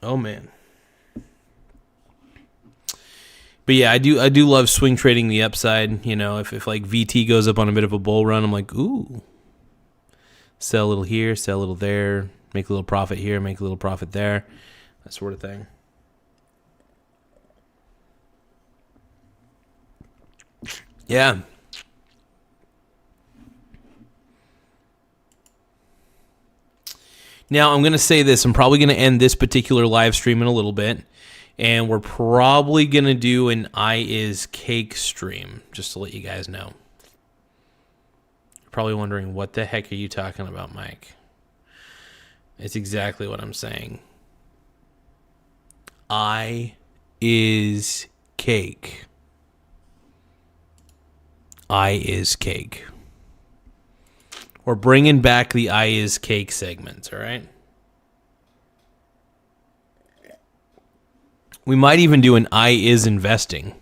Oh man. But yeah, I do love swing trading the upside. You know, if like VT goes up on a bit of a bull run, I'm like, ooh. Sell a little here, sell a little there, make a little profit here, make a little profit there, that sort of thing. Yeah. Now, I'm going to say this. I'm probably going to end this particular live stream in a little bit. And we're probably going to do an I is cake stream, just to let you guys know. You're probably wondering, what the heck are you talking about, Mike? It's exactly what I'm saying. I is cake. I is cake. We're bringing back the I is cake segments, all right? We might even do an I is investing.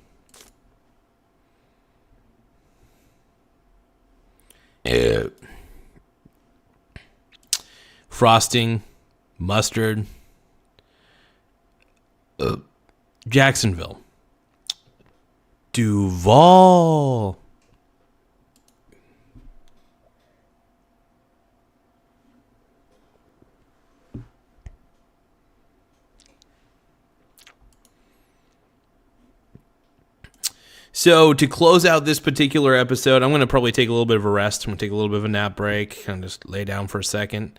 Frosting, mustard, Jacksonville, Duval. So to close out this particular episode, I'm going to probably take a little bit of a rest. I'm going to take a little bit of a nap break and just lay down for a second.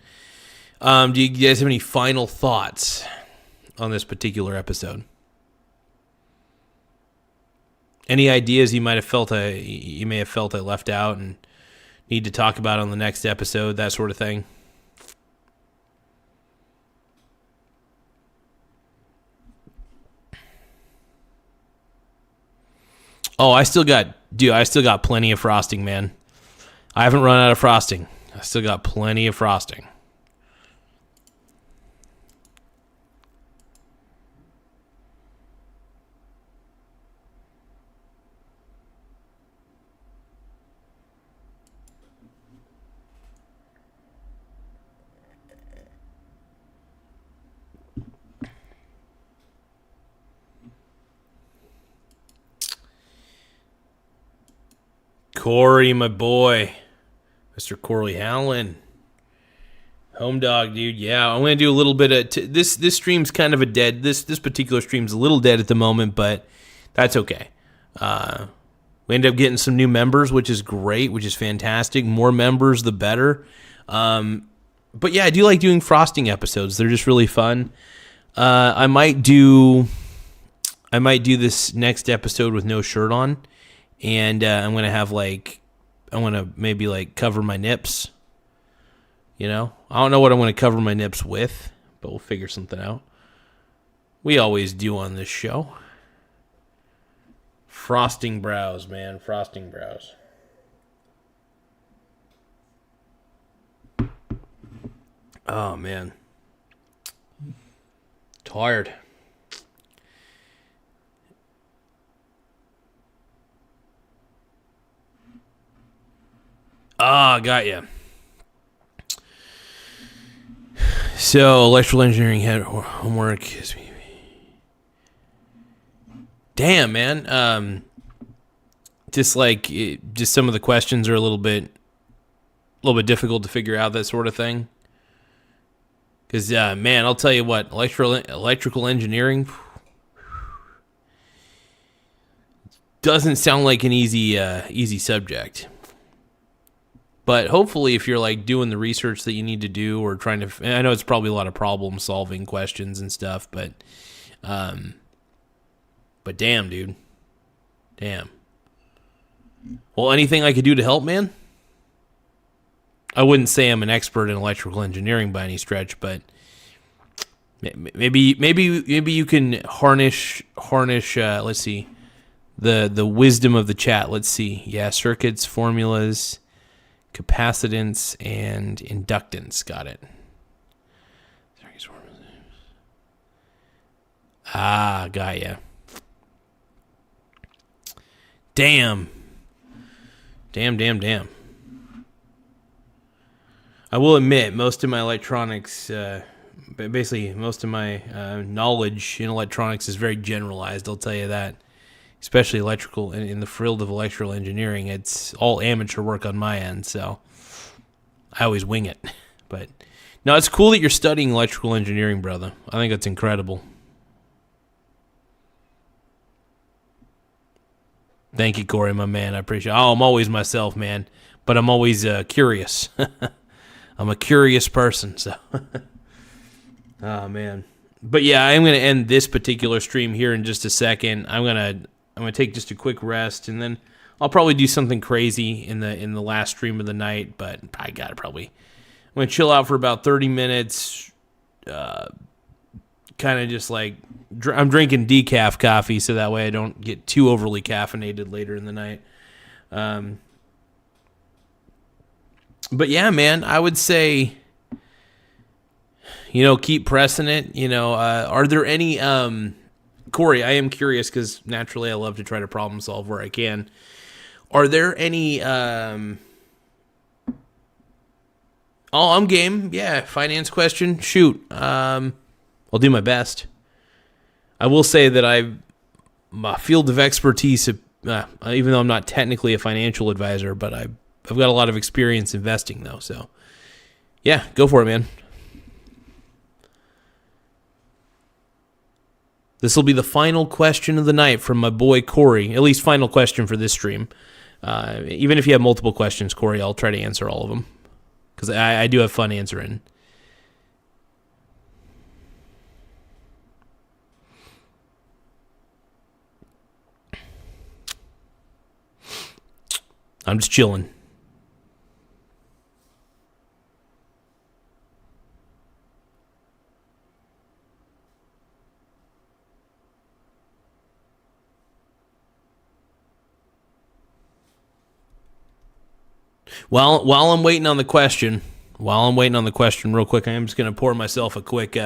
Do you guys have any final thoughts on this particular episode? Any ideas you may have felt I left out and need to talk about on the next episode, that sort of thing? Oh, I still got plenty of frosting, man. I haven't run out of frosting. I still got plenty of frosting. Corey, my boy, Mr. Corey Howland, home dog, dude. Yeah, I'm gonna do a little bit of this. This stream's kind of a dead. This particular stream's a little dead at the moment, but that's okay. We ended up getting some new members, which is great, which is fantastic. More members, the better. But yeah, I do like doing frosting episodes. They're just really fun. I might do this next episode with no shirt on. And I'm going to maybe cover my nips. You know, I don't know what I'm going to cover my nips with, but we'll figure something out. We always do on this show. Frosting brows, man. Frosting brows. Oh, man. Tired. Ah, got you. So, electrical engineering had homework. Damn, man. Just some of the questions are a little bit difficult to figure out, that sort of thing. Because, man, I'll tell you what, electrical engineering doesn't sound like an easy subject. But hopefully, if you're doing the research that you need to do, or trying to, I know it's probably a lot of problem solving questions and stuff, but damn, dude, damn. Well, anything I could do to help, man? I wouldn't say I'm an expert in electrical engineering by any stretch, but maybe you can harness. Let's see, the wisdom of the chat. Let's see, yeah, circuits, formulas, capacitance, and inductance. Got it. Ah, got ya. Damn. I will admit, most of my electronics, basically most of my knowledge in electronics is very generalized, I'll tell you that. Especially electrical, in the field of electrical engineering, it's all amateur work on my end, so I always wing it. But no, it's cool that you're studying electrical engineering, brother. I think that's incredible. Thank you, Corey, my man. I appreciate it. Oh, I'm always myself, man, but I'm always curious. I'm a curious person, so. Oh, man. But yeah, I'm going to end this particular stream here in just a second. I'm going to take just a quick rest, and then I'll probably do something crazy in the last stream of the night, but I'm going to chill out for about 30 minutes, kind of just I'm drinking decaf coffee, so that way I don't get too overly caffeinated later in the night. But yeah, man, I would say, keep pressing it. Are there any, Corey, I am curious because naturally I love to try to problem solve where I can. Are there any, I'm game. Yeah. Finance question. Shoot. I'll do my best. I will say that my field of expertise, even though I'm not technically a financial advisor, but I've got a lot of experience investing though. So yeah, go for it, man. This will be the final question of the night from my boy Corey. At least final question for this stream. Even if you have multiple questions, Corey, I'll try to answer all of them. Because I do have fun answering. I'm just chilling. While I'm waiting on the question, real quick, I am just going to pour myself a quick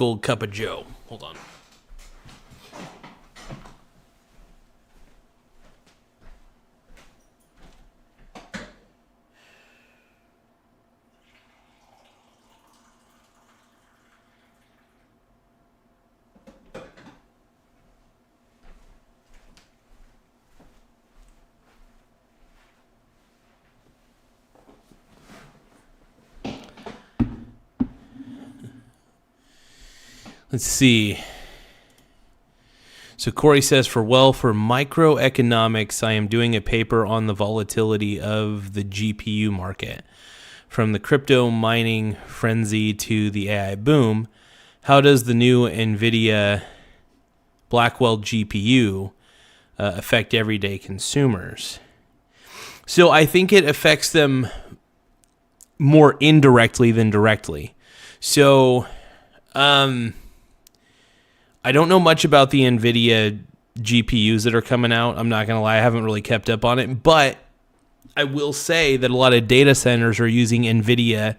old cup of Joe. Hold on. Let's see. So Corey says, for microeconomics, I am doing a paper on the volatility of the GPU market. From the crypto mining frenzy to the AI boom, how does the new NVIDIA Blackwell GPU affect everyday consumers? So I think it affects them more indirectly than directly. So, I don't know much about the NVIDIA GPUs that are coming out. I'm not going to lie. I haven't really kept up on it. But I will say that a lot of data centers are using NVIDIA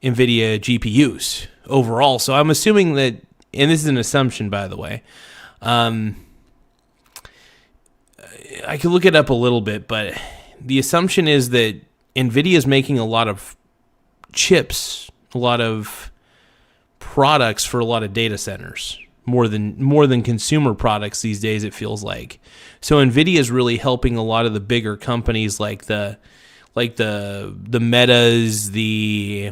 GPUs overall. So I'm assuming that, and this is an assumption, by the way. I could look it up a little bit, but the assumption is that NVIDIA is making a lot of chips, a lot of products for a lot of data centers, more than consumer products these days, it feels like. So NVIDIA is really helping a lot of the bigger companies like the Metas, the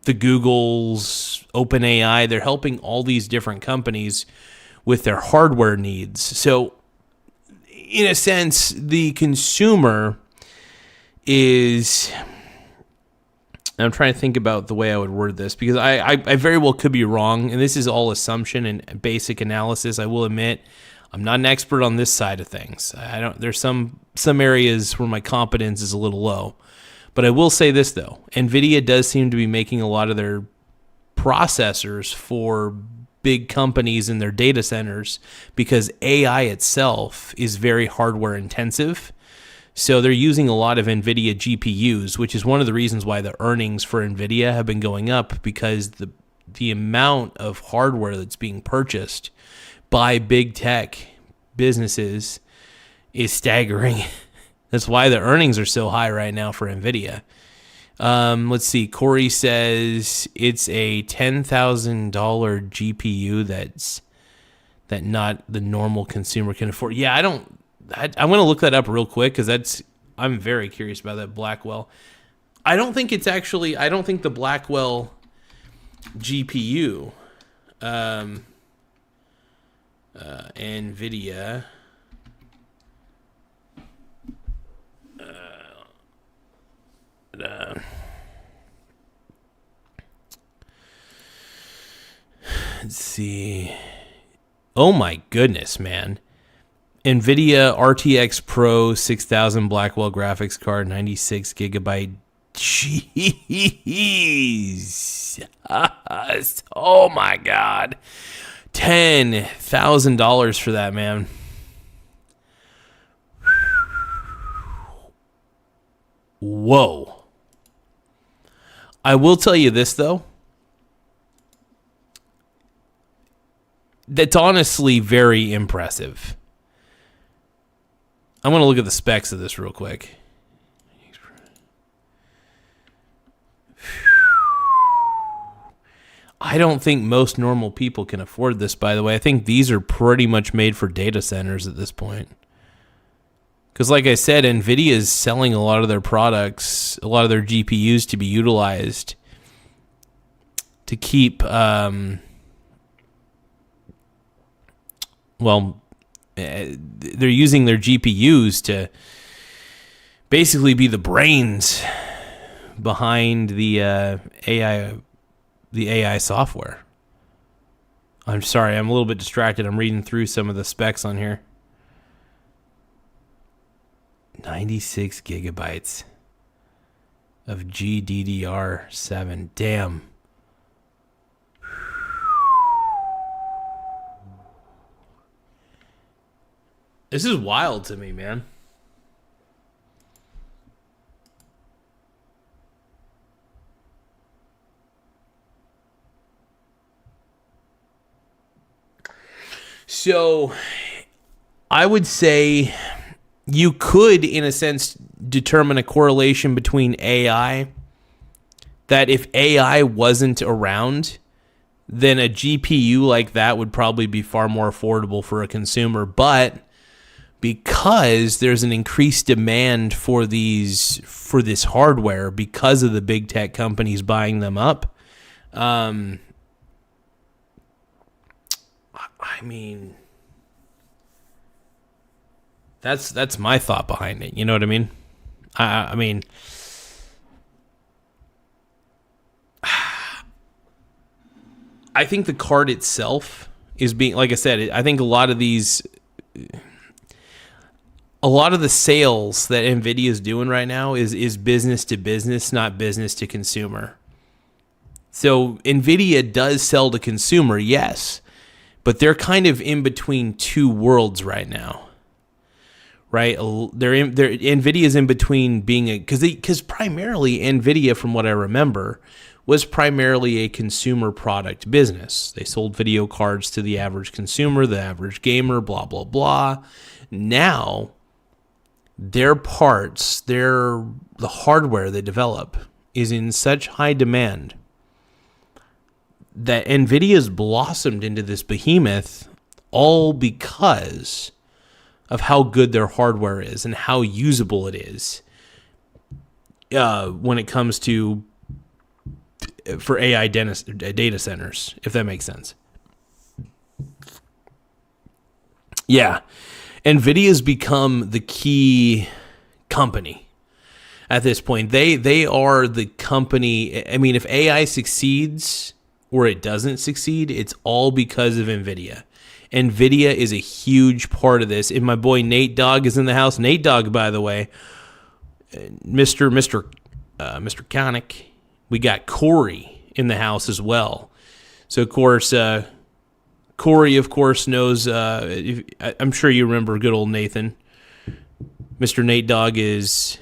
Googles, OpenAI. They're helping all these different companies with their hardware needs. So in a sense, the consumer is... I'm trying to think about the way I would word this, because I very well could be wrong, and this is all assumption and basic analysis. I will admit I'm not an expert on this side of things. There's some areas where my competence is a little low. But I will say this, though. NVIDIA does seem to be making a lot of their processors for big companies in their data centers because AI itself is very hardware intensive. So they're using a lot of NVIDIA GPUs, which is one of the reasons why the earnings for NVIDIA have been going up, because the amount of hardware that's being purchased by big tech businesses is staggering. That's why the earnings are so high right now for NVIDIA. Let's see. Corey says it's a $10,000 GPU that not the normal consumer can afford. Yeah, I'm going to look that up real quick because I'm very curious about that Blackwell. I don't think the Blackwell GPU, NVIDIA, let's see. Oh my goodness, man. NVIDIA RTX Pro 6000 Blackwell graphics card, 96 gigabyte. Jeez. Oh my God. $10,000 for that, man. Whoa. I will tell you this, though. That's honestly very impressive. I'm going to look at the specs of this real quick. I don't think most normal people can afford this, by the way. I think these are pretty much made for data centers at this point. Because like I said, NVIDIA is selling a lot of their products, a lot of their GPUs to be utilized to keep well, they're using their GPUs to basically be the brains behind the AI software. I'm sorry, I'm a little bit distracted. I'm reading through some of the specs on here. 96 gigabytes of GDDR7. Damn. This is wild to me, man. So, I would say you could, in a sense, determine a correlation between AI. That if AI wasn't around, then a GPU like that would probably be far more affordable for a consumer. But because there's an increased demand for this hardware because of the big tech companies buying them up, I mean, that's my thought behind it. You know what I mean? I mean, I think the card itself is being, like I said, I think a lot of the sales that NVIDIA is doing right now is business to business, not business to consumer. So NVIDIA does sell to consumer, yes, but they're kind of in between two worlds right now, right? NVIDIA's in between being because primarily NVIDIA, from what I remember, was primarily a consumer product business. They sold video cards to the average consumer, the average gamer, blah, blah, blah. Now, their parts, the hardware they develop is in such high demand that NVIDIA's blossomed into this behemoth all because of how good their hardware is and how usable it is when it comes to for AI data centers, if that makes sense. Yeah. NVIDIA's become the key company at this point. They are the company. I mean, if AI succeeds or it doesn't succeed, it's all because of NVIDIA. NVIDIA is a huge part of this. And my boy Nate Dogg is in the house. Nate Dogg, by the way, Mr. Connick. We got Corey in the house as well. So, of course, Corey, of course, knows. I'm sure you remember good old Nathan. Mr. Nate Dogg is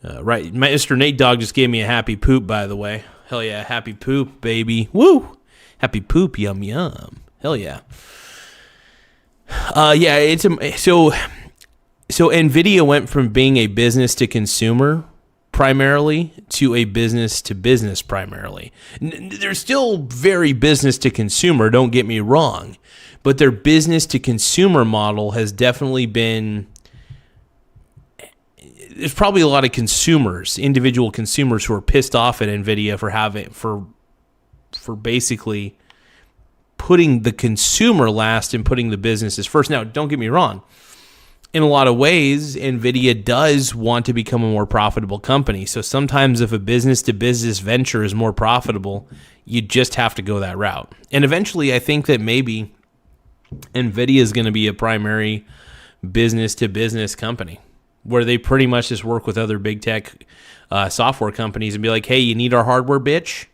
right. Mr. Nate Dogg just gave me a happy poop, by the way. Hell yeah, happy poop, baby. Woo! Happy poop, yum yum. Hell yeah. Yeah. So NVIDIA went from being a business to consumer primarily to a business to business primarily. They're still very business to consumer, don't get me wrong, but their business to consumer model has definitely been, there's probably a lot of consumers, individual consumers who are pissed off at NVIDIA for basically putting the consumer last and putting the businesses first. Now, don't get me wrong. In a lot of ways, NVIDIA does want to become a more profitable company. So sometimes if a business-to-business venture is more profitable, you just have to go that route. And eventually, I think that maybe NVIDIA is going to be a primary business-to-business company where they pretty much just work with other big tech software companies and be like, hey, you need our hardware, bitch?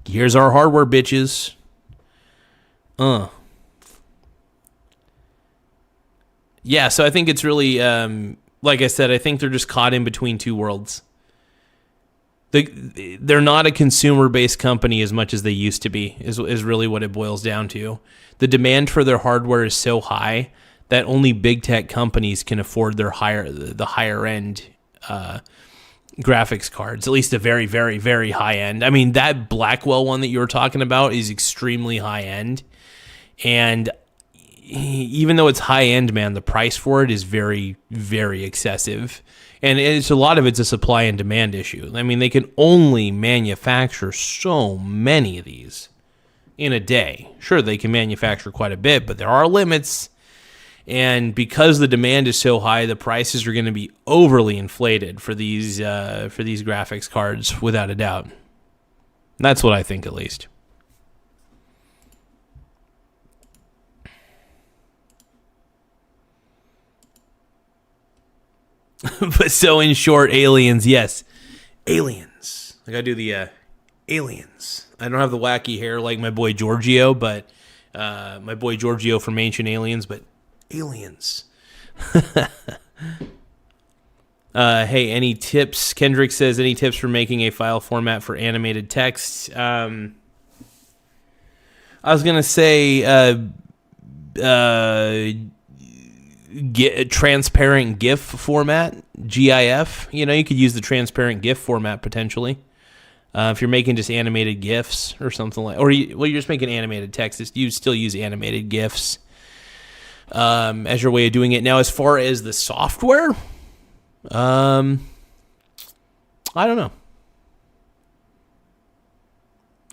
Here's our hardware, bitches. Yeah, so I think it's really, like I said, I think they're just caught in between two worlds. They're not a consumer-based company as much as they used to be, is really what it boils down to. The demand for their hardware is so high that only big tech companies can afford the higher-end graphics cards, at least the very, very, very high-end. I mean, that Blackwell one that you were talking about is extremely high-end, and even though it's high end, man, the price for it is very, very excessive. And a lot of it's a supply and demand issue. I mean, they can only manufacture so many of these. in a day. Sure, they can manufacture quite a bit, but there are limits. And because the demand is so high, the prices are going to be overly inflated for these graphics cards, without a doubt. That's what I think, at least. But so, in short, aliens, yes. Aliens. I gotta do the aliens. I don't have the wacky hair like my boy Giorgio, but my boy Giorgio from Ancient Aliens, but aliens. Hey, any tips? Kendrick says, any tips for making a file format for animated text? I was gonna say get a transparent GIF format, GIF. You know, you could use the transparent GIF format potentially. If you're making just animated GIFs or something like, you're just making animated text, you still use animated GIFs as your way of doing it. Now, as far as the software, I don't know.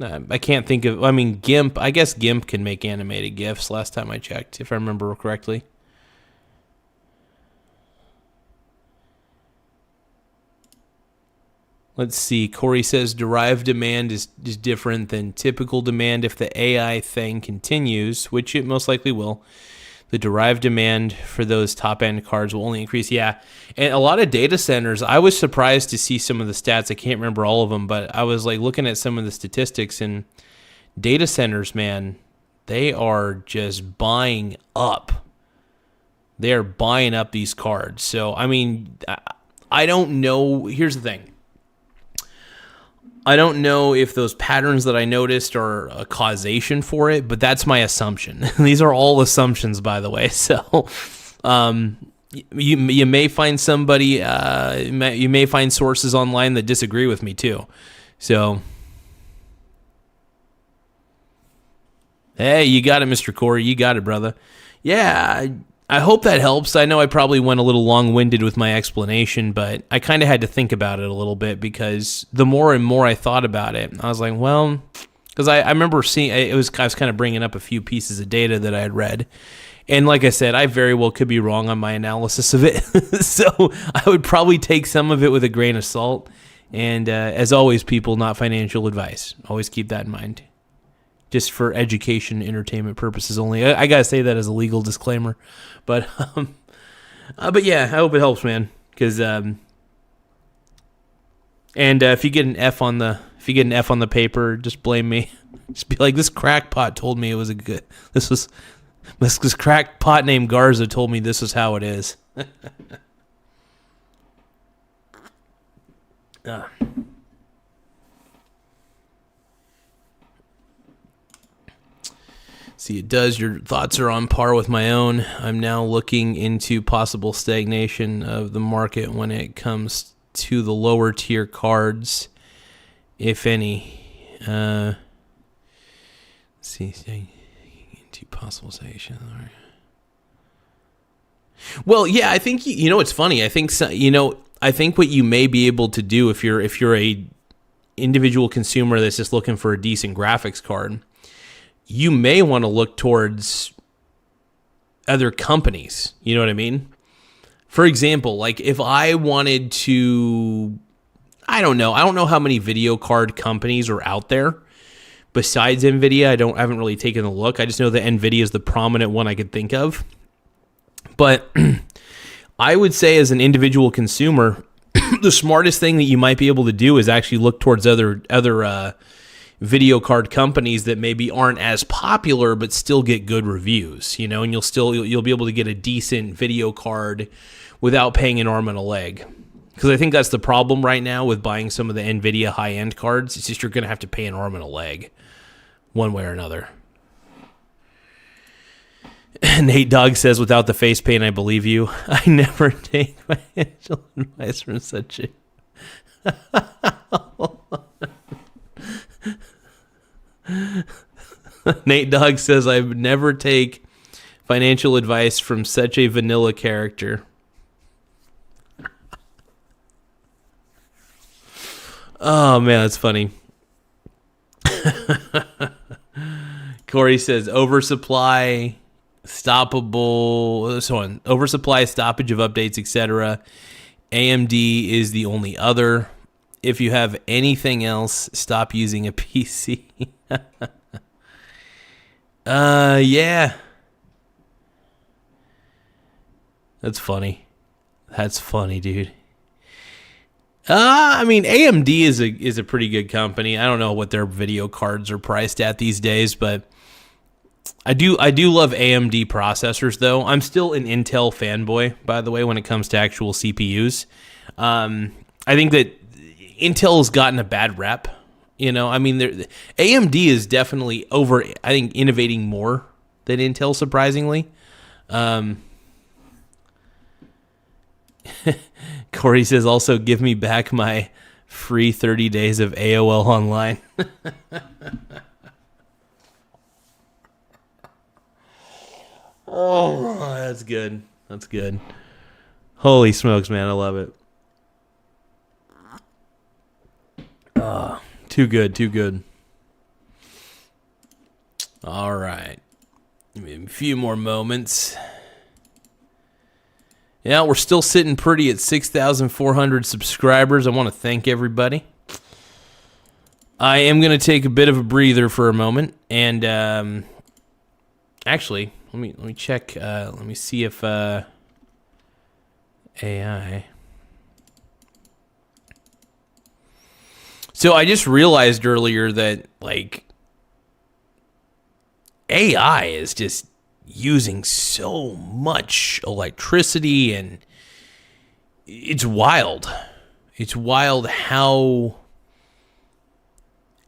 I can't think of. I mean, GIMP. I guess GIMP can make animated GIFs. Last time I checked, if I remember correctly. Let's see. Corey says derived demand is different than typical demand if the AI thing continues, which it most likely will. The derived demand for those top-end cards will only increase. Yeah, and a lot of data centers, I was surprised to see some of the stats. I can't remember all of them, but I was like looking at some of the statistics, and data centers, man, they are just buying up. They are buying up these cards. So, I mean, I don't know. Here's the thing. I don't know if those patterns that I noticed are a causation for it, but that's my assumption. These are all assumptions, by the way. So you may find somebody, you may find sources online that disagree with me too. So, hey, you got it, Mr. Corey. You got it, brother. Yeah, I hope that helps. I know I probably went a little long-winded with my explanation, but I kind of had to think about it a little bit because the more and more I thought about it, I was like, well, because I remember seeing, I was kind of bringing up a few pieces of data that I had read. And like I said, I very well could be wrong on my analysis of it. So I would probably take some of it with a grain of salt. And as always, people, not financial advice. Always keep that in mind. Just for education, entertainment purposes only. I gotta say that as a legal disclaimer, but yeah, I hope it helps, man. Because if you get an F on the paper, just blame me. Just be like, this crackpot told me it was this crackpot named Garza told me this is how it is. See, it does. Your thoughts are on par with my own. I'm now looking into possible stagnation of the market when it comes to the lower tier cards, if any. Let's see, into possible stagnation. Well, yeah, I think you know it's funny. I think I think what you may be able to do if you're a individual consumer that's just looking for a decent graphics card, you may want to look towards other companies. You know what I mean? For example, like if I wanted to, I don't know how many video card companies are out there besides NVIDIA. I haven't really taken a look. I just know that NVIDIA is the prominent one I could think of. But I would say as an individual consumer, the smartest thing that you might be able to do is actually look towards other video card companies that maybe aren't as popular but still get good reviews, you know, and you'll be able to get a decent video card without paying an arm and a leg. Because I think that's the problem right now with buying some of the NVIDIA high-end cards. It's just you're going to have to pay an arm and a leg one way or another. Nate Dogg says, without the face paint, I believe you. I never take financial advice from such Nate Dogg says, I would never take financial advice from such a vanilla character. Oh, man, that's funny. Corey says oversupply, stoppable, so on. Oversupply, stoppage of updates, etc. AMD is the only other. If you have anything else, stop using a PC. Yeah. That's funny. That's funny, dude. I mean, AMD is a pretty good company. I don't know what their video cards are priced at these days, but I do love AMD processors, though. I'm still an Intel fanboy, by the way, when it comes to actual CPUs. I think that Intel's gotten a bad rep. You know, I mean, AMD is definitely I think, innovating more than Intel, surprisingly. Corey says, also give me back my free 30 days of AOL online. Oh, that's good. That's good. Holy smokes, man. I love it. Too good. Too good. All right. Give me a few more moments. Yeah, we're still sitting pretty at 6,400 subscribers. I want to thank everybody. I am going to take a bit of a breather for a moment, and actually, let me check. Let me see if AI. So I just realized earlier that like AI is just using so much electricity, and it's wild. It's wild how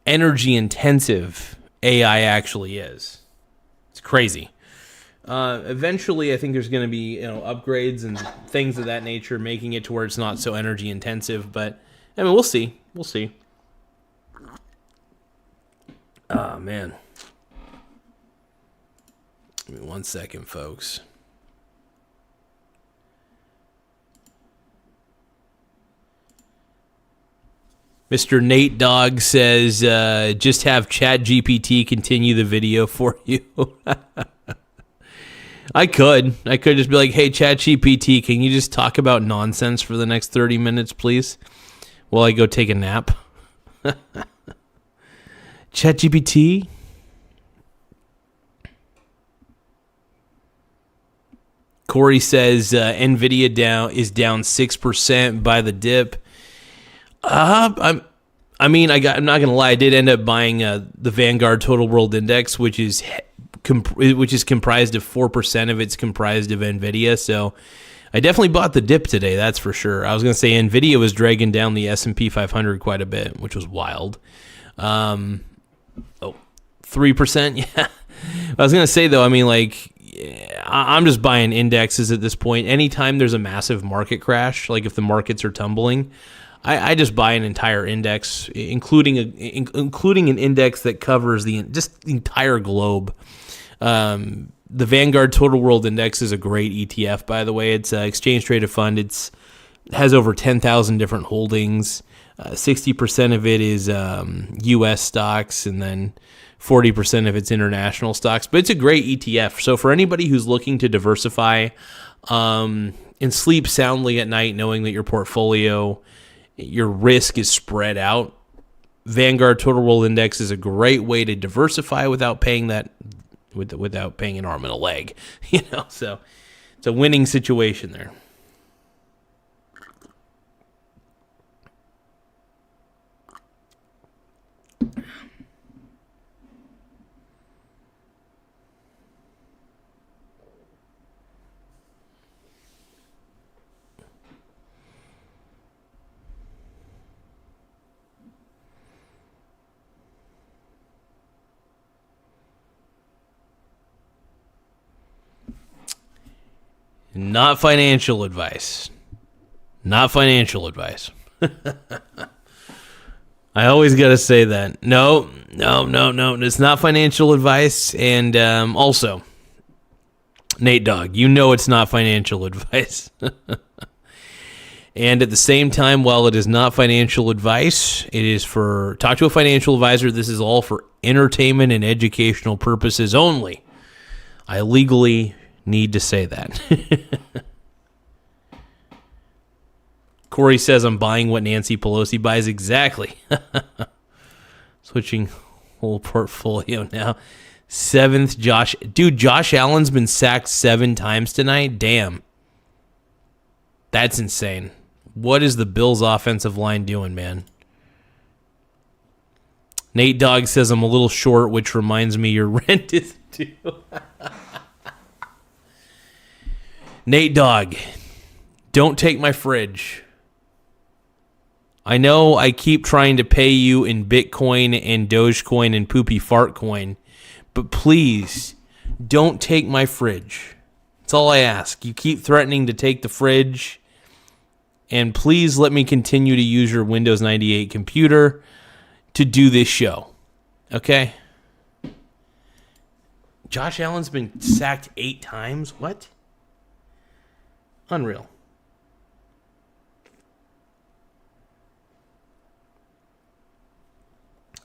energy intensive AI actually is. It's crazy. Eventually, I think there's going to be upgrades and things of that nature, making it to where it's not so energy intensive. But I mean, we'll see. We'll see. Oh man. Give me 1 second, folks. Mr. Nate Dogg says, just have ChatGPT continue the video for you. I could just be like, hey, ChatGPT, can you just talk about nonsense for the next 30 minutes, please? While I go take a nap. ChatGPT? Corey says NVIDIA is down 6% by the dip. I'm not gonna lie. I did end up buying the Vanguard Total World Index, which is comprised of 4% of it's comprised of NVIDIA. So I definitely bought the dip today. That's for sure. I was gonna say NVIDIA was dragging down the S&P 500 quite a bit, which was wild. 3%. Yeah. I was gonna say though. I mean, like, I'm just buying indexes at this point. Anytime there's a massive market crash, like if the markets are tumbling, I just buy an entire index, including an index that covers the entire globe. The Vanguard Total World Index is a great ETF, by the way. It's an exchange traded fund. It has over 10,000 different holdings. 60% of it is U.S. stocks, and then 40% of it's international stocks. But it's a great ETF. So for anybody who's looking to diversify and sleep soundly at night, knowing that your portfolio, your risk is spread out, Vanguard Total World Index is a great way to diversify without paying an arm and a leg. So it's a winning situation there. Not financial advice. Not financial advice. I always got to say that. No. It's not financial advice. And also, Nate Dogg, it's not financial advice. And at the same time, while it is not financial advice, it is for talk to a financial advisor. This is all for entertainment and educational purposes only. I legally need to say that. Corey says I'm buying what Nancy Pelosi buys. Exactly. Switching whole portfolio now. 7th, Josh. Dude, Josh Allen's been sacked 7 times tonight. Damn. That's insane. What is the Bills' offensive line doing, man? Nate Dogg says I'm a little short, which reminds me your rent is due. Nate Dogg, don't take my fridge. I know I keep trying to pay you in Bitcoin and Dogecoin and Poopy Fart Coin, but please don't take my fridge. That's all I ask. You keep threatening to take the fridge, and please let me continue to use your Windows 98 computer to do this show. Okay? Josh Allen's been sacked 8 times? What? Unreal.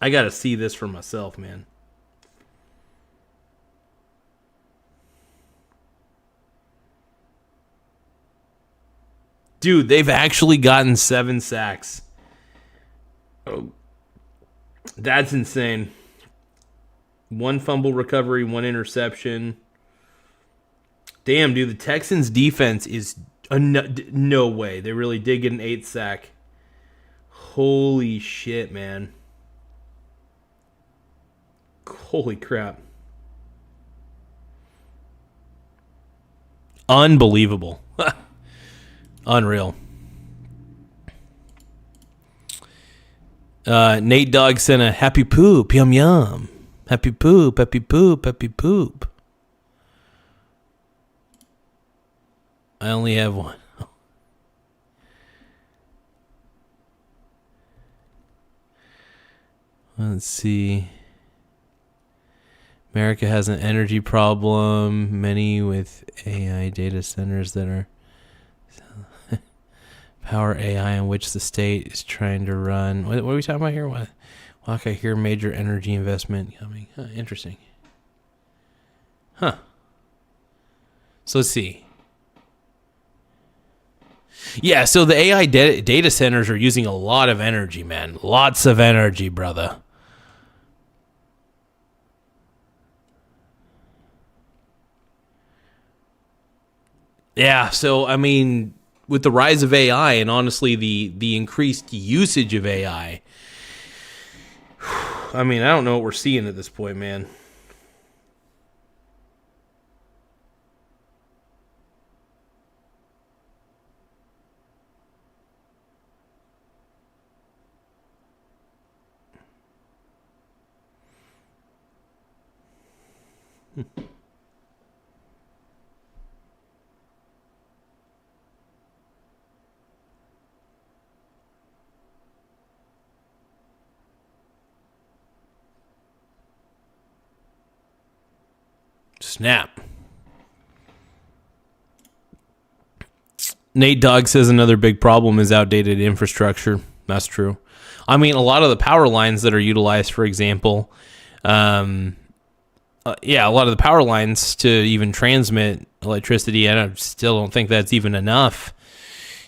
I gotta see this for myself, man. Dude, they've actually gotten 7 sacks. Oh, that's insane. 1 fumble recovery, 1 interception. Damn, dude, the Texans' defense is no way. They really did get an 8th sack. Holy shit, man. Holy crap. Unbelievable. Unreal. Nate Dogg sent a happy poop, yum yum. Happy poop, happy poop, happy poop. I only have one. Let's see. America has an energy problem. Many with AI data centers that are power AI in which the state is trying to run. What are we talking about here? What? Well, I hear major energy investment coming. Huh, interesting. Huh. So let's see. Yeah, so the AI data centers are using a lot of energy, man. Lots of energy, brother. Yeah, so, I mean, with the rise of AI and honestly the increased usage of AI, I mean, I don't know what we're seeing at this point, man. Snap. Nate Dogg says another big problem is outdated infrastructure. That's true. I mean, a lot of the power lines that are utilized, for example, a lot of the power lines to even transmit electricity, I still don't think that's even enough.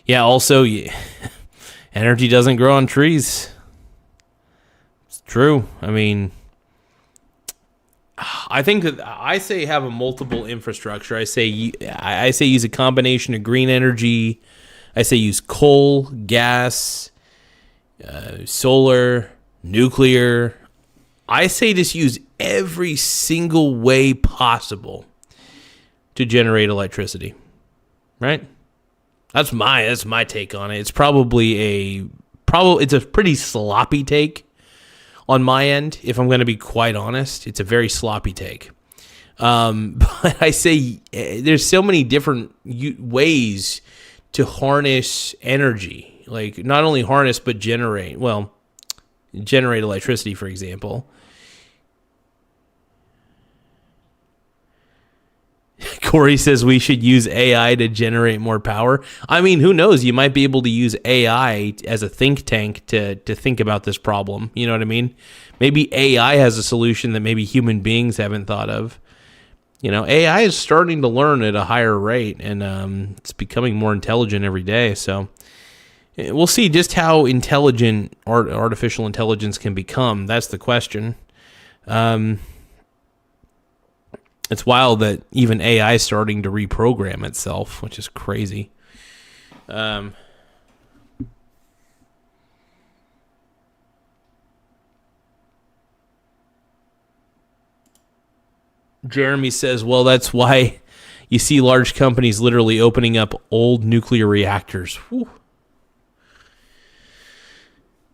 Yeah, also, energy doesn't grow on trees. It's true. I mean, I think that I say have a multiple infrastructure. I say use a combination of green energy. I say use coal, gas, solar, nuclear. I say just use every single way possible to generate electricity. Right? That's my take on it. It's it's a pretty sloppy take. On my end, if I'm going to be quite honest, it's a very sloppy take. But I say there's so many different ways to harness energy. Like, not only harness, but generate electricity, for example. Corey says we should use AI to generate more power. I mean, who knows? You might be able to use AI as a think tank to think about this problem. You know what I mean? Maybe AI has a solution that maybe human beings haven't thought of. You know, AI is starting to learn at a higher rate, and it's becoming more intelligent every day. So we'll see just how intelligent artificial intelligence can become. That's the question. It's wild that even AI is starting to reprogram itself, which is crazy. Jeremy says, well, that's why you see large companies literally opening up old nuclear reactors. Whew.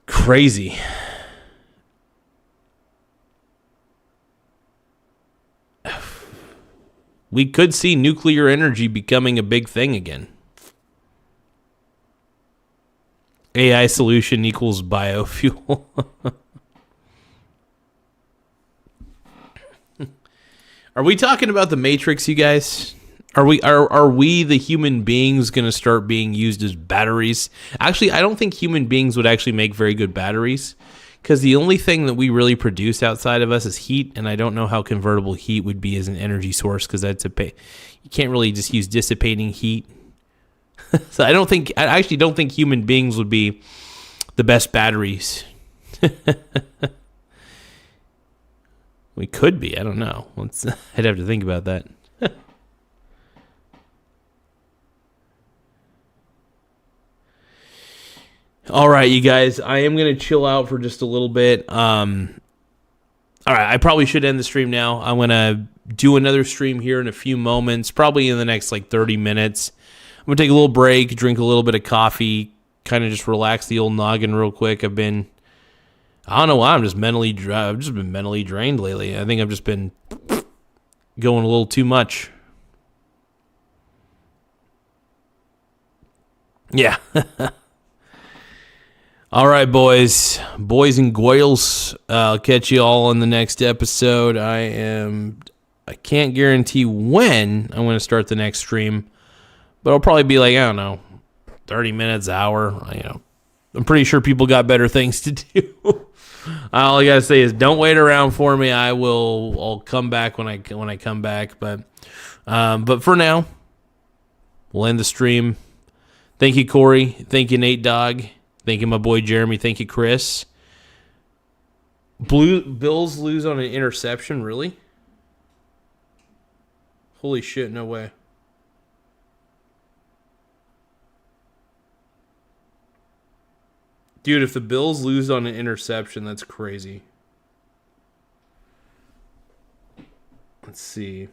Crazy. We could see nuclear energy becoming a big thing again. AI solution equals biofuel. Are we talking about the Matrix, you guys? Are we the human beings going to start being used as batteries? Actually, I don't think human beings would actually make very good batteries, because the only thing that we really produce outside of us is heat, and I don't know how convertible heat would be as an energy source, because you can't really just use dissipating heat. So I actually don't think human beings would be the best batteries. We could be. I don't know. I'd have to think about that. All right, you guys. I am going to chill out for just a little bit. All right, I probably should end the stream now. I'm going to do another stream here in a few moments, probably in the next 30 minutes. I'm going to take a little break, drink a little bit of coffee, kind of just relax the old noggin real quick. I don't know why, I've just been mentally drained lately. I think I've just been going a little too much. Yeah. All right, boys and girls. I'll catch you all in the next episode. I can't guarantee when I'm going to start the next stream, but I'll probably be I don't know, 30 minutes, hour. I'm pretty sure people got better things to do. All I gotta say is don't wait around for me. I'll come back when I come back. But for now, we'll end the stream. Thank you, Corey. Thank you, Nate Dogg. Thank you, my boy Jeremy. Thank you, Chris. Bills lose on an interception, really? Holy shit, no way. Dude, if the Bills lose on an interception, that's crazy. Let's see.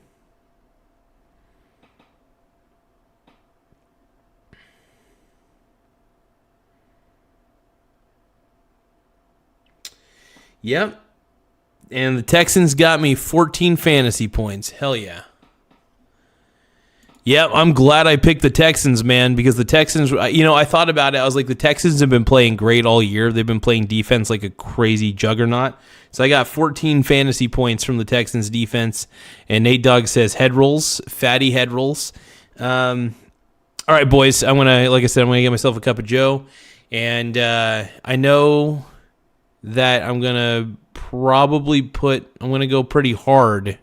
Yep. And the Texans got me 14 fantasy points. Hell yeah. Yep, I'm glad I picked the Texans, man, because the Texans, I thought about it. I was like, the Texans have been playing great all year. They've been playing defense like a crazy juggernaut. So I got 14 fantasy points from the Texans defense. And Nate Dogg says head rolls, fatty head rolls. All right, boys, I'm going to get myself a cup of Joe. And I know that I'm going to go pretty hard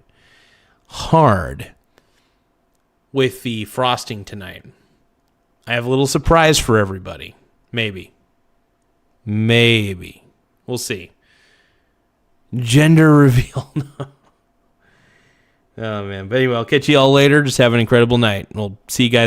with the frosting tonight. I have a little surprise for everybody. Maybe. We'll see. Gender reveal. Oh, man. But anyway, I'll catch you all later. Just have an incredible night. We'll see you guys.